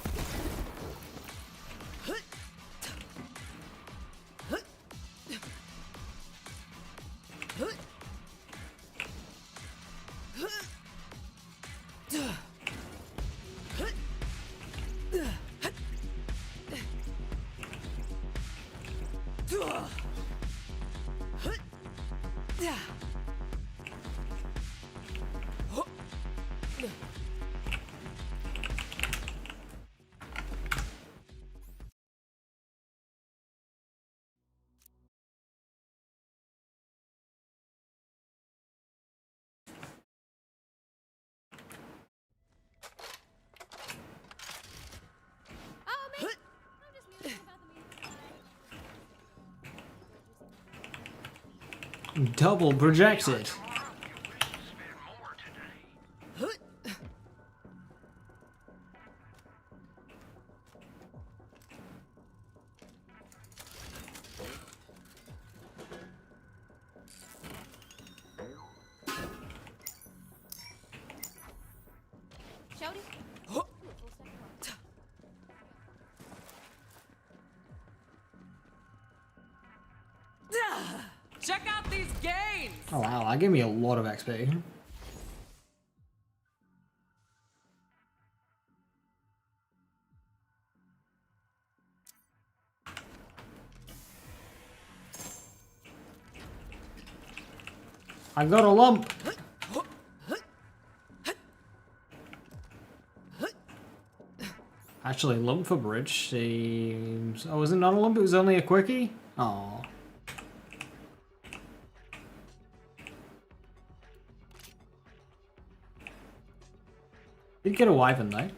Double projected. Check out these gains! Oh wow, that gave me a lot of XP. I got a lump! Actually, lump for bridge seems... Oh, was it not a lump? It was only a quickie? Oh. Did get a wyvern though.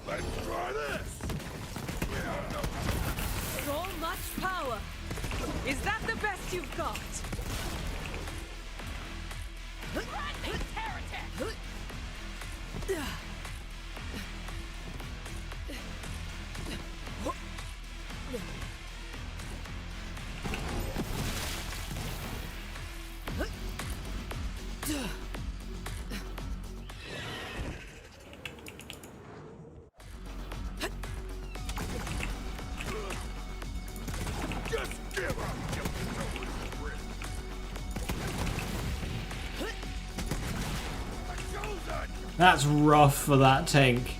Let's try this! So much power! Is that the best you've got? Just give up, you chosen! That's rough for that tank.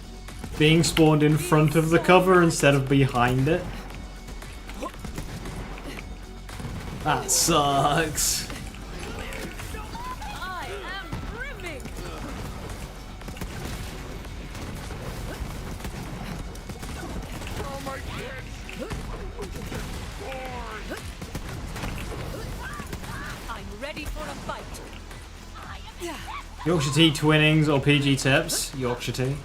Being spawned in front of the cover instead of behind it. That sucks. I am brimming. Oh my kids! I'm ready for a fight. Yorkshire Tea Twinnings or PG Tips? Yorkshire Tea.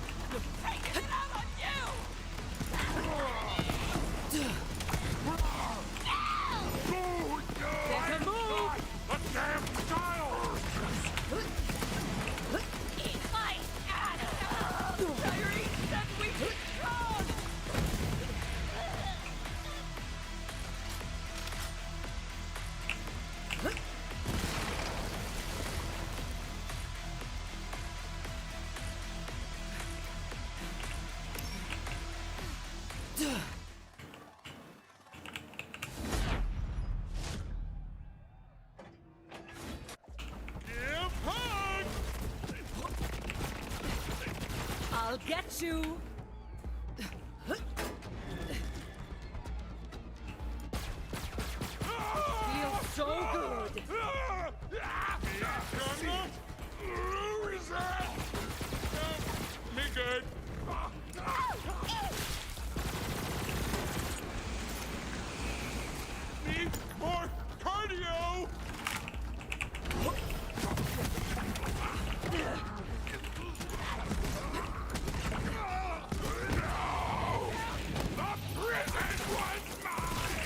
I'll get you. Feels so good. Who is that? Me good. Need more cardio.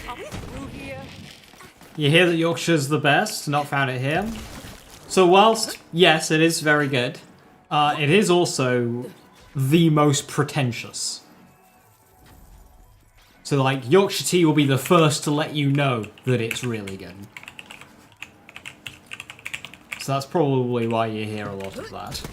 Are we through here? You hear that Yorkshire's the best? Not found it here. So whilst, yes, it is very good, it is also the most pretentious. So like, Yorkshire Tea will be the first to let you know that it's really good. So that's probably why you hear a lot of that.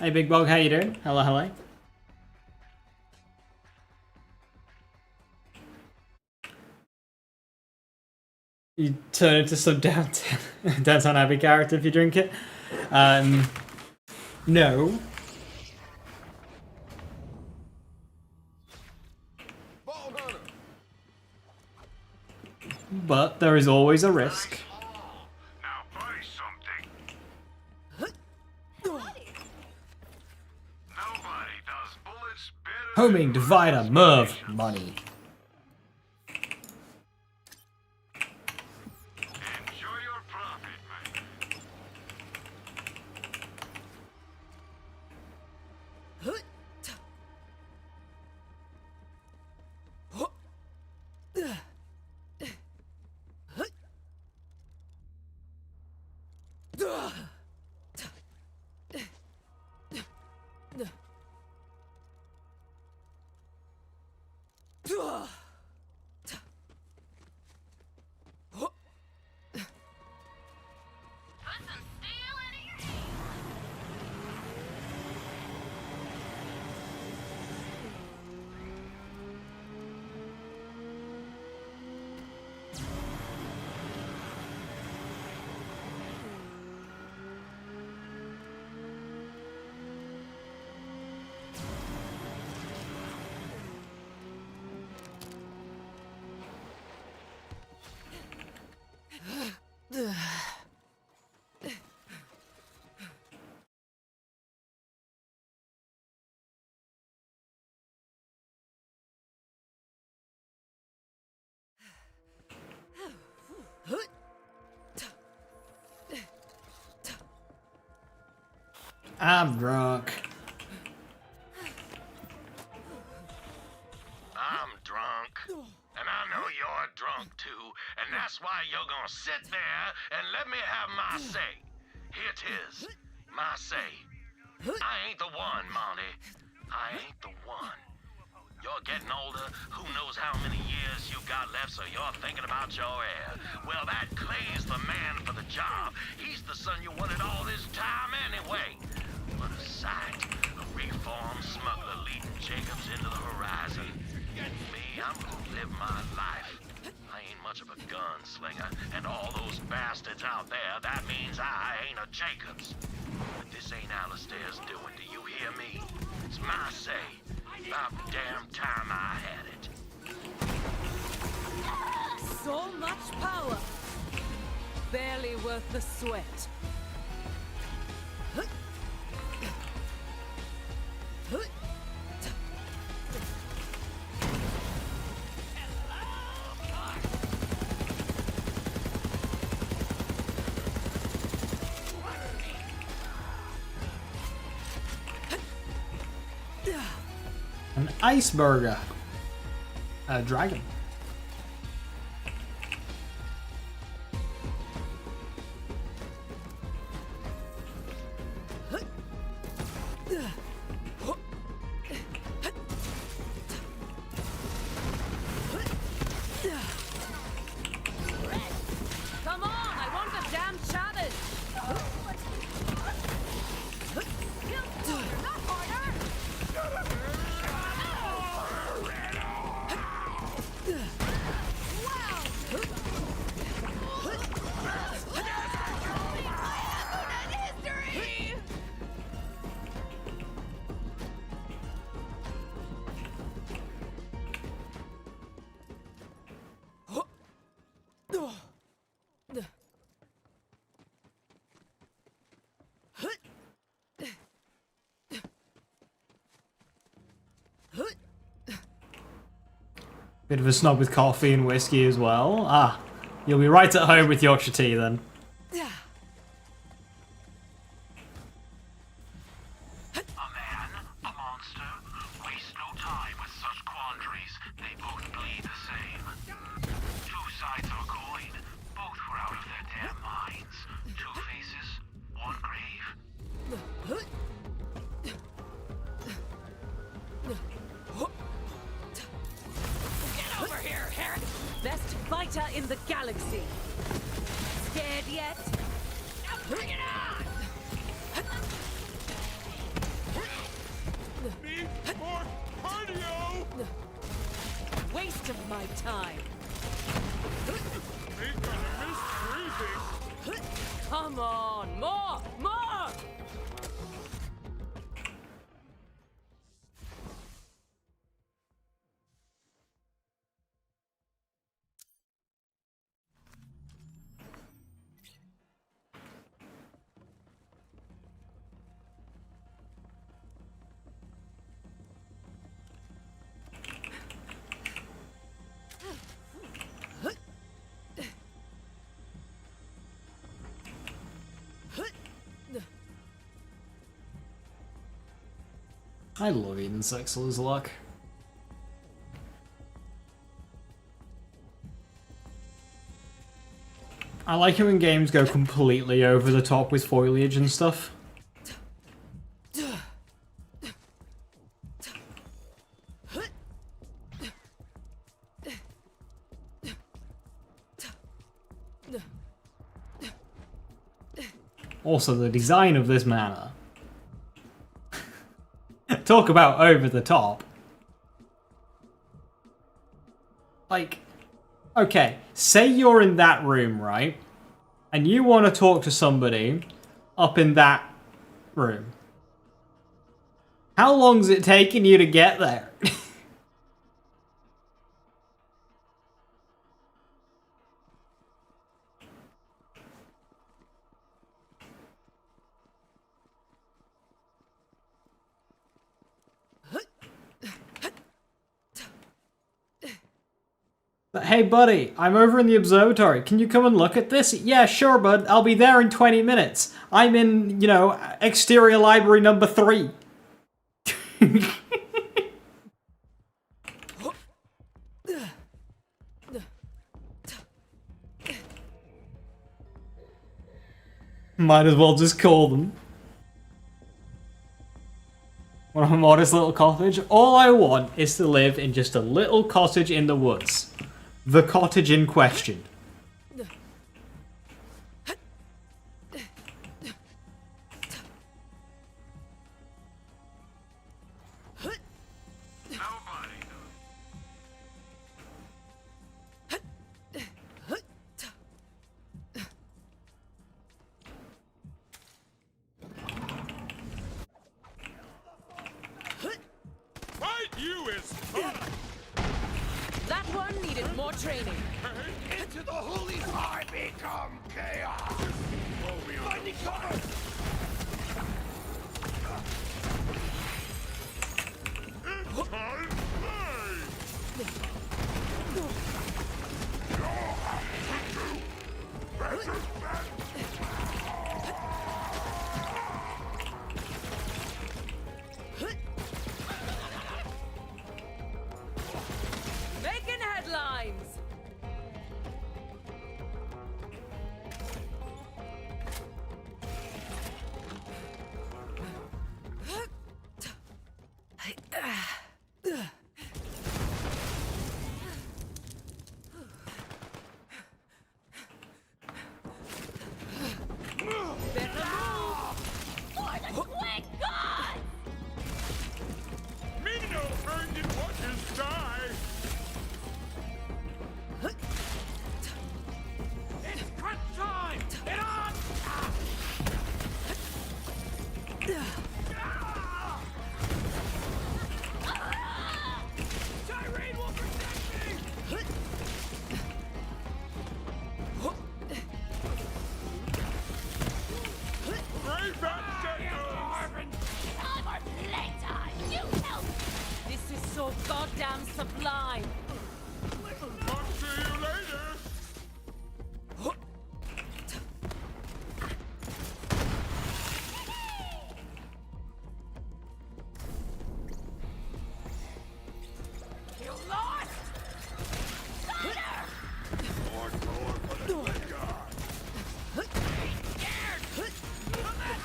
Hey Big Bog, how you doing? Hello, hello. You turn into some downtown Abbey character if you drink it. No. But there is always a risk. Now buy something. Nobody does bullets better. Homing, divider, Merv, money. Enjoy your profit, man. Put some steel into your hand. I'm drunk. I'm drunk. drunk too, and that's why you're gonna sit there and let me have my say. Here it is, my say. I ain't the one, Monty. I ain't the one. You're getting older, who knows how many years you got left, so you're thinking about your heir. Well, that Clay's the man for the job. He's the son you wanted all this time anyway. What a sight. A reformed smuggler leading Jacobs into the horizon. Me, I'm gonna live my life. I ain't much of a gunslinger, and all those bastards out there, that means I ain't a Jacobs. But this ain't Alistair's doing, do you hear me? It's my say. About damn time I had it. So much power. Barely worth the sweat. An ice burger. A dragon. Come on, I want the damn challenge. Bit of a snob with coffee and whiskey as well. Ah, you'll be right at home with Yorkshire tea then. A man, a monster, waste no time with such quandaries. They both bleed the same. Two sides of a coin. Both were out of their damn minds. Two faces, one grave. Over here, Harry! Best fighter in the galaxy. Scared yet? Now bring it on! Need more cardio! Waste of my time. Ain't gonna miss breathing. Come on, more! More! I love Eden Sexler's luck. I like it when games go completely over the top with foliage and stuff. Also, the design of this manor. Talk about over the top. Like, okay, say you're in that room, right? And you want to talk to somebody up in that room. How long's it taking you to get there? Hey buddy, I'm over in the observatory. Can you come and look at this? Yeah, sure bud. I'll be there in 20 minutes. I'm in, you know, exterior library number 3. Might as well just call them. Want a modest little cottage? All I want is to live in just a little cottage in the woods. The cottage in question. Fight you is tough! That one needed more training. Into the holy I become chaos! Finding cover! It's time Making headlines. Mino earned it what his die! It's crunch time! Get on! Tyrene will protect me! Brave This is so goddamn sublime. Talk to you later! You lost! More door for the good guy! Ain't scared! Come at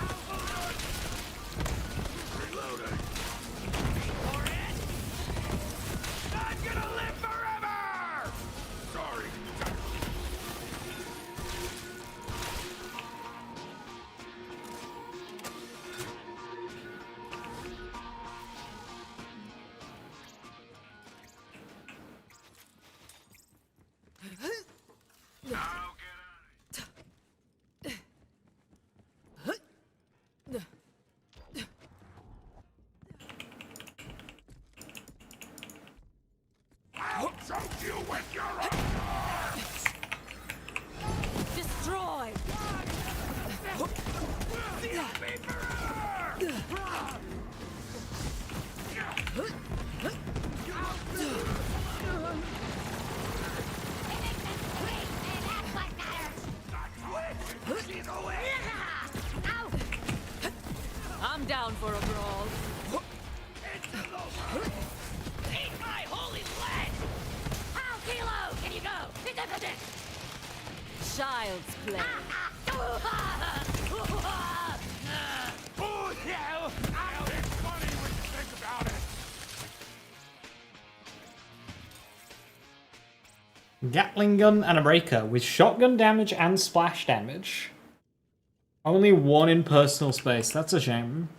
Reloading! For it! I'm gonna live forever! Sorry. I'll choke you with your own arms! Destroy. Be forever! I'm down for a brawl. Eat my holy lead! How kilo can you go? Child's play. Oh, yeah! It's funny when you think about it! Gatling gun and a breaker with shotgun damage and splash damage. Only one in personal space. That's a shame.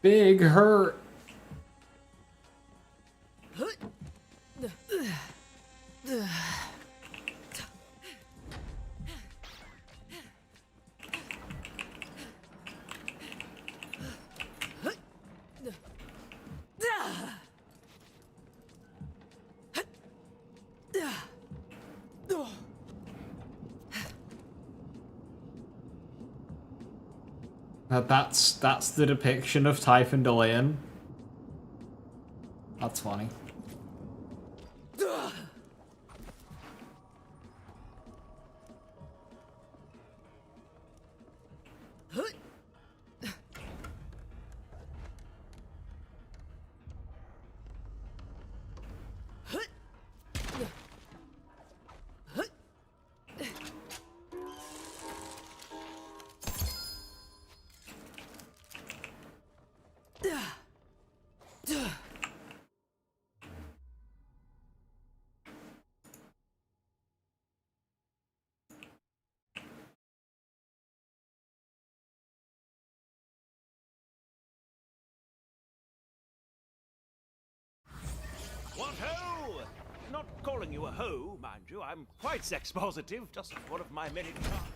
Big hurt. That's the depiction of Typhon Dorian. That's funny. What ho! Not calling you a hoe, mind you. I'm quite sex positive, just one of my many charms.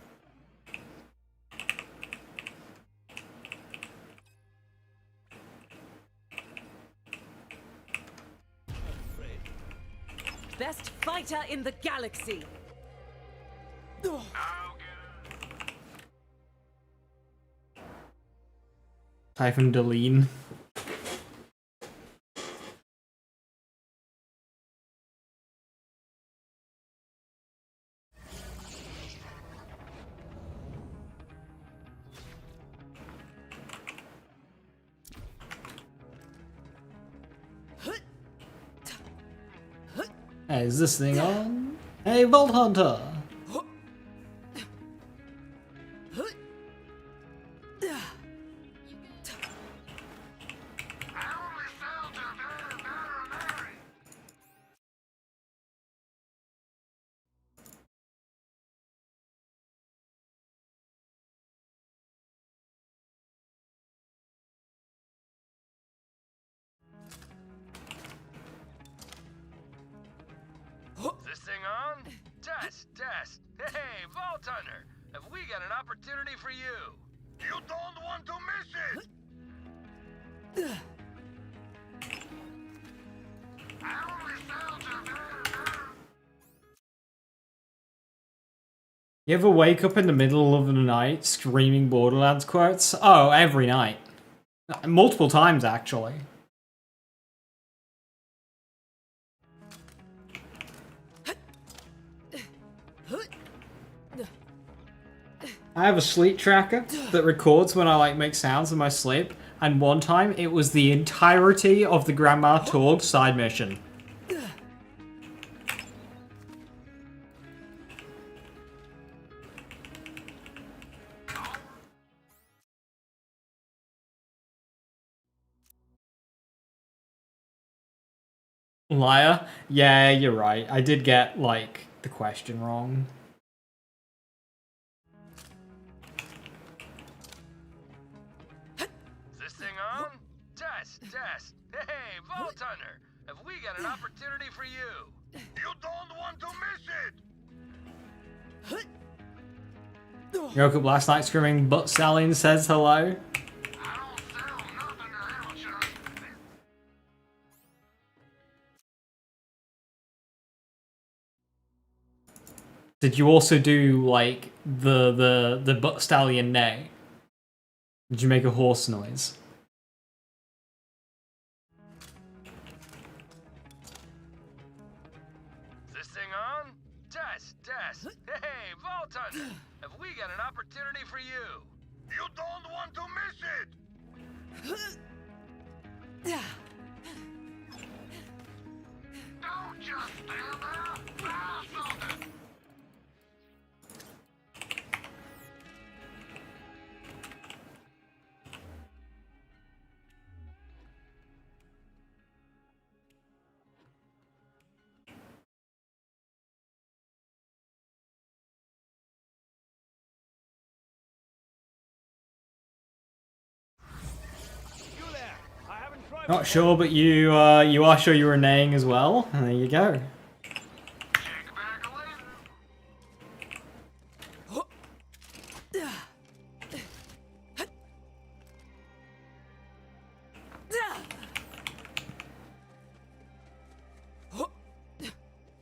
Best fighter in the galaxy. Typhon Deline. Hey, is this thing on? Hey, Vault Hunter! Is this thing on? Test. Hey, Vault Hunter, have we got an opportunity for you? You don't want to miss it! You ever wake up in the middle of the night screaming Borderlands quotes? Oh, every night. Multiple times, actually. I have a sleep tracker that records when I like make sounds in my sleep, and one time it was the entirety of the Grandma Torg side mission. Liar? Yeah, you're right. I did get, like, the question wrong. Is this thing on? Test. Hey, Vault Hunter, have we got an opportunity for you? You don't want to miss it! You woke up last night screaming, "But Stallion says hello." Did you also do, like, the Butt Stallion neigh? Did you make a horse noise? Is this thing on? Test. Hey, Vault Hunter, have we got an opportunity for you? You don't want to miss it! Don't just stand there! Fast something! Not sure, but you are sure you were neighing as well. And there you go.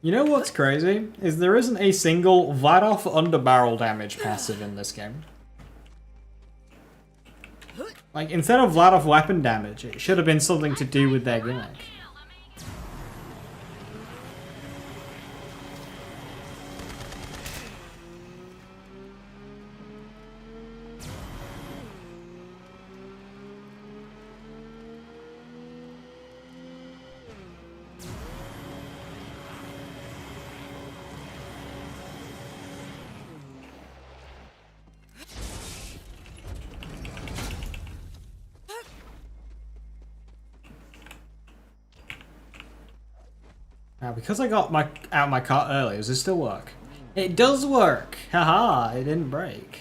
You know what's crazy? Is there isn't a single Vladof underbarrel damage passive in this game. Like, instead of Vladof weapon damage, it should have been something to do with their gimmick. Now, because I got out my cart earlier, does it still work? It does work! Haha, it didn't break.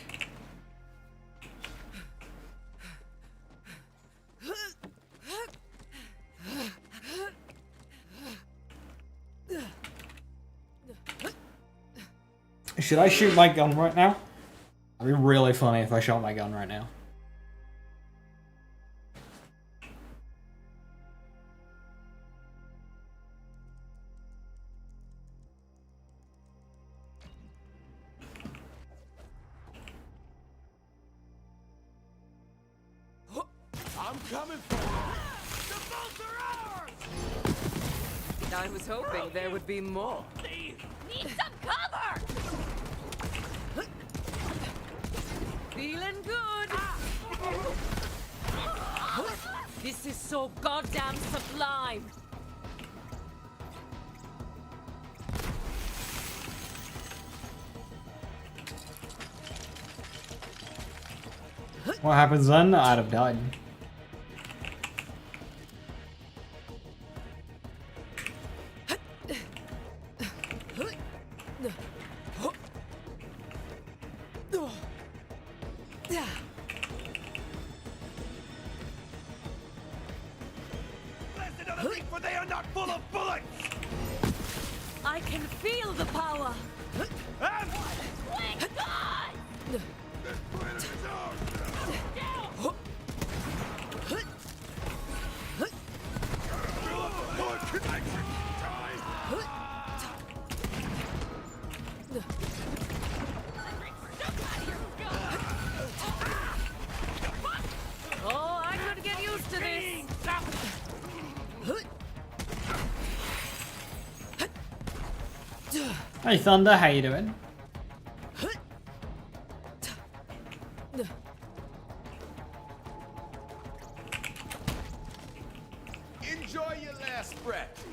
Should I shoot my gun right now? That'd be really funny if I shot my gun right now. I'm coming for you. The bolts are ours. I was hoping there would be more. Need some cover! Feeling good. This is so goddamn sublime. What happens then? I'd have died. Blast another thing, for they are not full of bullets. I can feel the power. And Oh, I'm gonna get used to this. Hey Thunder, how you doing? enjoy your last breath.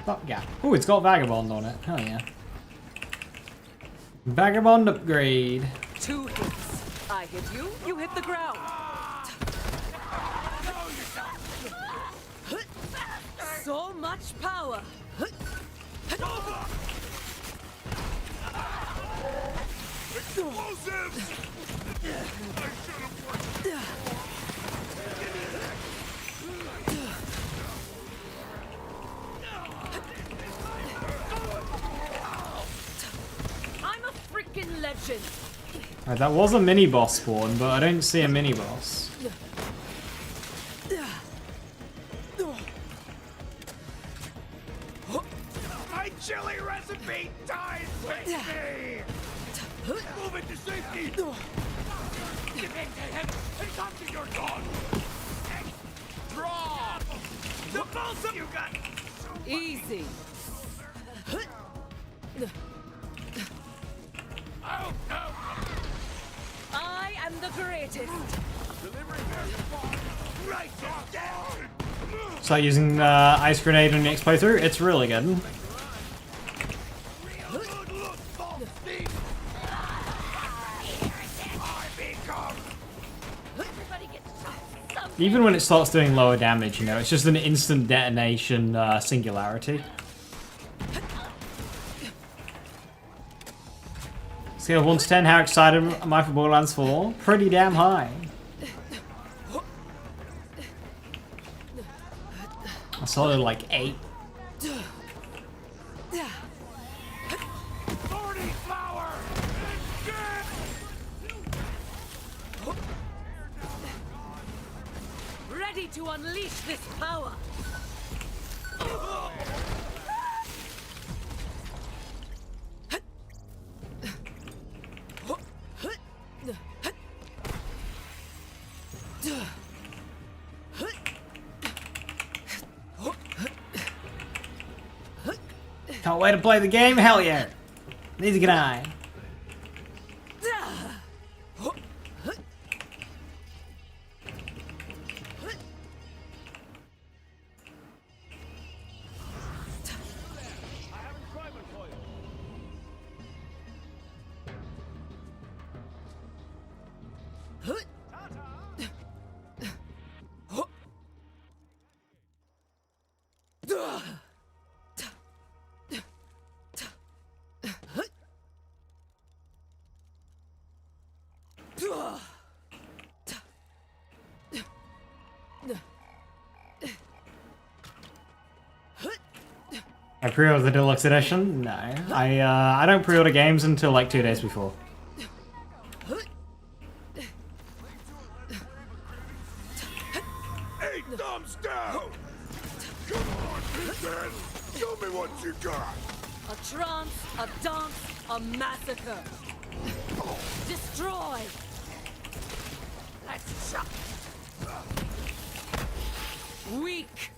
Fuck yeah. Oh, it's got Vagabond on it. Hell yeah. Vagabond upgrade. 2 hits. I hit you, you hit the ground. So much power. Explosives! I'm a freaking legend. Right, that was a mini boss spawn, but I don't see a mini boss. My chili recipe dies with me! Move it to safety! Give in to him and come to your dawn! Draw! The balsam you got! Easy. Oh, no! I am the greatest. Delivering their right down! Start using ice grenade on the next playthrough. It's really good. Good look, false thief! I become... Everybody gets shot someday. Even when it starts doing lower damage, you know, it's just an instant detonation singularity. Scale of 1 to 10, how excited am I for Borderlands 4? Pretty damn high. I saw it like 8. Thorny flower! Ready to unleash this power. Can't wait to play the game? Hell yeah. Neither can I. I pre-ordered the deluxe edition? No. I don't pre-order games until like 2 days before. Hey, thumbs down! Come on, Vincent! Show me what you got! A trance, a dance, a massacre. Destroy! Let's chop! Weak!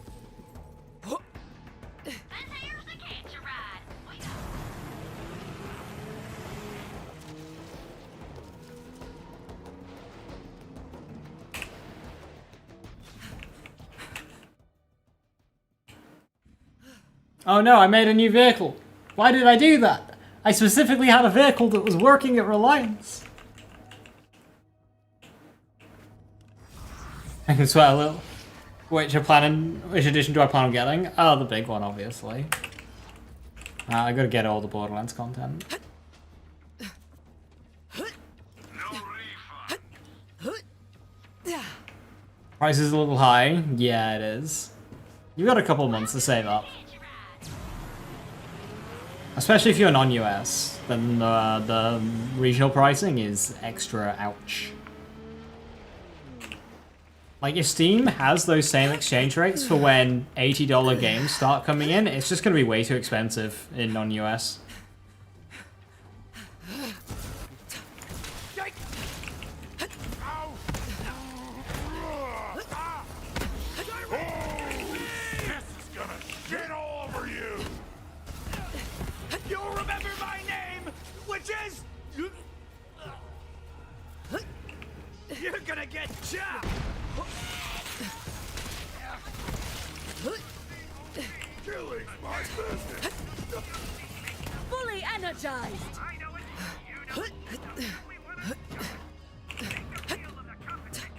And here's the catch a ride. We go. Oh no, I made a new vehicle. Why did I do that? I specifically had a vehicle that was working at Reliance. I can sweat a little. Which edition do I plan on getting? Oh, the big one, obviously. I gotta get all the Borderlands content. Price is a little high. Yeah, it is. You've got a couple months to save up. Especially if you're non-US, then the regional pricing is extra ouch. Like, if Steam has those same exchange rates for when $80 games start coming in, it's just going to be way too expensive in non-US. You'll remember my name, which is... You're gonna get chopped! Killing's my business! Fully energized! I know it. You know it. We wanna take the field of the competition.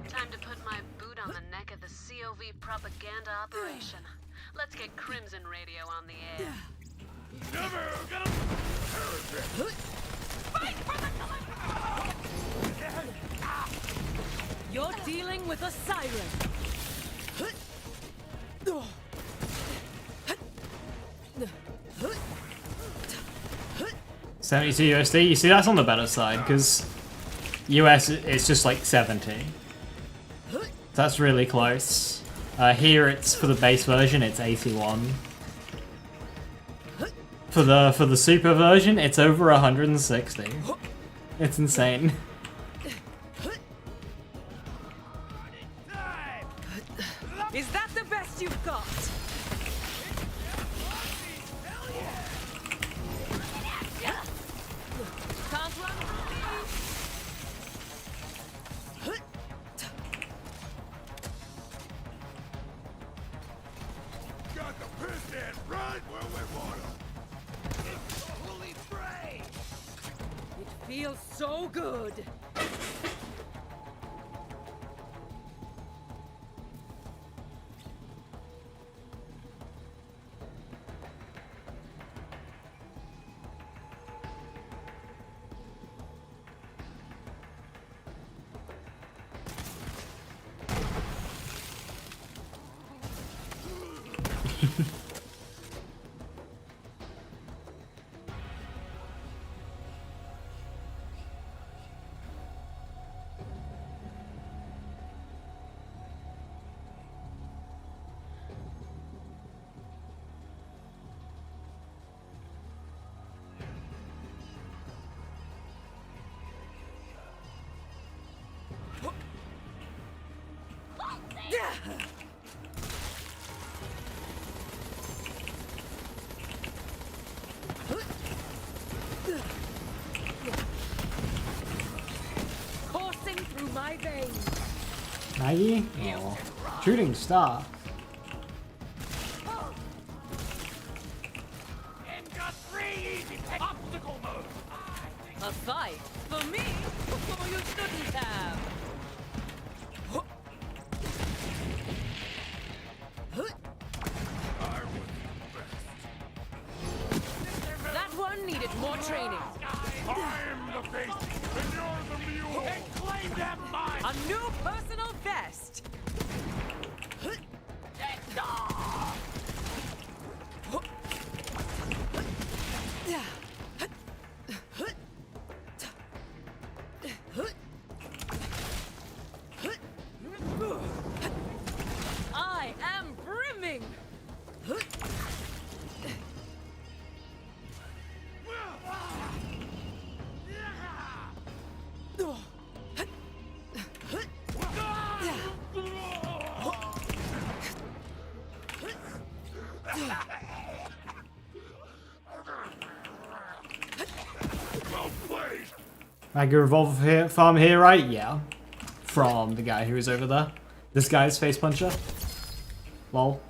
Time to put my boot on the neck of the COV propaganda operation. Let's get Crimson Radio on the air. Never gonna... Fight for the You're dealing with a siren! 72 USD, you see that's on the better side, because US it's just like 70. That's really close. Here it's, for the base version, it's 81. For the super version, it's over 160. It's insane. Is that the best you've got? Can't run from me! Got the piston right where we want him! holy fray! It feels so good! Coursing through my veins. Maggie? Oh. Shooting star. And got 3 easy obstacle mode! A fight? For me? Oh, you shouldn't have. That one needed more training. I'm the face Mega Revolver here, farm here, right? Yeah. From the guy who is over there. This guy's face puncher. Lol.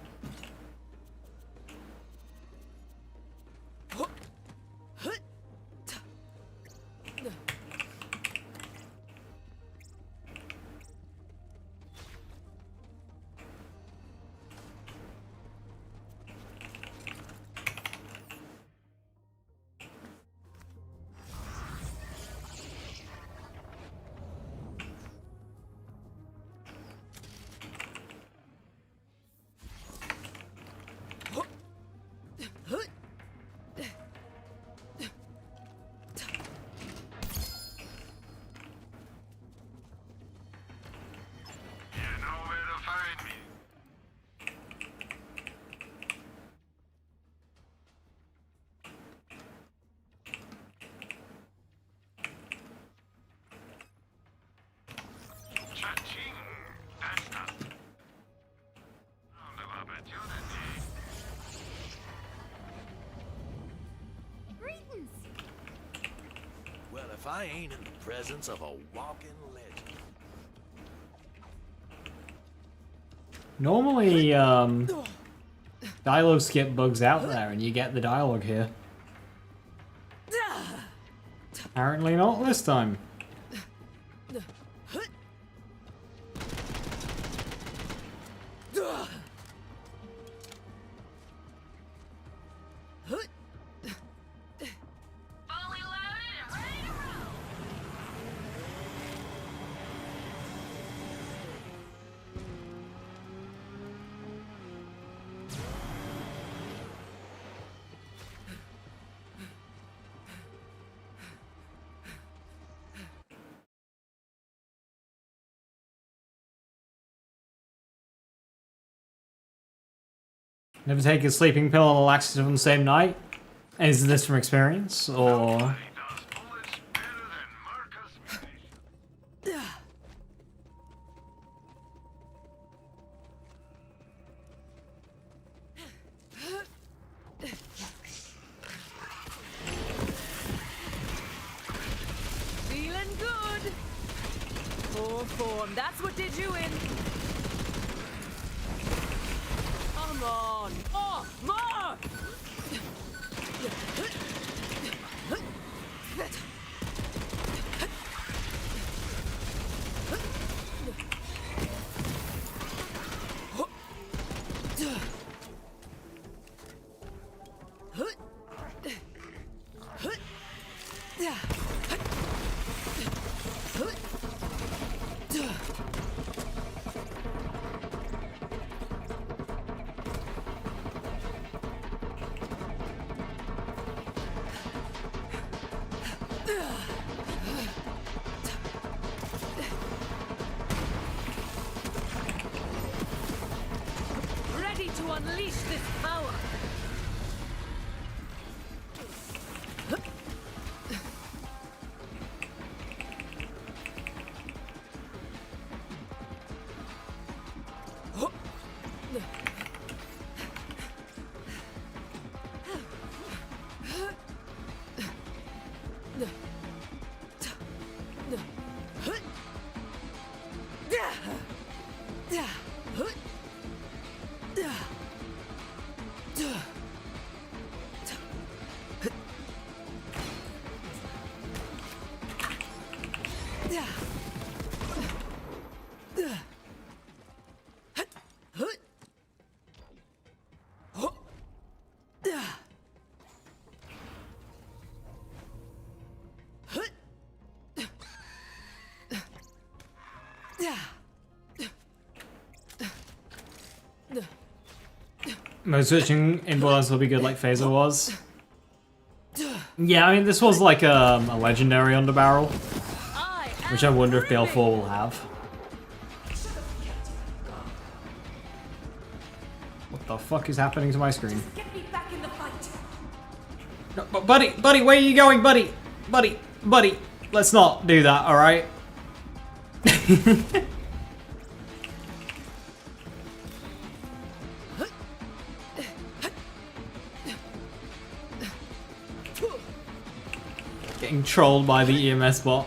Well, if I ain't in the presence of a walking legend. Normally, dialogue skip bugs out there and you get the dialogue here. Apparently not this time. Never take a sleeping pill and a laxative on the same night? Is this from experience, or...? Feeling good. Poor form, that's what did you in. Come on! Oh, more! Ready to unleash this power. Mode switching in Borderlands will be good like Phaser was. Yeah, I mean, this was like a legendary underbarrel, which I wonder if BL4 will have. What the fuck is happening to my screen? Get me back in the fight. No, but buddy, where are you going, buddy? Buddy, let's not do that, alright? getting trolled by the EMS bot.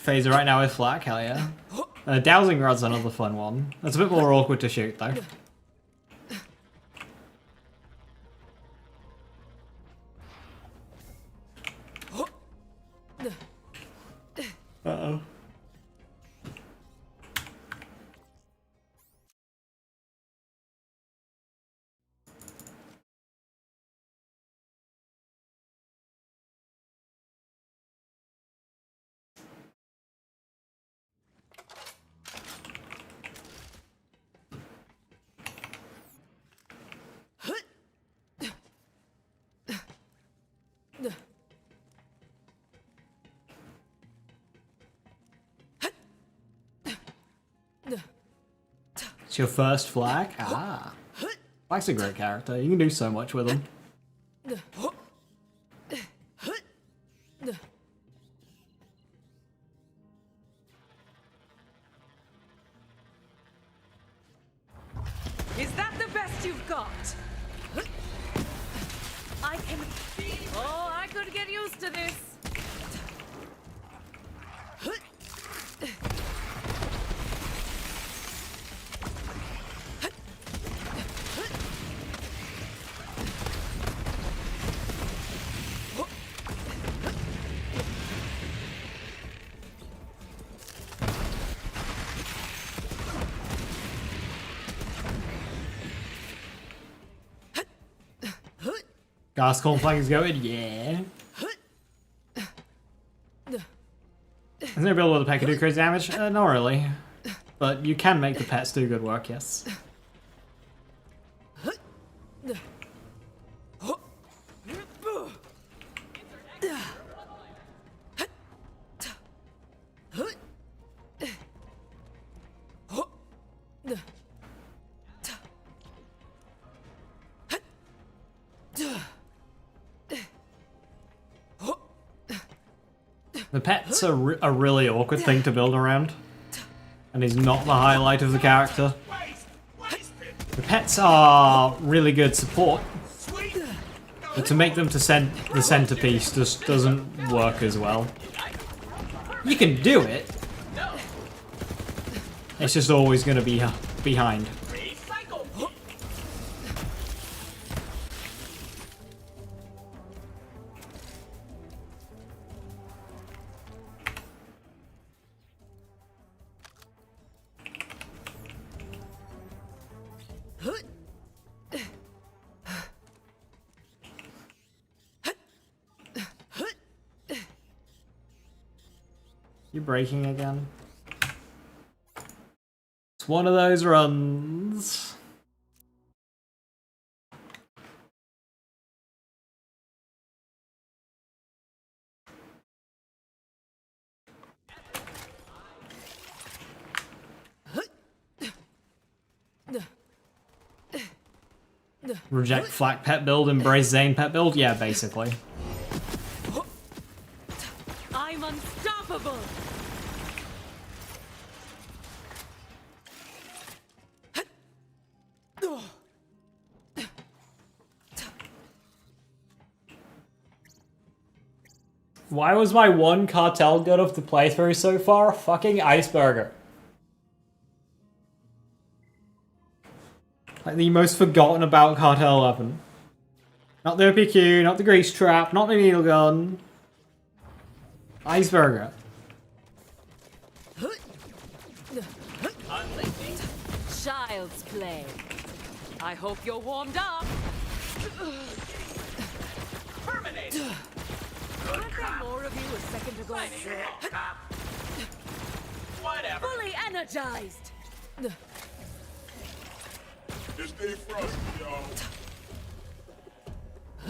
Phaser right now with flak, hell yeah. Dowsing rod's another fun one. That's a bit more awkward to shoot though. Uh-oh. It's your first flag? Ah. Flak's a great character. You can do so much with him. Is that the best you've got? I can... Oh, I could get used to this. Gas corn flag is going, yeah. Isn't there a build where the pet can do crazy damage? Not really. But you can make the pets do good work, yes. The pet's a really awkward thing to build around, and is not the highlight of the character. The pets are really good support, but to make them to the centerpiece just doesn't work as well. You can do it, it's just always going to be behind. You breaking again? It's one of those runs. Reject flak pet build, embrace Zane pet build? Yeah, basically. I'm unstoppable! Why was my one cartel good of the playthrough so far? Fucking Iceberger. Like the most forgotten about cartel weapon. Not the OPQ, not the grease trap, not the needle gun. Iceberger. Child's play. I hope you're warmed up. Terminate! Weren't there more of you a second ago? Whatever. Fully energized. Just stay frosty, y'all.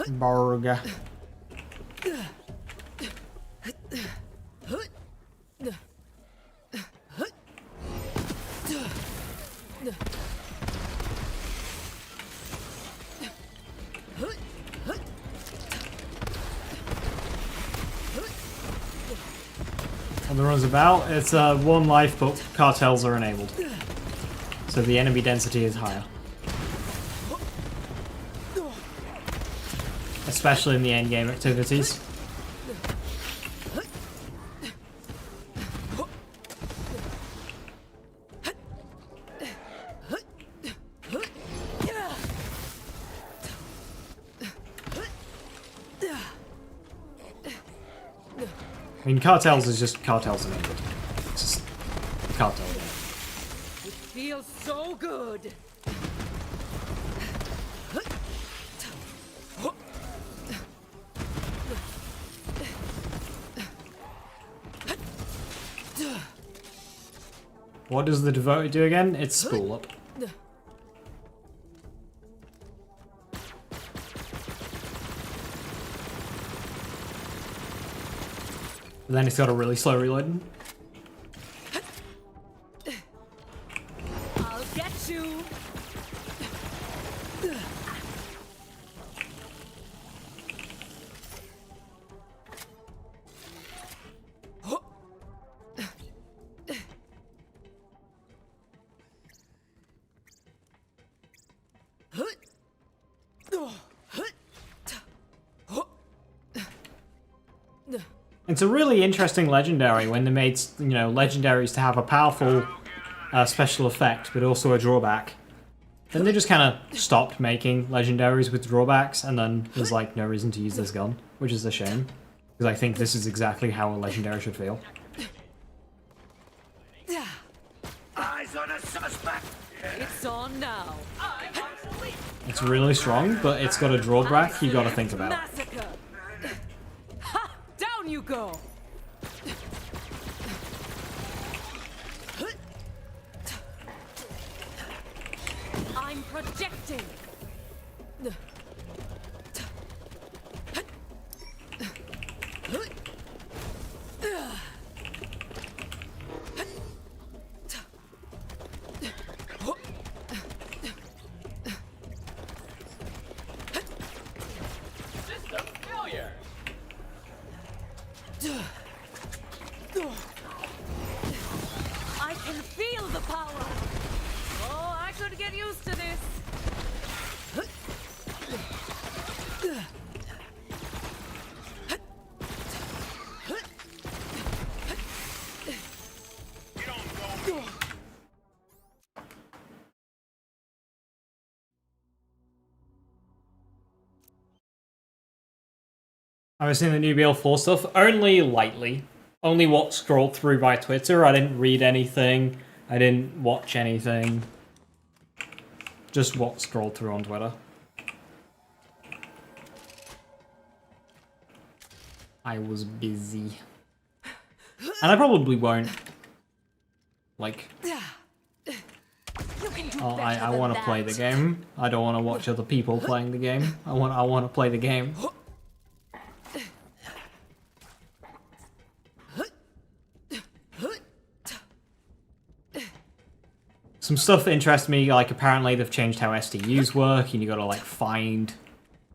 Burger. When the run's about, it's one life, but cartels are enabled. So so the enemy density is higher. Especially in the endgame activities. I mean, Cartels is just Cartels and England. It's just Cartel. It feels so good. What does the Devoted do again? It's spool up. And then it's got a really slow reloading. I'll get you. It's a really interesting legendary when they made, you know, legendaries to have a powerful special effect, but also a drawback. Then they just kind of stopped making legendaries with drawbacks, and then there's like no reason to use this gun, which is a shame, because I think this is exactly how a legendary should feel. Eyes on a suspect! It's on now. It's really strong, but it's got a drawback you gotta think about. Massacre. Ha! Down you go. I'm projecting. I can feel the power. Oh, I could get used to this. I was seeing the new BL4 stuff only lightly. Only what scrolled through by Twitter. I didn't read anything. I didn't watch anything. Just what scrolled through on Twitter. I was busy. And I probably won't. Like... Oh, I want to play the game. I don't want to watch other people playing the game. I want to play the game. Some stuff interests me, like apparently they've changed how SDUs work, and you gotta like find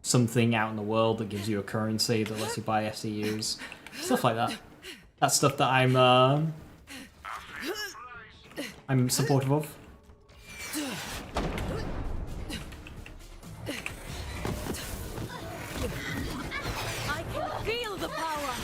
something out in the world that gives you a currency that lets you buy SDUs. Stuff like that. That's stuff that I'm supportive of. I can feel the power.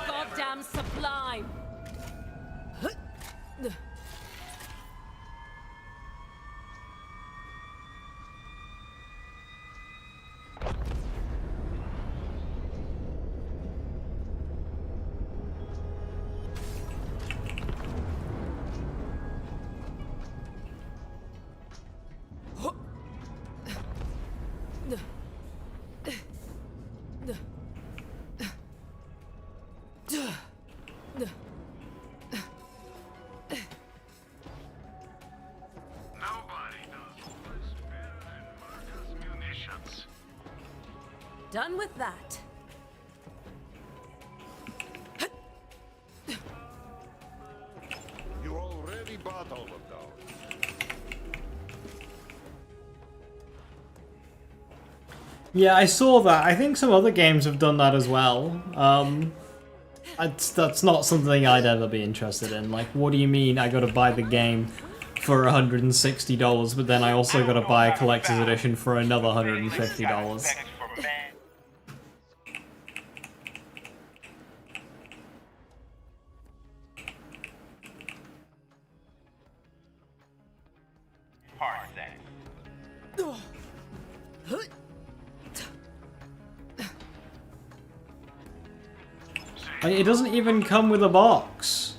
goddamn sublime. Nobody knows what's better than Martha's munitions. Done with that. You already bought all of those. Yeah, I saw that. I think some other games have done that as well. That's not something I'd ever be interested in. Like, what do you mean I gotta buy the game for $160, but then I also gotta buy a collector's edition for another $150? It doesn't even come with a box.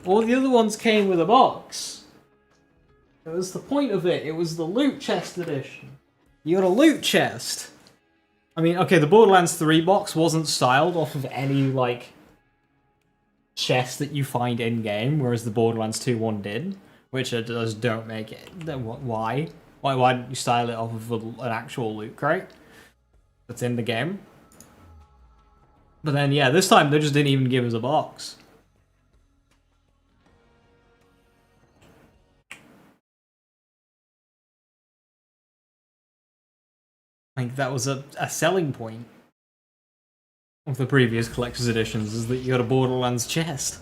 All the other ones came with a box. That was the point of it. It was the loot chest edition. You got a loot chest. I mean, okay, the Borderlands 3 box wasn't styled off of any, like, chest that you find in-game, whereas the Borderlands 2 one did. Which it does don't make it. Why? Why didn't you style it off of an actual loot crate that's in the game? But then, yeah, this time they just didn't even give us a box. Like, that was a selling point of the previous collector's editions, is that you got a Borderlands chest.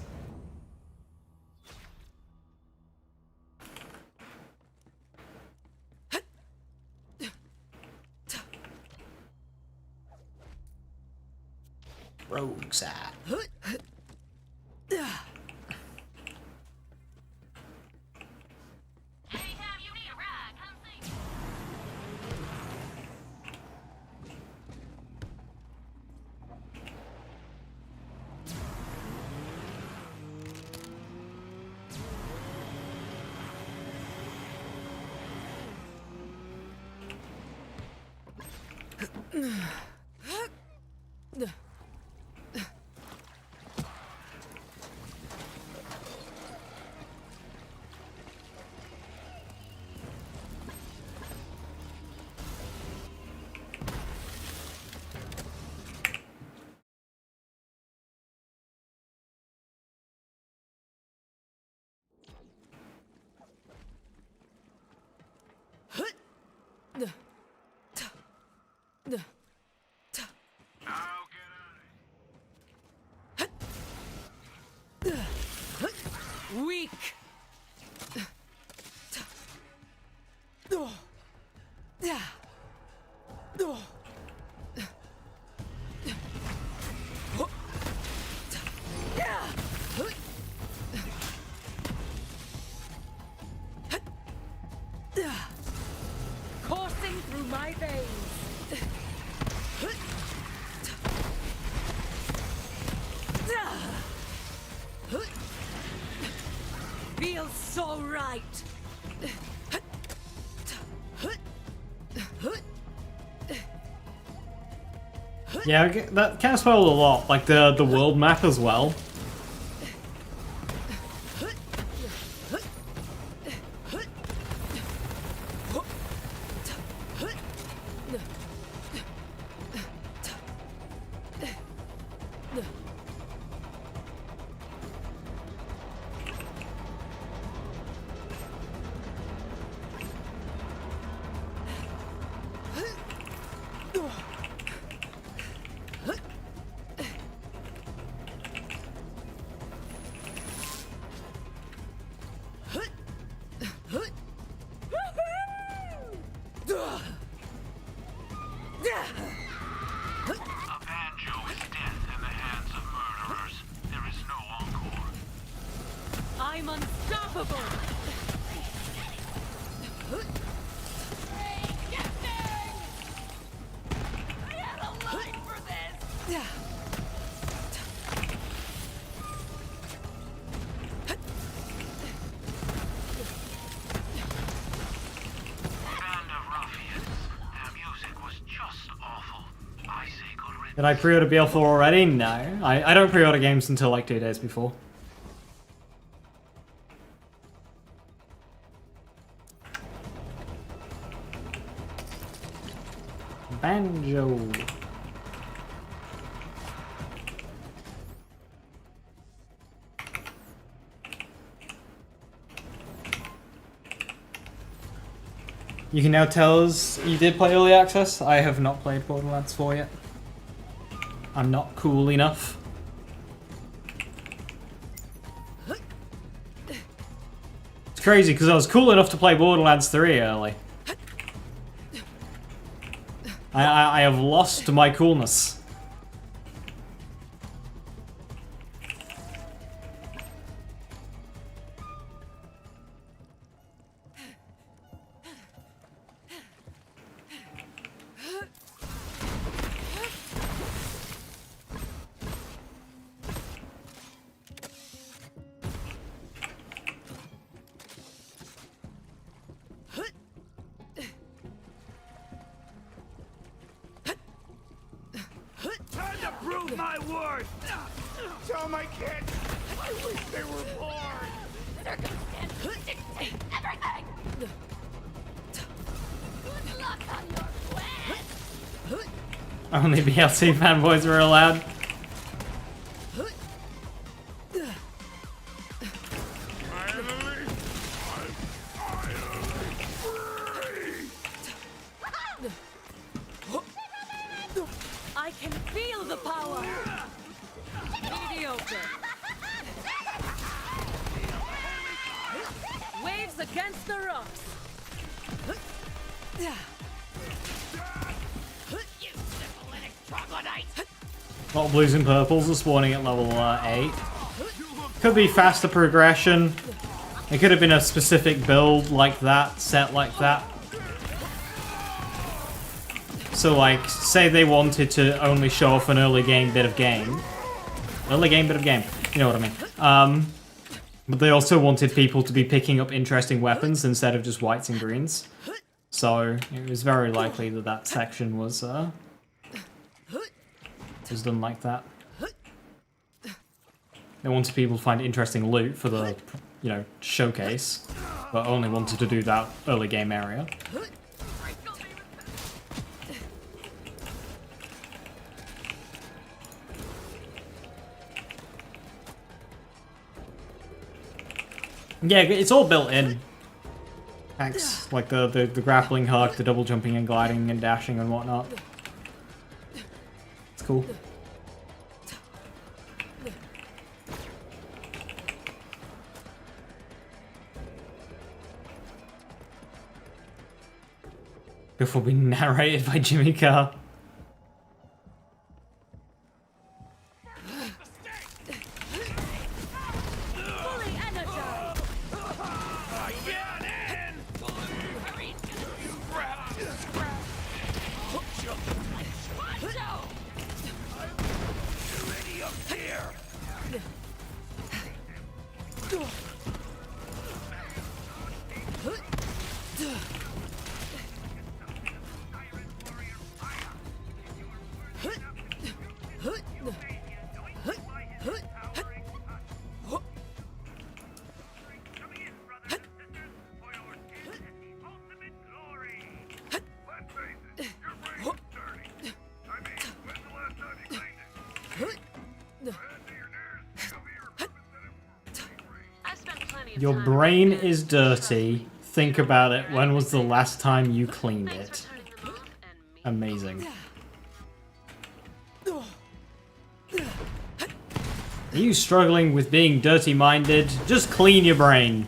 Rogues at. Anytime you need a ride, come see me. Weak. Coursing through my veins. Feels so right. Yeah, that kind of spoiled a lot. Like the world map as well. A banjo is dead. I'm unstoppable! Did I pre-order BL4 already? No. I don't pre-order games until like 2 days before. Banjo. You can now tell us you did play Early Access. I have not played Borderlands 4 yet. I'm not cool enough. It's crazy because I was cool enough to play Borderlands 3 early. I have lost my coolness. Time to prove my worth! Tell my kids I wish they were born! Circumstances dictate everything! Good luck on your quest! Only BL3 fanboys were allowed. I can feel the power! Mediocre. Waves against the rocks. You syphilitic troglodyte! A lot of blues and purples are spawning at level 8. Could be faster progression. It could have been a specific build like that, set like that. So like, say they wanted to only show off an early game bit of game. Early game bit of game, you know what I mean. But they also wanted people to be picking up interesting weapons instead of just whites and greens. So it was very likely that that section was done like that. They wanted people to find interesting loot for the, you know, showcase, but only wanted to do that early game area. Yeah, it's all built in. Thanks. Like the grappling hook, the double jumping and gliding and dashing and whatnot. It's cool. Before being narrated by Jimmy Carr. Your brain is dirty. Think about it. When was the last time you cleaned it? Amazing. Are you struggling with being dirty-minded? Just clean your brain.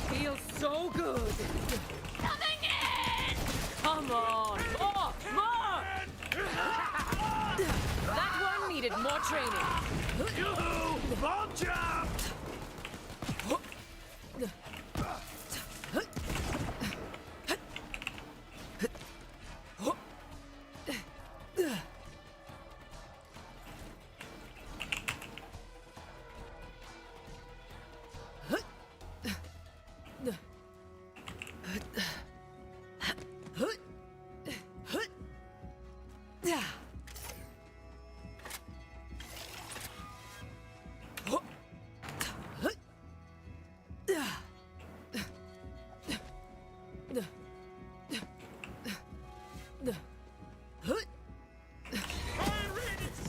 Feels so good. Coming in! Come on, more! That one needed needed more training. Yoo-hoo! Bomb job!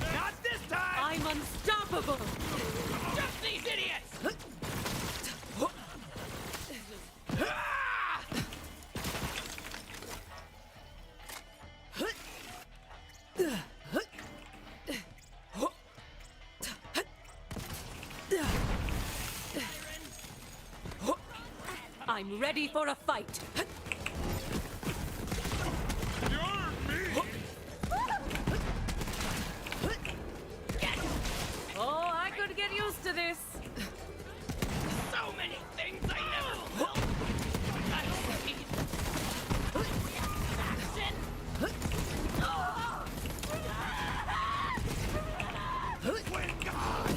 Not this time! I'm unstoppable! Just these idiots! I'm ready for a fight. Oh, I could get used to this. So many things I never will! Action! Twin God!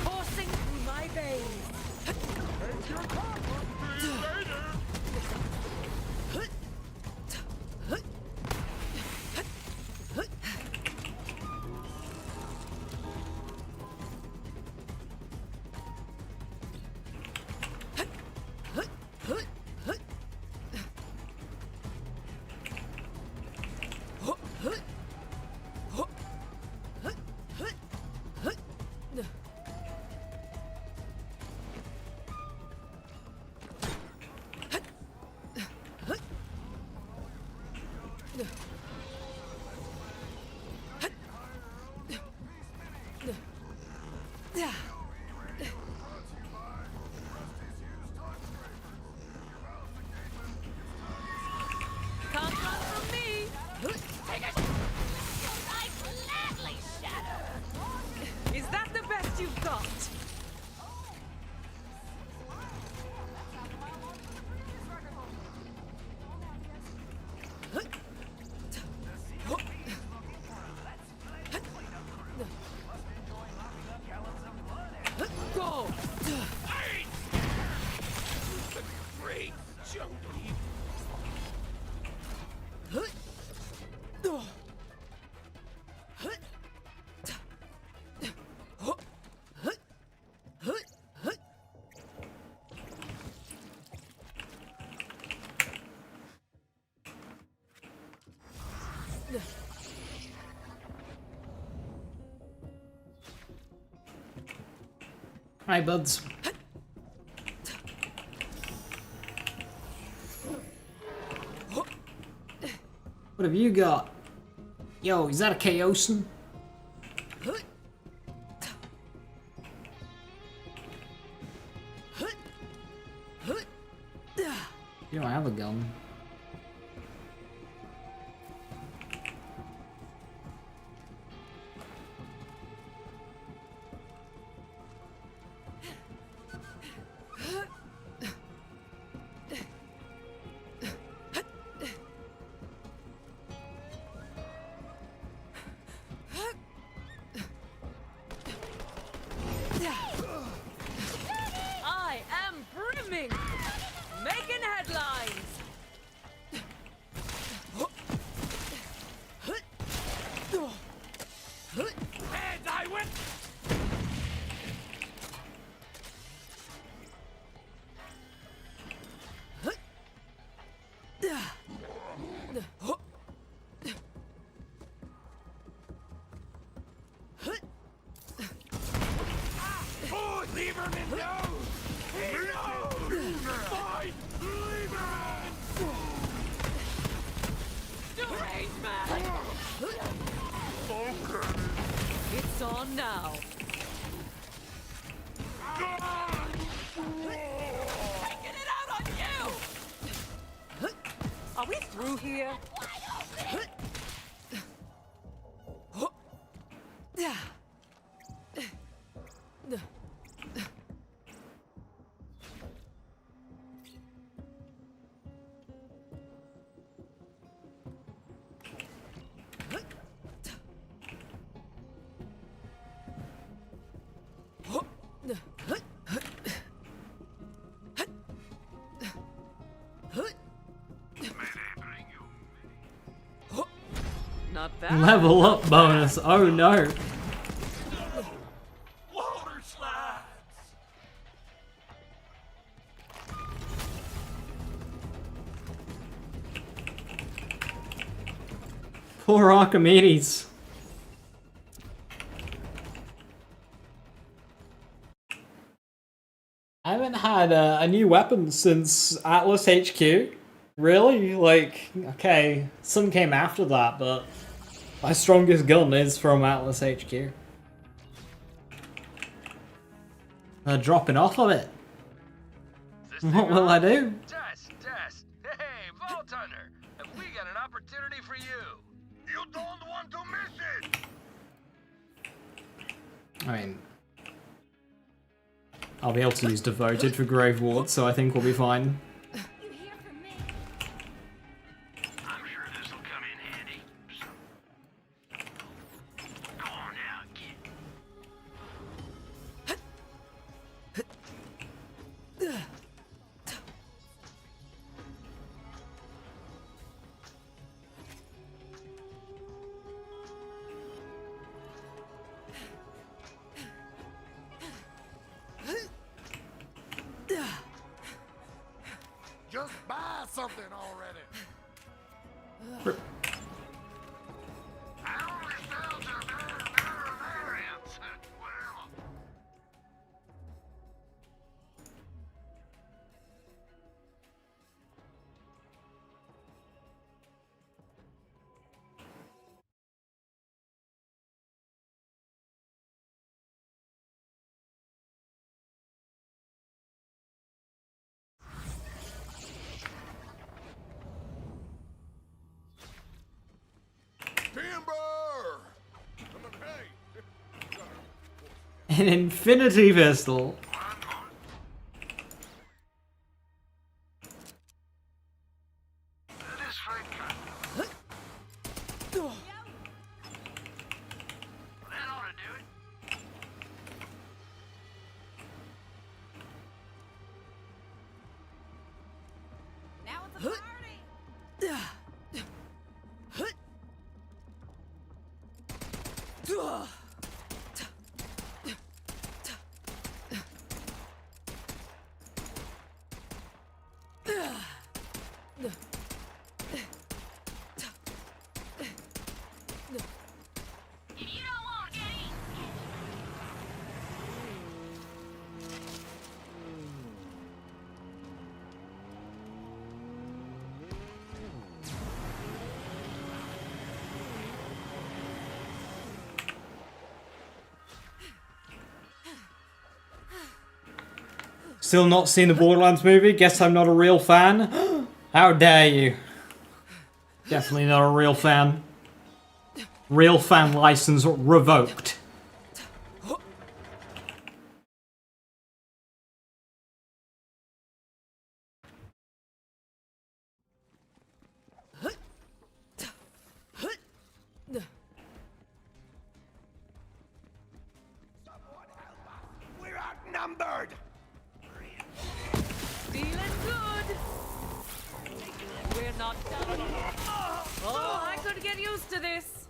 Coursing through my veins. Can't run from me. I gladly shatter. Is that the best you've got? Go! Great junkie! Hi, buds. What have you got? Yo, is that a Chaosan? You don't have a gun. I am brimming, making headlines. Joke's on now. Taking it out on you! Are we through here? Not bad. Level up bonus. Oh no. Water slides! Poor Archimedes. I haven't had a new weapon since Atlas HQ. Really? Like, okay, some came after that, but my strongest gun is from Atlas HQ. Dropping off of it. What will I do? Test. Hey, Vault Hunter, have we got an opportunity for you? You don't want to miss it! I mean, I'll be able to use Devoted for Grave Ward, so I think we'll be fine. I'm sure this'll come in handy. Go on now, kid. Just buy something already. I only sell to variants. Whatever. Timber! Hey! An Infinity Pistol. This fight cut. That ought to do it. Now it's a party. If you don't want to get eaten, Still not seen the Borderlands movie? Guess I'm not a real fan? How dare you? Definitely not a real fan. Real fan license revoked. We're outnumbered! Feeling good. We're not done. Oh, I could get used to this.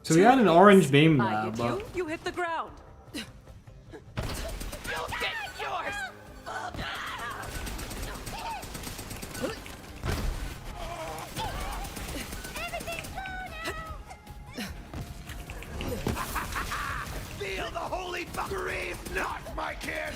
So we had an orange beam I there, hit but you, you hit the ground. You'll get yours! Feel the holy grieve not, my kid!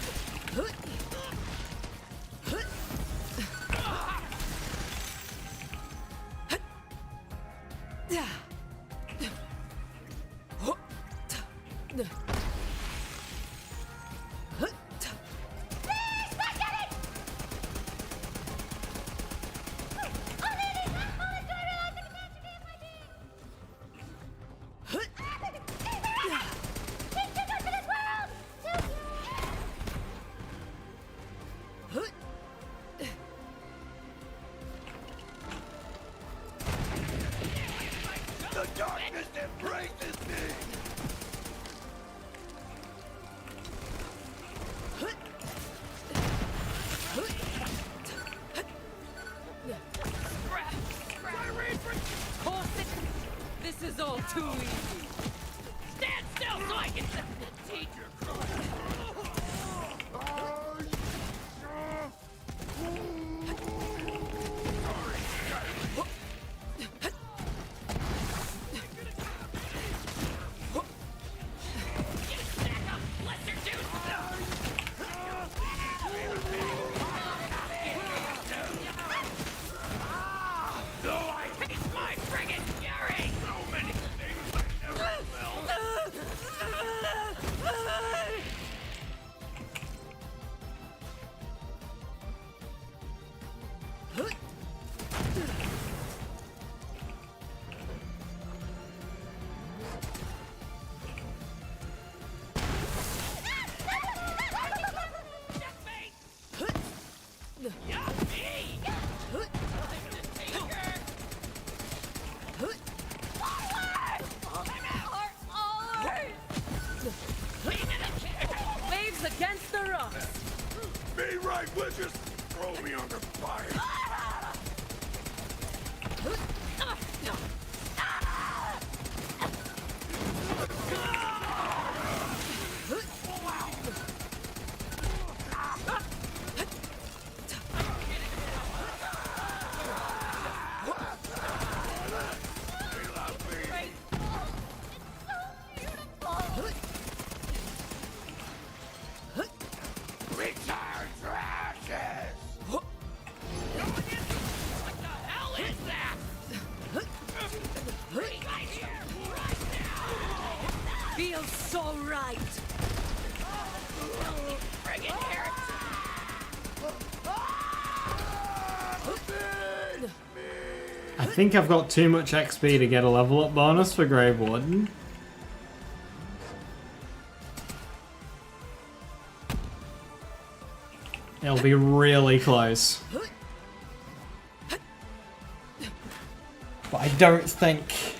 too easy. Stand still so I can teach your waves against the rocks. Be right, will just throw me under fire. Return to ashes! What the hell is that? Right here, right now! Feels so right. Friggin' heretic! I think I've got too much XP to get a level up bonus for Grave Warden. It'll be really close. But I don't think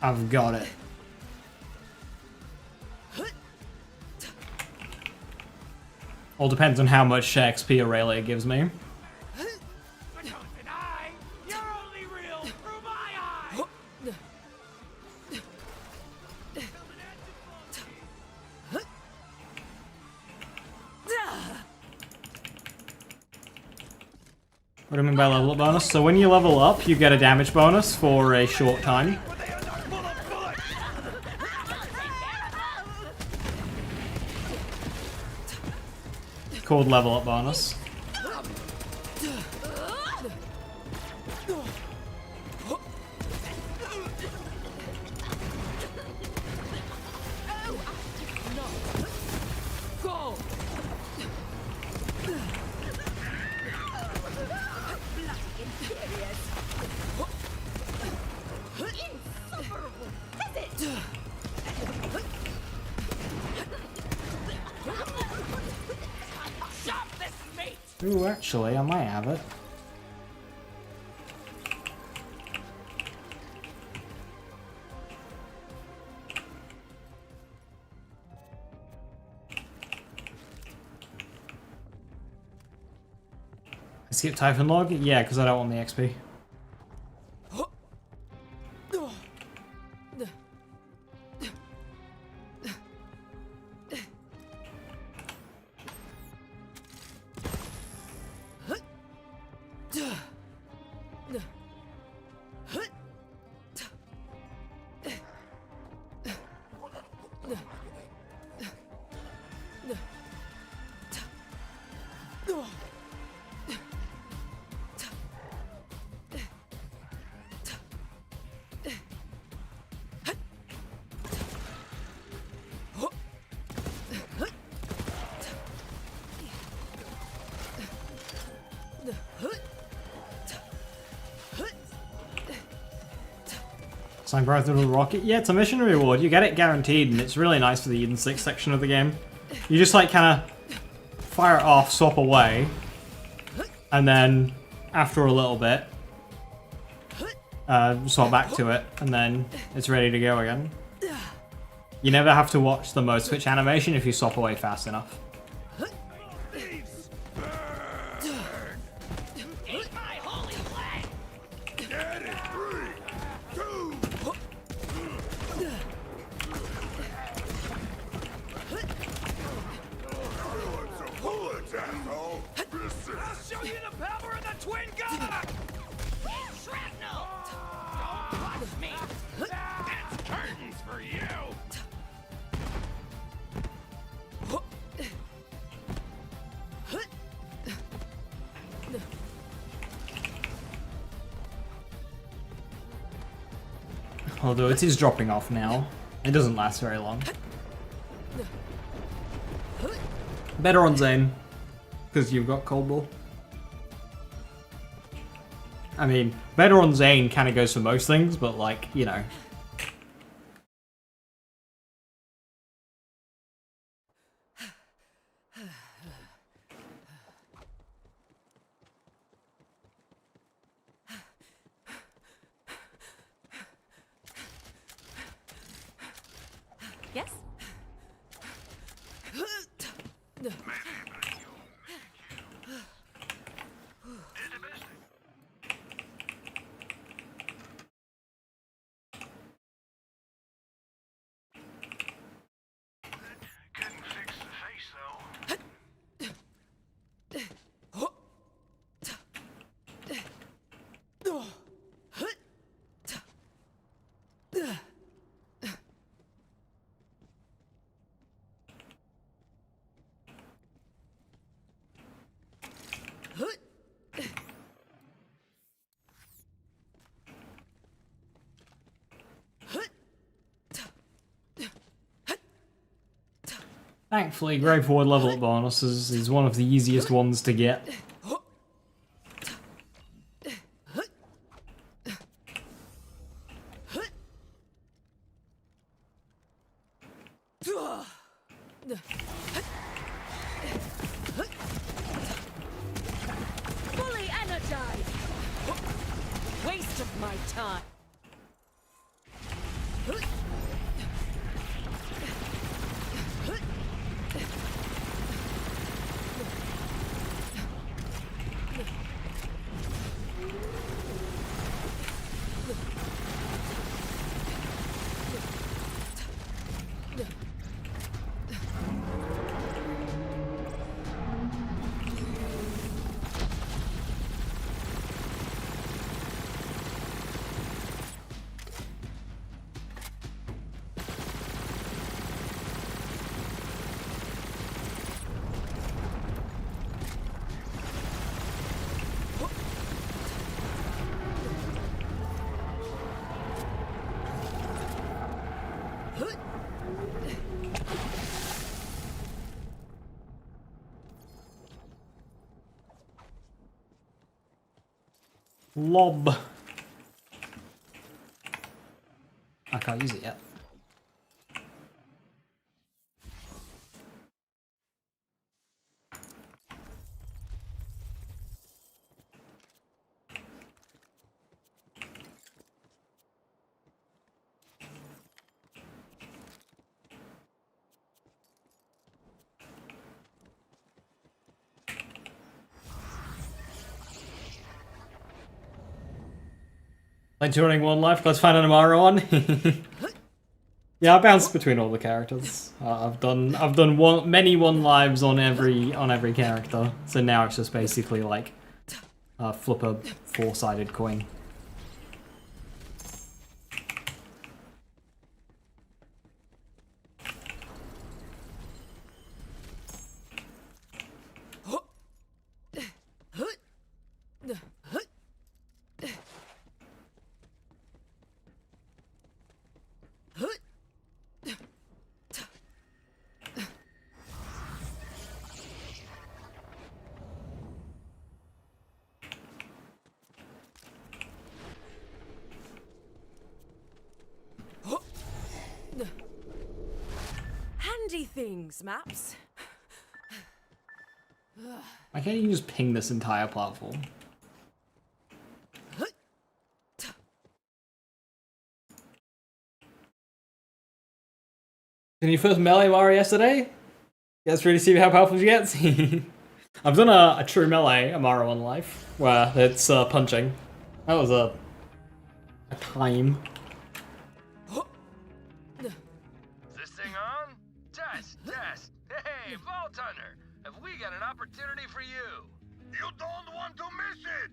I've got it. All depends on how much XP Aurelia gives me. But don't deny, you're only real through my eyes! What do I mean by level up bonus? So when you level up, you get a damage bonus for a short time. Called level up bonus. Go! Ooh, actually, I might have it. Skip Typhon Log? Yeah, because I don't want the XP. Sign Breath of the Rocket? Yeah, it's a mission reward. You get it guaranteed, and it's really nice for the Eden 6 section of the game. You just like kind of fire it off, swap away, and then after a little bit, swap back to it, and then it's ready to go again. You never have to watch the mode switch animation if you swap away fast enough. Eat my holy flag! Get it! 3, 2, I'll show you the power of the twin gun! Shrapnel! Don't touch me! It's curtains for you! Although it is dropping off now. It doesn't last very long. Better on Zane, because you've got Cold Ball. I mean, better on Zane kind of goes for most things, but like, you know. Yes? Couldn't fix the face, though. Thankfully, Grave Forward level up bonuses is one of the easiest ones to get. Fully energized! Waste of my time. Lob. I can't use it yet. Like joining one life, let's find an Amara one. Yeah, I bounce between all the characters. I've done many one lives on every character. So now it's just basically like flip a 4-sided coin. Handy things, maps. Why can't you just ping this entire platform? Did you first melee Amara yesterday? You guys really see how powerful she gets? I've done a true melee Amara on life, where it's punching. That was a time. Is this thing on? Test, test. Hey, Vault Hunter, have we got an opportunity for you? You don't want to miss it!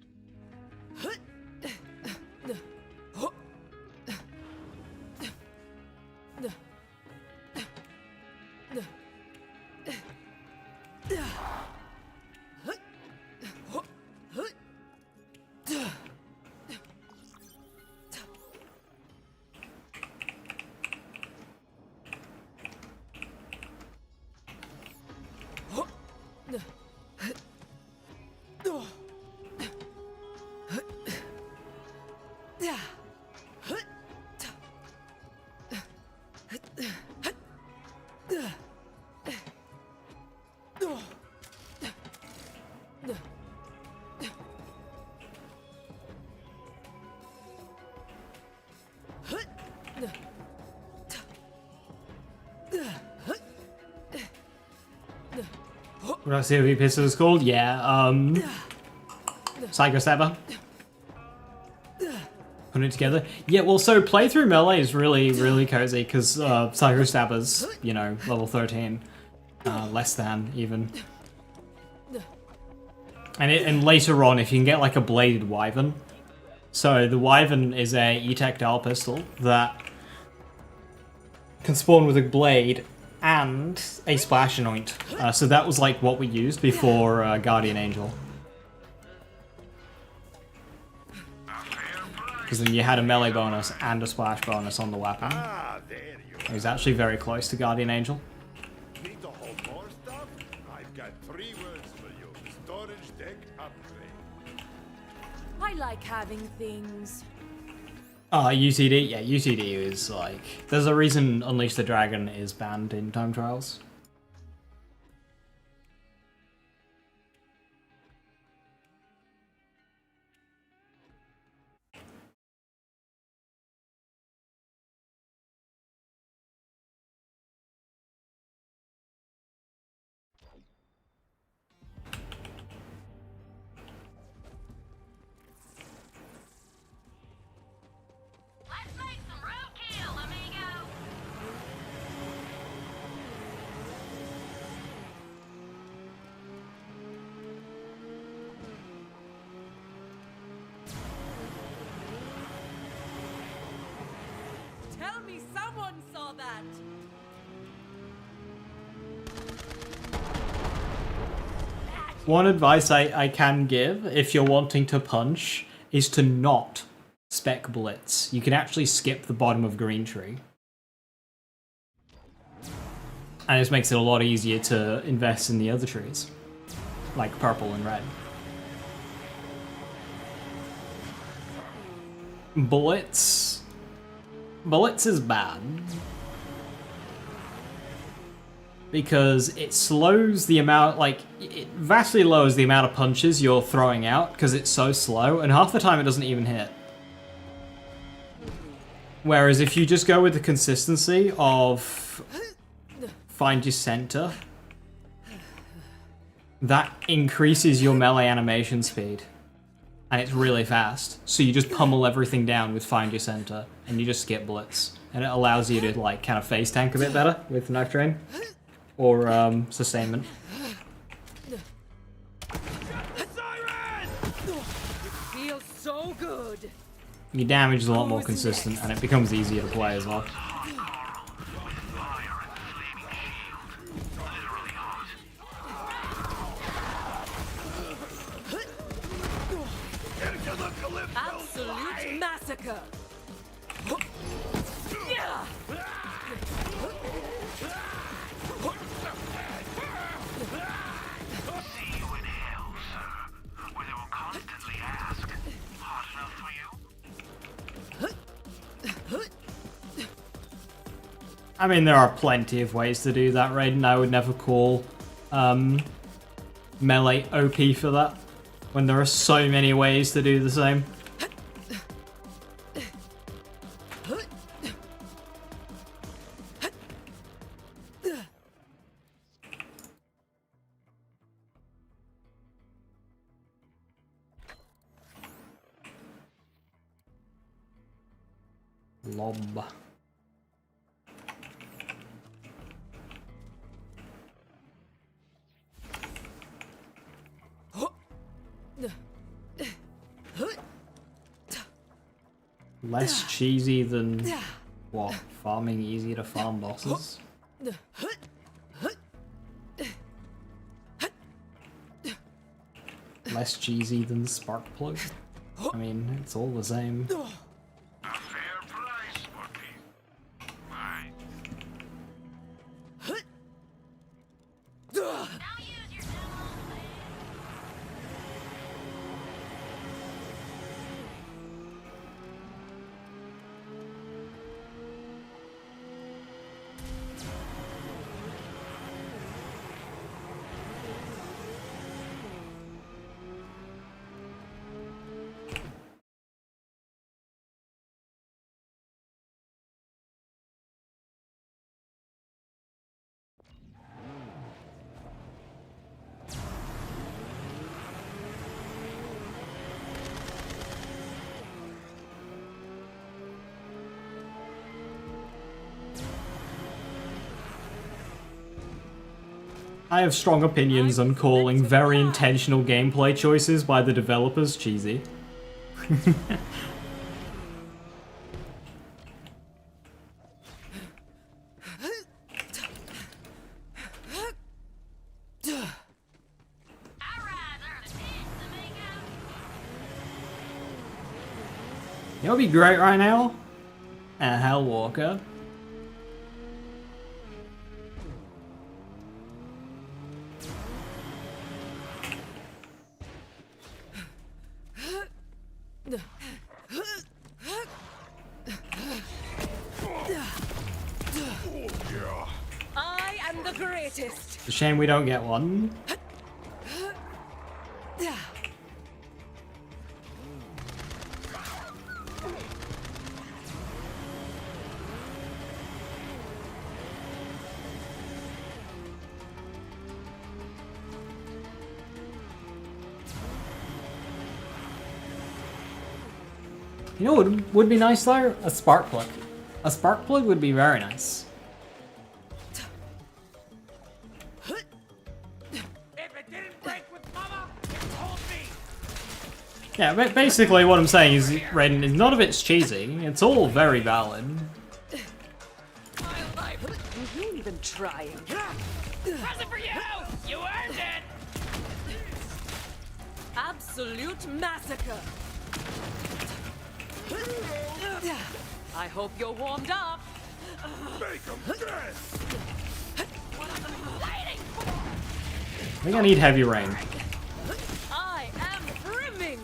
What else COV pistol is called? Yeah, Psycho Stabber. Put it together. Yeah, well, so playthrough melee is really cozy because Psycho Stabber's, you know, level 13, less than even. And later on, if you can get like a bladed wyvern. So the wyvern is a E-Tactile pistol that can spawn with a blade and a splash anoint. So that was like what we used before Guardian Angel. Because then you had a melee bonus and a splash bonus on the weapon. There you It was actually very close to Guardian Angel. need to hold more stuff? I've got 3 words for you. Storage deck upgrade. I like having things. UCD? Yeah, UCD is like... There's a reason Unleash the Dragon is banned in time trials. Let's make some roadkill, amigo. Tell me someone saw that. One advice I can give, if you're wanting to punch, is to not spec blitz. You can actually skip the bottom of Green Tree. And this makes it a lot easier to invest in the other trees, like purple and red. Blitz is bad. Because it slows the amount, like, it vastly lowers the amount of punches you're throwing out because it's so slow, and half the time it doesn't even hit. Whereas if you just go with the consistency of find your center, that increases your melee animation speed. And it's really fast. So you just pummel everything down with find your center, and you just skip blitz. And it allows you to, like, kind of face tank a bit better with Knife Drain. Or, sustainment. Feels so good. Your damage is a lot more consistent, and it becomes easier to play as well. Absolute massacre. Yeah. See you in hell, sir, where they will constantly ask, hot enough for you? I mean, there are plenty of ways to do that, Raiden. I would never call melee OP for that, when there are so many ways to do the same. Lob. Less cheesy than what? Farming easier to farm bosses? Less cheesy than Sparkplug? I mean, it's all the same. A fair price for peace of mind. I have strong opinions on calling very intentional gameplay choices by the developers cheesy. You know what'd be great right now? A Hellwalker. I am the greatest. It's a shame we don't get one. You know what would be nice though? A spark plug. A spark plug would be very nice. Yeah, but basically what I'm saying is, Raiden, is none of it's cheesy. It's all very valid. You ain't even trying. Present for you! You earned it! Absolute massacre. I hope you're warmed up. Make them dead! I think I need heavy rain. I am brimming.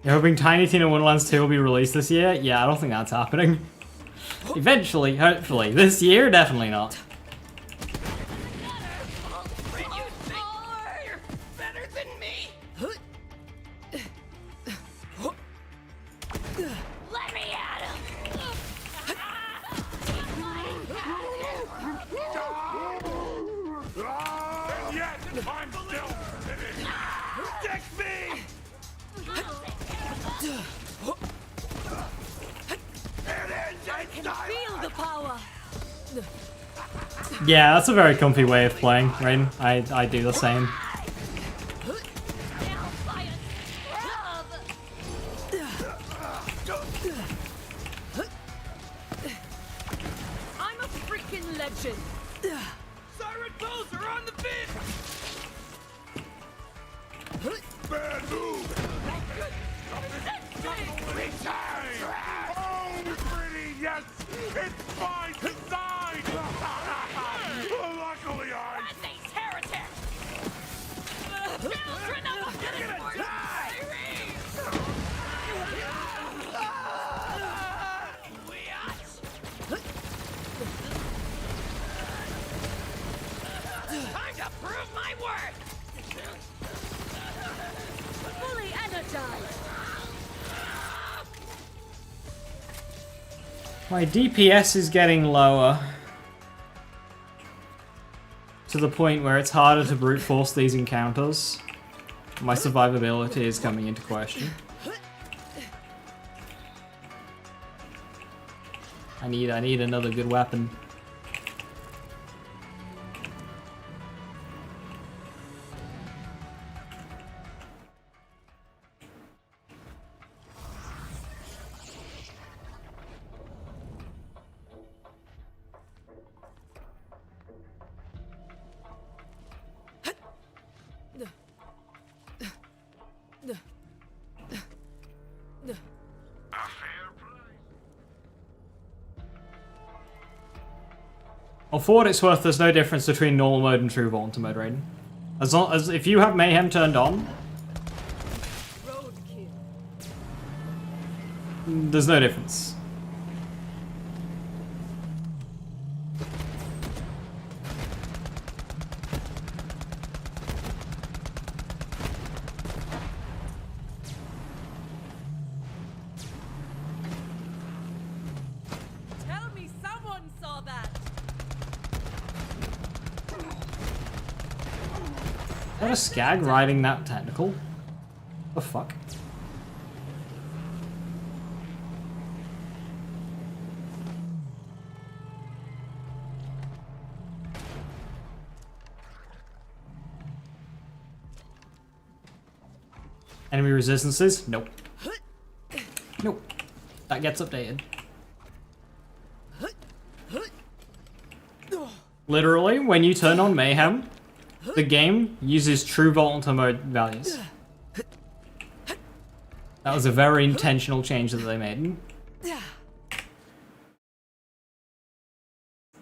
You're hoping Tiny Tina Wonderlands 2 will be released this year? Yeah, I don't think that's happening. Eventually, hopefully. This year, definitely not. Yeah, that's a very comfy way of playing, Rain. I do the same. I'm a freaking legend. Siren Bulls are on the pit! Bad move! Oh, pretty, yes! It's fine design! Luckily I... These heretics! Children of the Time to prove my worth! Fully energized. My DPS is getting lower. To the point where it's harder to brute force these encounters. My survivability is coming into question. I need another good weapon. Well, for what it's worth, there's no difference between normal mode and true Vault Hunter mode, Raiden. As long as if you have Mayhem turned on, there's no difference. Tell me someone saw that. Is that a skag riding that technical? The fuck? Enemy resistances? Nope. Nope. That gets updated. Literally, when you turn on Mayhem, the game uses true Vault Hunter mode values. That was a very intentional change that they made.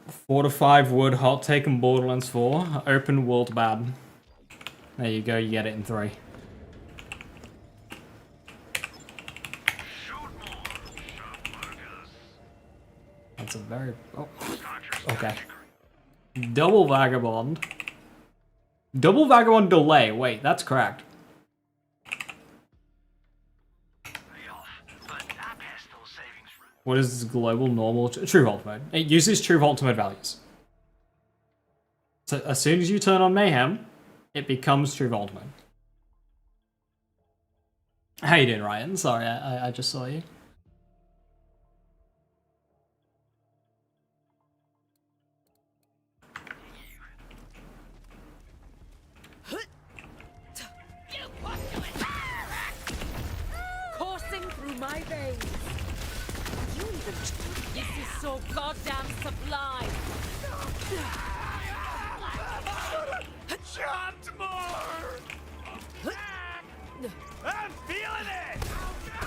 4 to 5 wood, hot take and Borderlands 4. Open world bad. There you go, you get it in 3. That's a very... Oh. Okay. Double Vagabond. Double Vagabond delay. Wait, that's cracked. What is this global normal true Vault mode? It uses true Vault mode values. So as soon as you turn on Mayhem, it becomes true Vault mode. How you doing, Ryan? Sorry, I just saw you. Coursing through my veins. You even... This is so goddamn sublime. Chant more! I'm feeling it! Oh,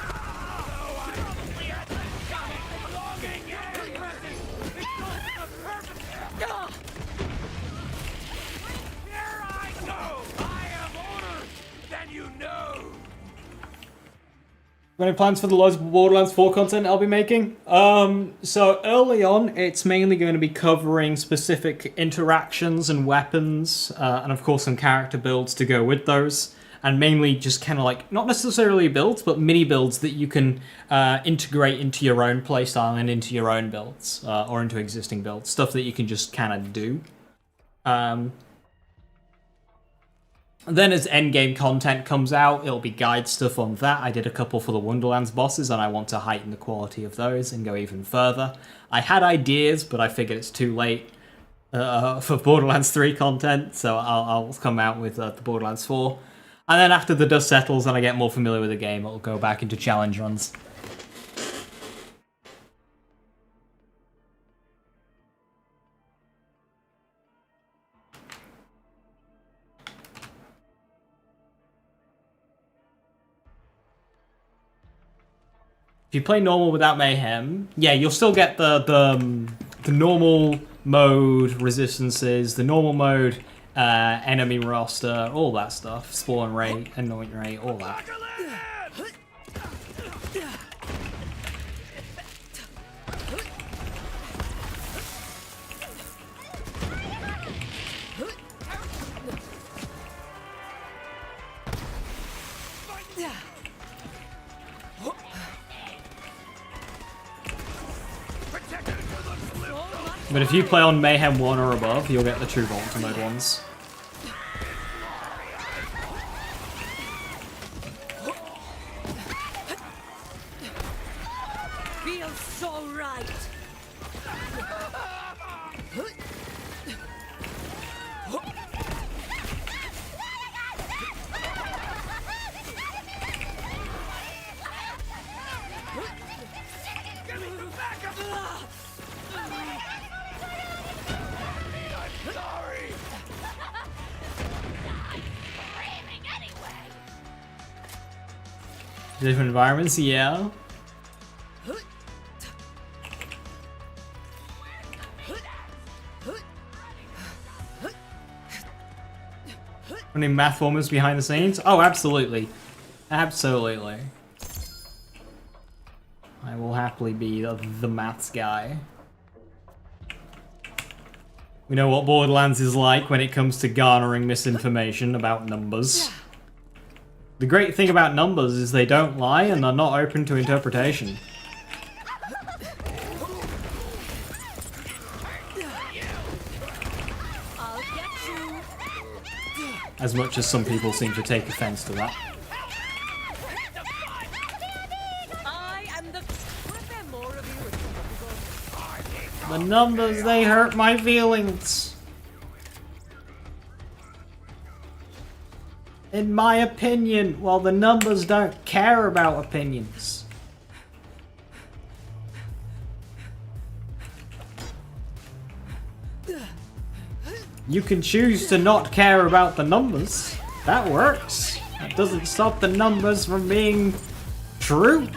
I clear the stomach longing it goes to the perfect... Here I go! I am older than you know! Any plans for the loads of Borderlands 4 content I'll be making? So early on, it's mainly going to be covering specific interactions and weapons, and of course some character builds to go with those, and mainly just kind of like, not necessarily builds, but mini builds that you can integrate into your own playstyle and into your own builds, or into existing builds, stuff that you can just kind of do. Then as endgame content comes out, it'll be guide stuff on that. I did a couple for the Wonderlands bosses, and I want to heighten the quality of those and go even further. I had ideas, but I figured it's too late for Borderlands 3 content, so I'll come out with the Borderlands 4. And then after the dust settles and I get more familiar with the game, it'll go back into challenge runs. If you play normal without Mayhem, yeah, you'll still get the normal mode resistances, the normal mode enemy roster, all that stuff, spawn rate, anoint rate, all that. But if you play on Mayhem 1 or above, you'll get the true Vault Hunter mode ones. Feels so right. Different environments, yeah. Running math formers behind the scenes? Oh, absolutely. Absolutely. I will happily be the maths guy. We know what Borderlands is like when it comes to garnering misinformation about numbers. The great thing about numbers is they don't lie and are not open to interpretation. As much as some people seem to take offense to that. The numbers, they hurt my feelings. In my opinion, well, the numbers don't care about opinions. You can choose to not care about the numbers. That works. That doesn't stop the numbers from being true.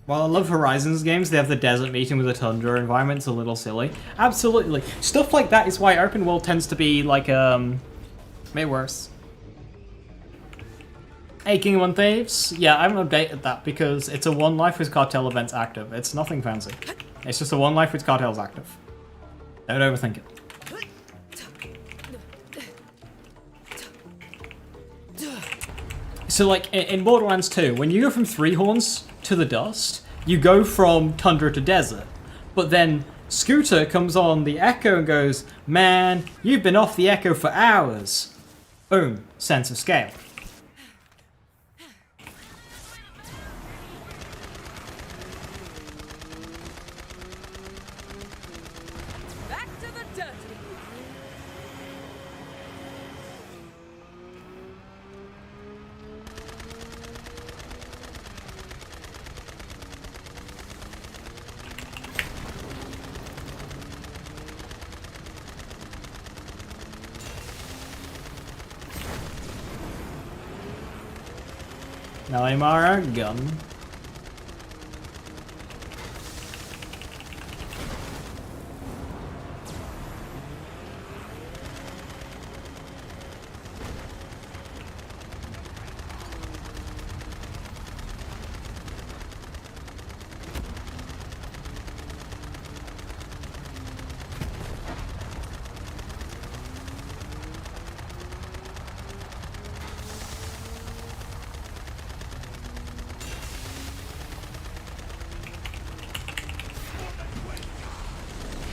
While I love Horizons games, they have the desert meeting with the tundra environment's a little silly. Absolutely. Stuff like that is why open world tends to be like, way worse. Hey, King of One Thieves? Yeah, I haven't updated that because it's a One Life with Cartel events active. It's nothing fancy. It's just a One Life with Cartels active. Don't overthink it. So like, in Borderlands 2, when you go from Three Horns to the Dust, you go from tundra to desert. But then Scooter comes on the Echo and goes, man, you've been off the Echo for hours. Boom, sense of scale. Back to the dirt. Nalimara, gun.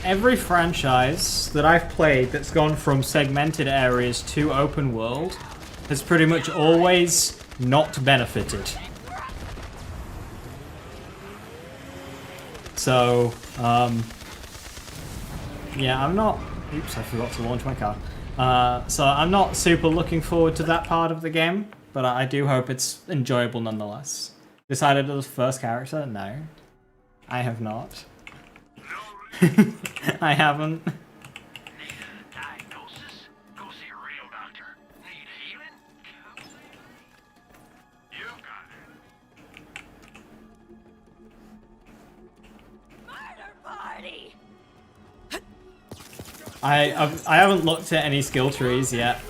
Every franchise that I've played that's gone from segmented areas to open world has pretty much always not benefited. So, yeah, I'm not... Oops, I forgot to launch my card. So I'm not super looking forward to that part of the game, but I do hope it's enjoyable nonetheless. Decided on the first character? No. I have not. I haven't. Need a diagnosis? Go see a real doctor. Need healing? You got it. Murder party! I haven't looked at any skill trees yet.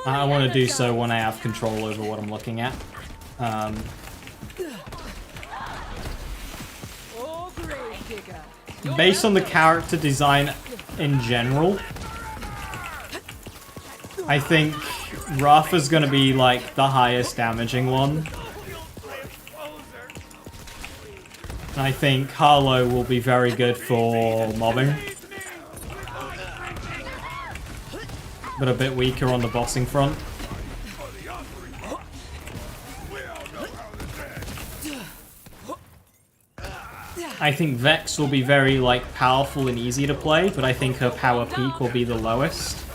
I want to do so when I have control over what I'm looking at. Based on the character design in general, I think Rafa's gonna be like the highest damaging one. And I think Harlow will be very good for mobbing. But a bit weaker on the bossing front. I think Vex will be very, like, powerful and easy to play, but I think her power peak will be the lowest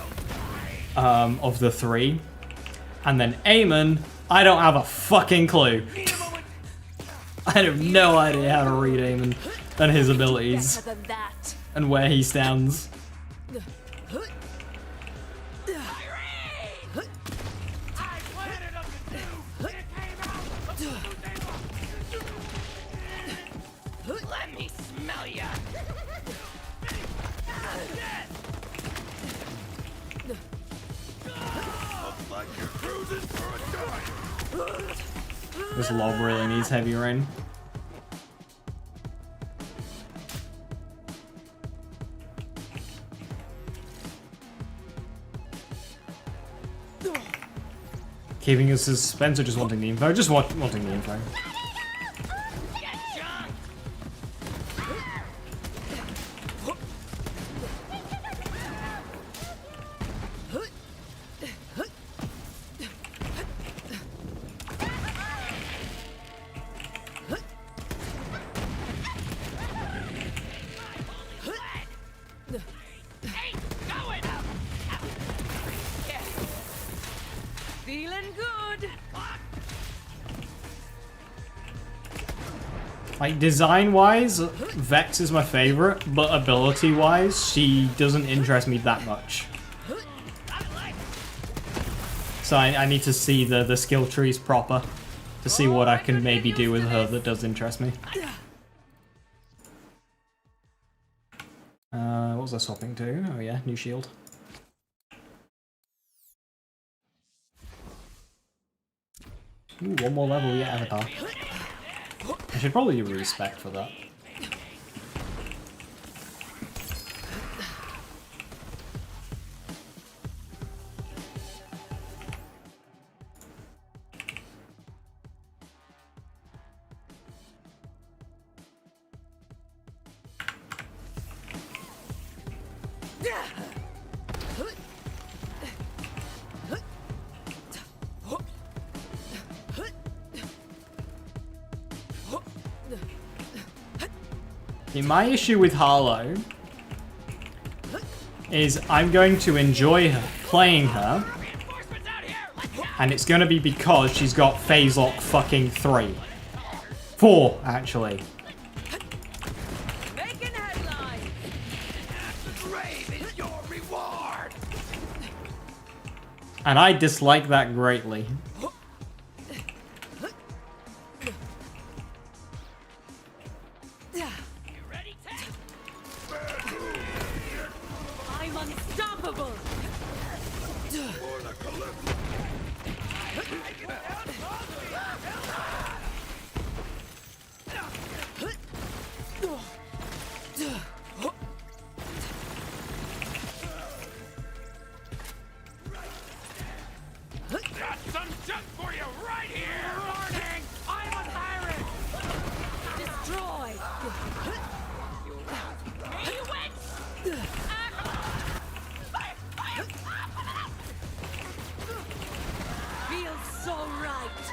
of the three. And then Eamon, I don't have a fucking clue. I have no idea how to read Eamon and his abilities and where he stands. Let me smell ya! Looks like you're cruising for a dime! This lob really needs heavy rain. Keeping us suspense or just wanting the info? Just wanting the info. Feeling good. Like, design-wise, Vex is my favorite, but ability-wise, she doesn't interest me that much. So I need to see the skill trees proper to see what I can maybe do with her that does interest me. What was I swapping to? Oh yeah, new shield. Ooh, one more level, yeah, Avatar. I should probably do respect for that. My issue with Harlow is I'm going to enjoy her, playing her, and it's going to be because she's got phase lock fucking 3. 4, actually. Making headlines. Brave is your reward. And I dislike that greatly. I'm unstoppable. Got some junk for you right here. Warning! I'm a tyrant. Destroy. You win. Feels so right.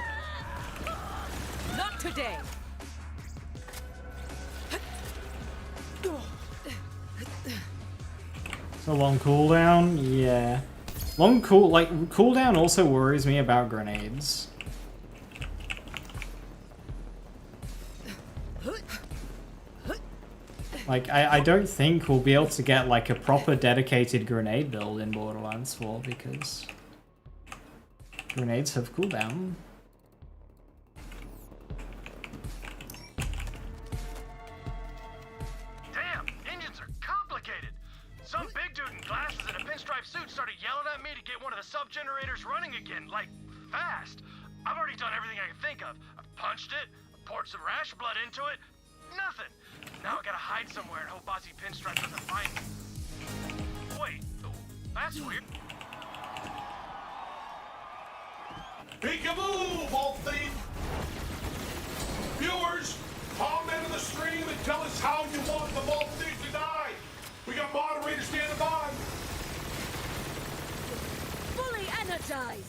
Not today. So long cooldown? Yeah. Cooldown also worries me about grenades. Like, I don't think we'll be able to get, like, a proper dedicated grenade build in Borderlands 4 because grenades have cooldown. Damn, engines are complicated. Some big dude in glasses and a pinstripe suit started yelling at me to get one of the sub-generators running again, like, fast. I've already done everything I can think of. I've punched it, poured some rash blood into it, nothing. Now I gotta hide somewhere and hope Ozzy Pinstripe doesn't find me. Wait, that's weird. Peekaboo, Vault Thief! Viewers, comment in the stream Tell us how you want the multitude to die. We got moderators standing by. Fully energized!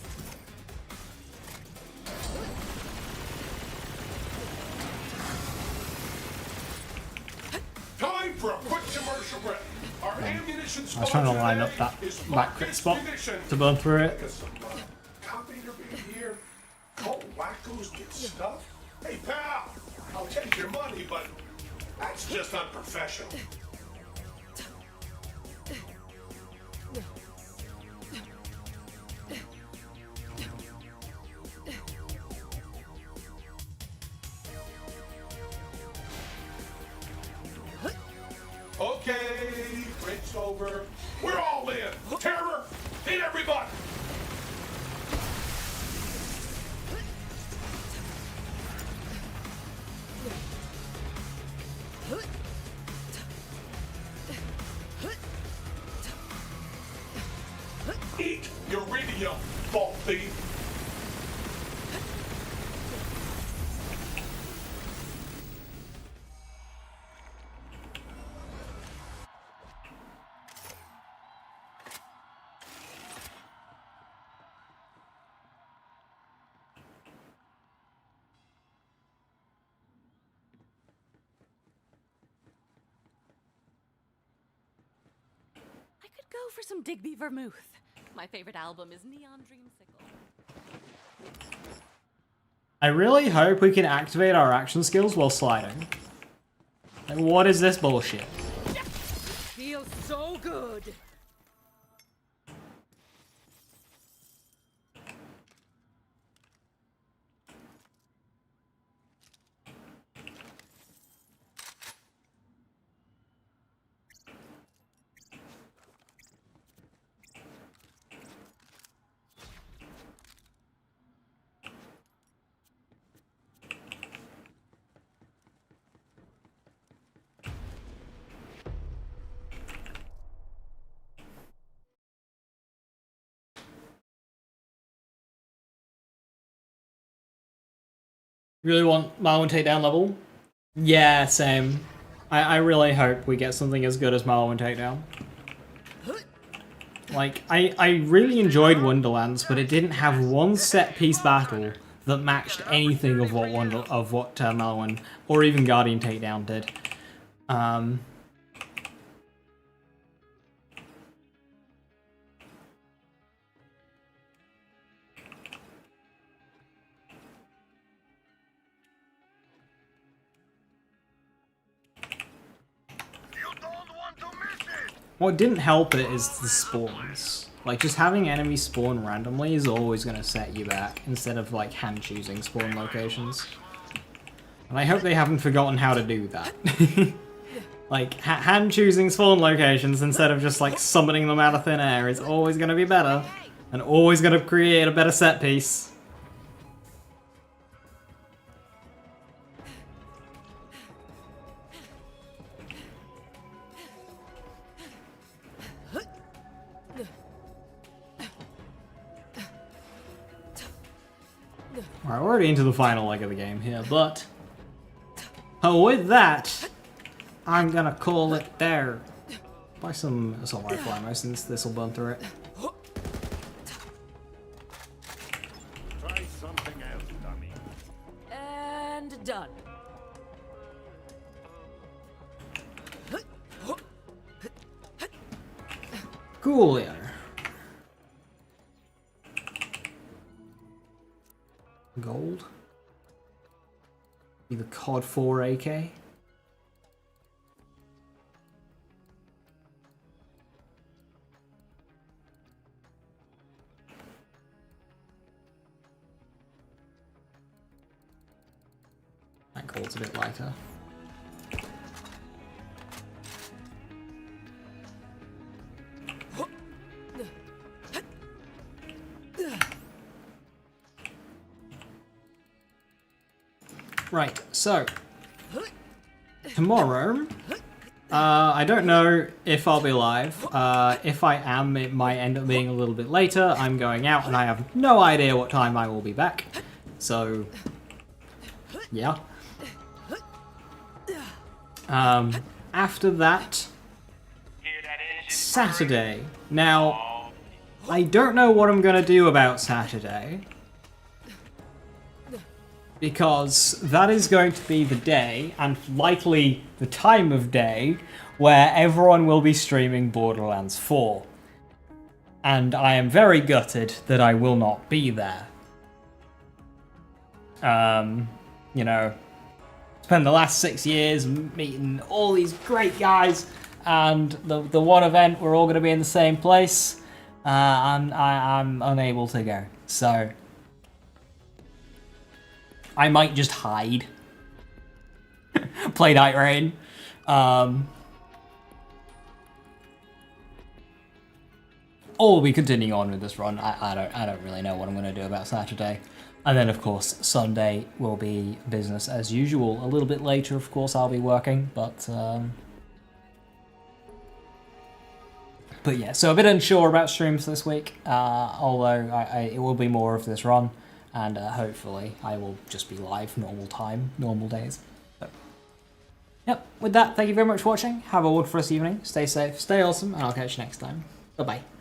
Time for a quick commercial break. Our ammunition I was trying to line up that back spot to burn through it. Copying being here. Oh, wackos get stuff. Hey, pal, I'll take your money, but that's just unprofessional. Okay, break's over. We're all in. Terror, hit everybody. Eat your radio, vault thief. I could go for some Digby Vermouth. My favorite album is Neon Dreamsicle. I really hope we can activate our action skills while sliding. Like, what is this bullshit? Feels so good! Really want Marlin takedown level? Yeah, same. I really hope we get something as good as Marlin takedown. Like, I really enjoyed Wonderlands, but it didn't have one set-piece battle that matched anything of what Marlin or even Guardian Takedown did. What didn't help it is the spawns. Like, just having enemies spawn randomly is always going to set you back, instead of, like, hand-choosing spawn locations. And I hope they haven't forgotten how to do that. Like, hand-choosing spawn locations instead of just, like, summoning them out of thin air is always going to be better, and always going to create a better set piece. Alright, we're already into the final leg of the game here, but with that, I'm gonna call it there. Buy some assault rifle ammo since this will burn through it. Try something else, dummy. And done. Coolio. Gold. Be the COD 4 AK. That gold's a bit lighter. Right, so tomorrow, I don't know if I'll be live. If I am, it might end up being a little bit later. I'm going out and I have no idea what time I will be back. So, yeah. After that, Saturday. Now, I don't know what I'm going to do about Saturday, because that is going to be the day, and likely the time of day, where everyone will be streaming Borderlands 4. And I am very gutted that I will not be there. You know, spent the last 6 years meeting all these great guys, and the one event we're all going to be in the same place, and I'm unable to go. So I might just hide. Play Night Rain. Or we'll be continuing on with this run. I don't really know what I'm going to do about Saturday. And then, of course, Sunday will be business as usual. A little bit later, of course, I'll be working, but yeah, so a bit unsure about streams this week, although it will be more of this run, and hopefully I will just be live normal time, normal days. So, yep, with that, thank you very much for watching. Have a wonderful evening, stay safe, stay awesome, and I'll catch you next time. Bye-bye.